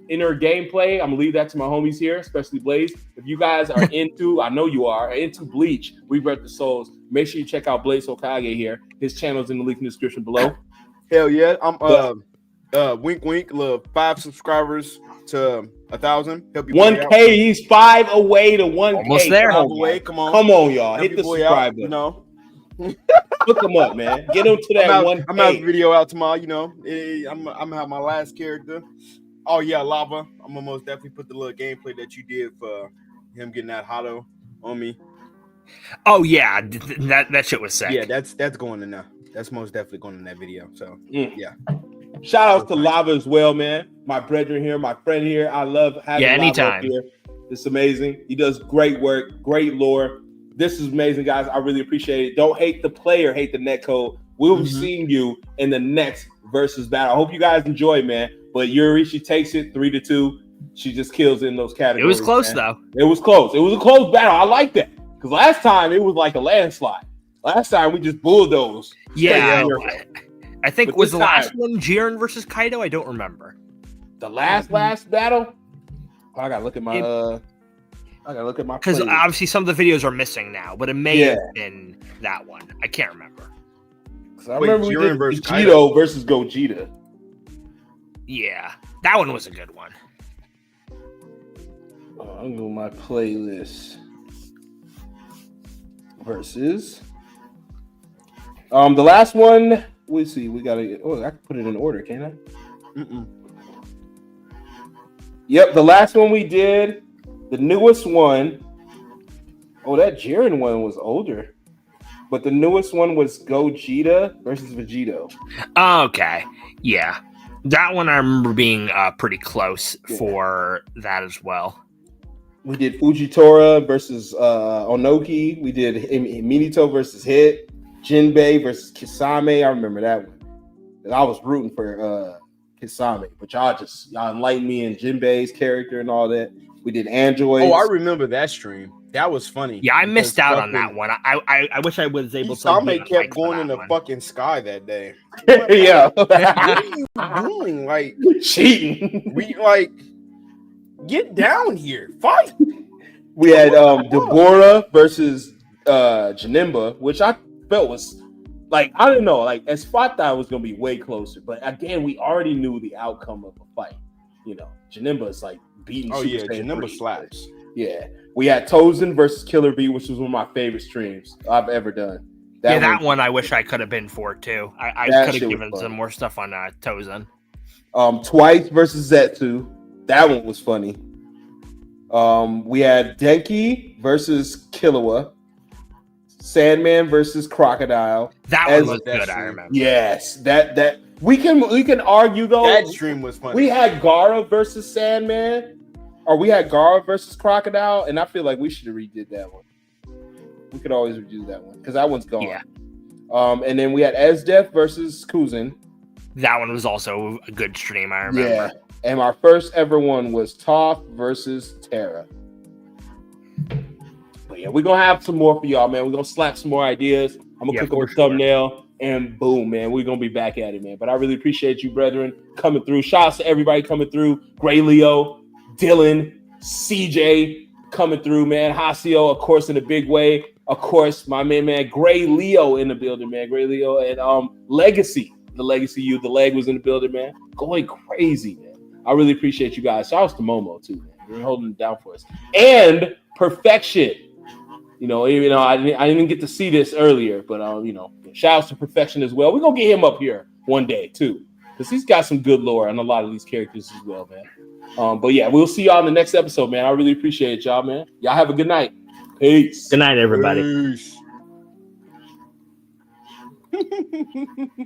inner gameplay. I'm gonna leave that to my homies here, especially Blaze. If you guys are into, I know you are into Bleach, Rebirth the Souls, make sure you check out Blaze Hokage here. His channel's in the link in the description below. Hell yeah. I'm wink wink, love 5 subscribers to 1,000. 1K, he's 5 away to 1K. Almost there. Come on. Come on, y'all. Help Hit the your boy subscribe out, button. Hook him up, man. Get him to that 1K. I'm gonna have a video out tomorrow, I'm gonna have my last character. Oh yeah, Lava. I'm gonna most definitely put the little gameplay that you did for him getting that Hado on me. Oh yeah, that shit was sick. Yeah, that's going in there. That's most definitely going in that video. So yeah. Shout out to Lava as well, man. My brethren here, my friend here. I love having anytime. Lava up here. It's amazing. He does great work, great lore. This is amazing, guys. I really appreciate it. Don't hate the player, hate the netcode. We'll be seeing you in the next versus battle. I hope you guys enjoy, man. But Youruichi takes it 3-2. She just kills in those categories. It was close, man. though. It was close. It was a close battle. I like that. Because last time it was like a landslide. Last time we just bulldozed. Yeah. I think But was the this last time- one Jiren versus Kaido? I don't remember. The last battle? Oh, I gotta look at my Because playlist. obviously some of the videos are missing now, but it may have been that one. I can't remember. I remember we Jiren did versus Vegito versus Gogeta. Yeah, that one was a good one. I'm going to my playlist versus the last one. We see. We gotta. Oh, I can put it in order, can't I? Yep, the last one we did, the newest one. Oh, that Jiren one was older, but the newest one was Gogeta versus Vegito. Okay, yeah, that one I remember being pretty close for that as well. We did Fujitora versus Onoki. We did Minato versus Hit. Jinbei versus Kisame. I remember that one. And I was rooting for Kisame, but y'all enlightened me in Jinbei's character and all that. We did Androids. Oh, I remember that stream. That was funny. Yeah, I missed out on that one. I wish I was able to. Kisame kept going in the fucking sky that day. Yeah. What are you doing? Like cheating. We get down here. Fight. We had Deborah versus Janemba, which I felt was like, I don't know, like as Spot thought it was gonna be way closer, but again, we already knew the outcome of the fight. You know, Janemba is like beating. Oh Super yeah, Saiyan Janemba 3. slaps. Yeah, we had Tozen versus Killer Bee, which was one of my favorite streams I've ever done. That one I wish I could have been for too. I That could shit have was given fun. some more stuff on Tozen. Twice versus Zetsu. That one was funny. We had Denki versus Killua. Sandman versus Crocodile. That one was good, I remember. Yes, that we can argue though. That stream was funny. We had Gara versus Sandman, or we had Gara versus Crocodile, and I feel like we should have redid that one. We could always redo that one because that one's gone. Yeah. And then we had Esdef versus Kuzin. That one was also a good stream, I remember. Yeah. And our first ever one was Toph versus Terra. But yeah, we're gonna have some more for y'all, man. We're gonna slap some more ideas. I'm gonna click on the thumbnail and boom, man. We're gonna be back at it, man. But I really appreciate you, brethren, coming through. Shout out to everybody coming through. Gray Leo, Dylan, CJ coming through, man. Hasio, of course, in a big way. Of course, my man, Gray Leo in the building, man. Gray Leo and Legacy. The Legacy youth, the leg was in the building, man. Going crazy, man. I really appreciate you guys. Shout out to Momo too, man. You're holding it down for us. And Perfection. You know, I didn't get to see this earlier, but shout out to Perfection as well. We're gonna get him up here one day too, because he's got some good lore on a lot of these characters as well, man. But yeah, we'll see y'all in the next episode, man. I really appreciate y'all, man. Y'all have a good night. Peace. Good night, everybody. Peace.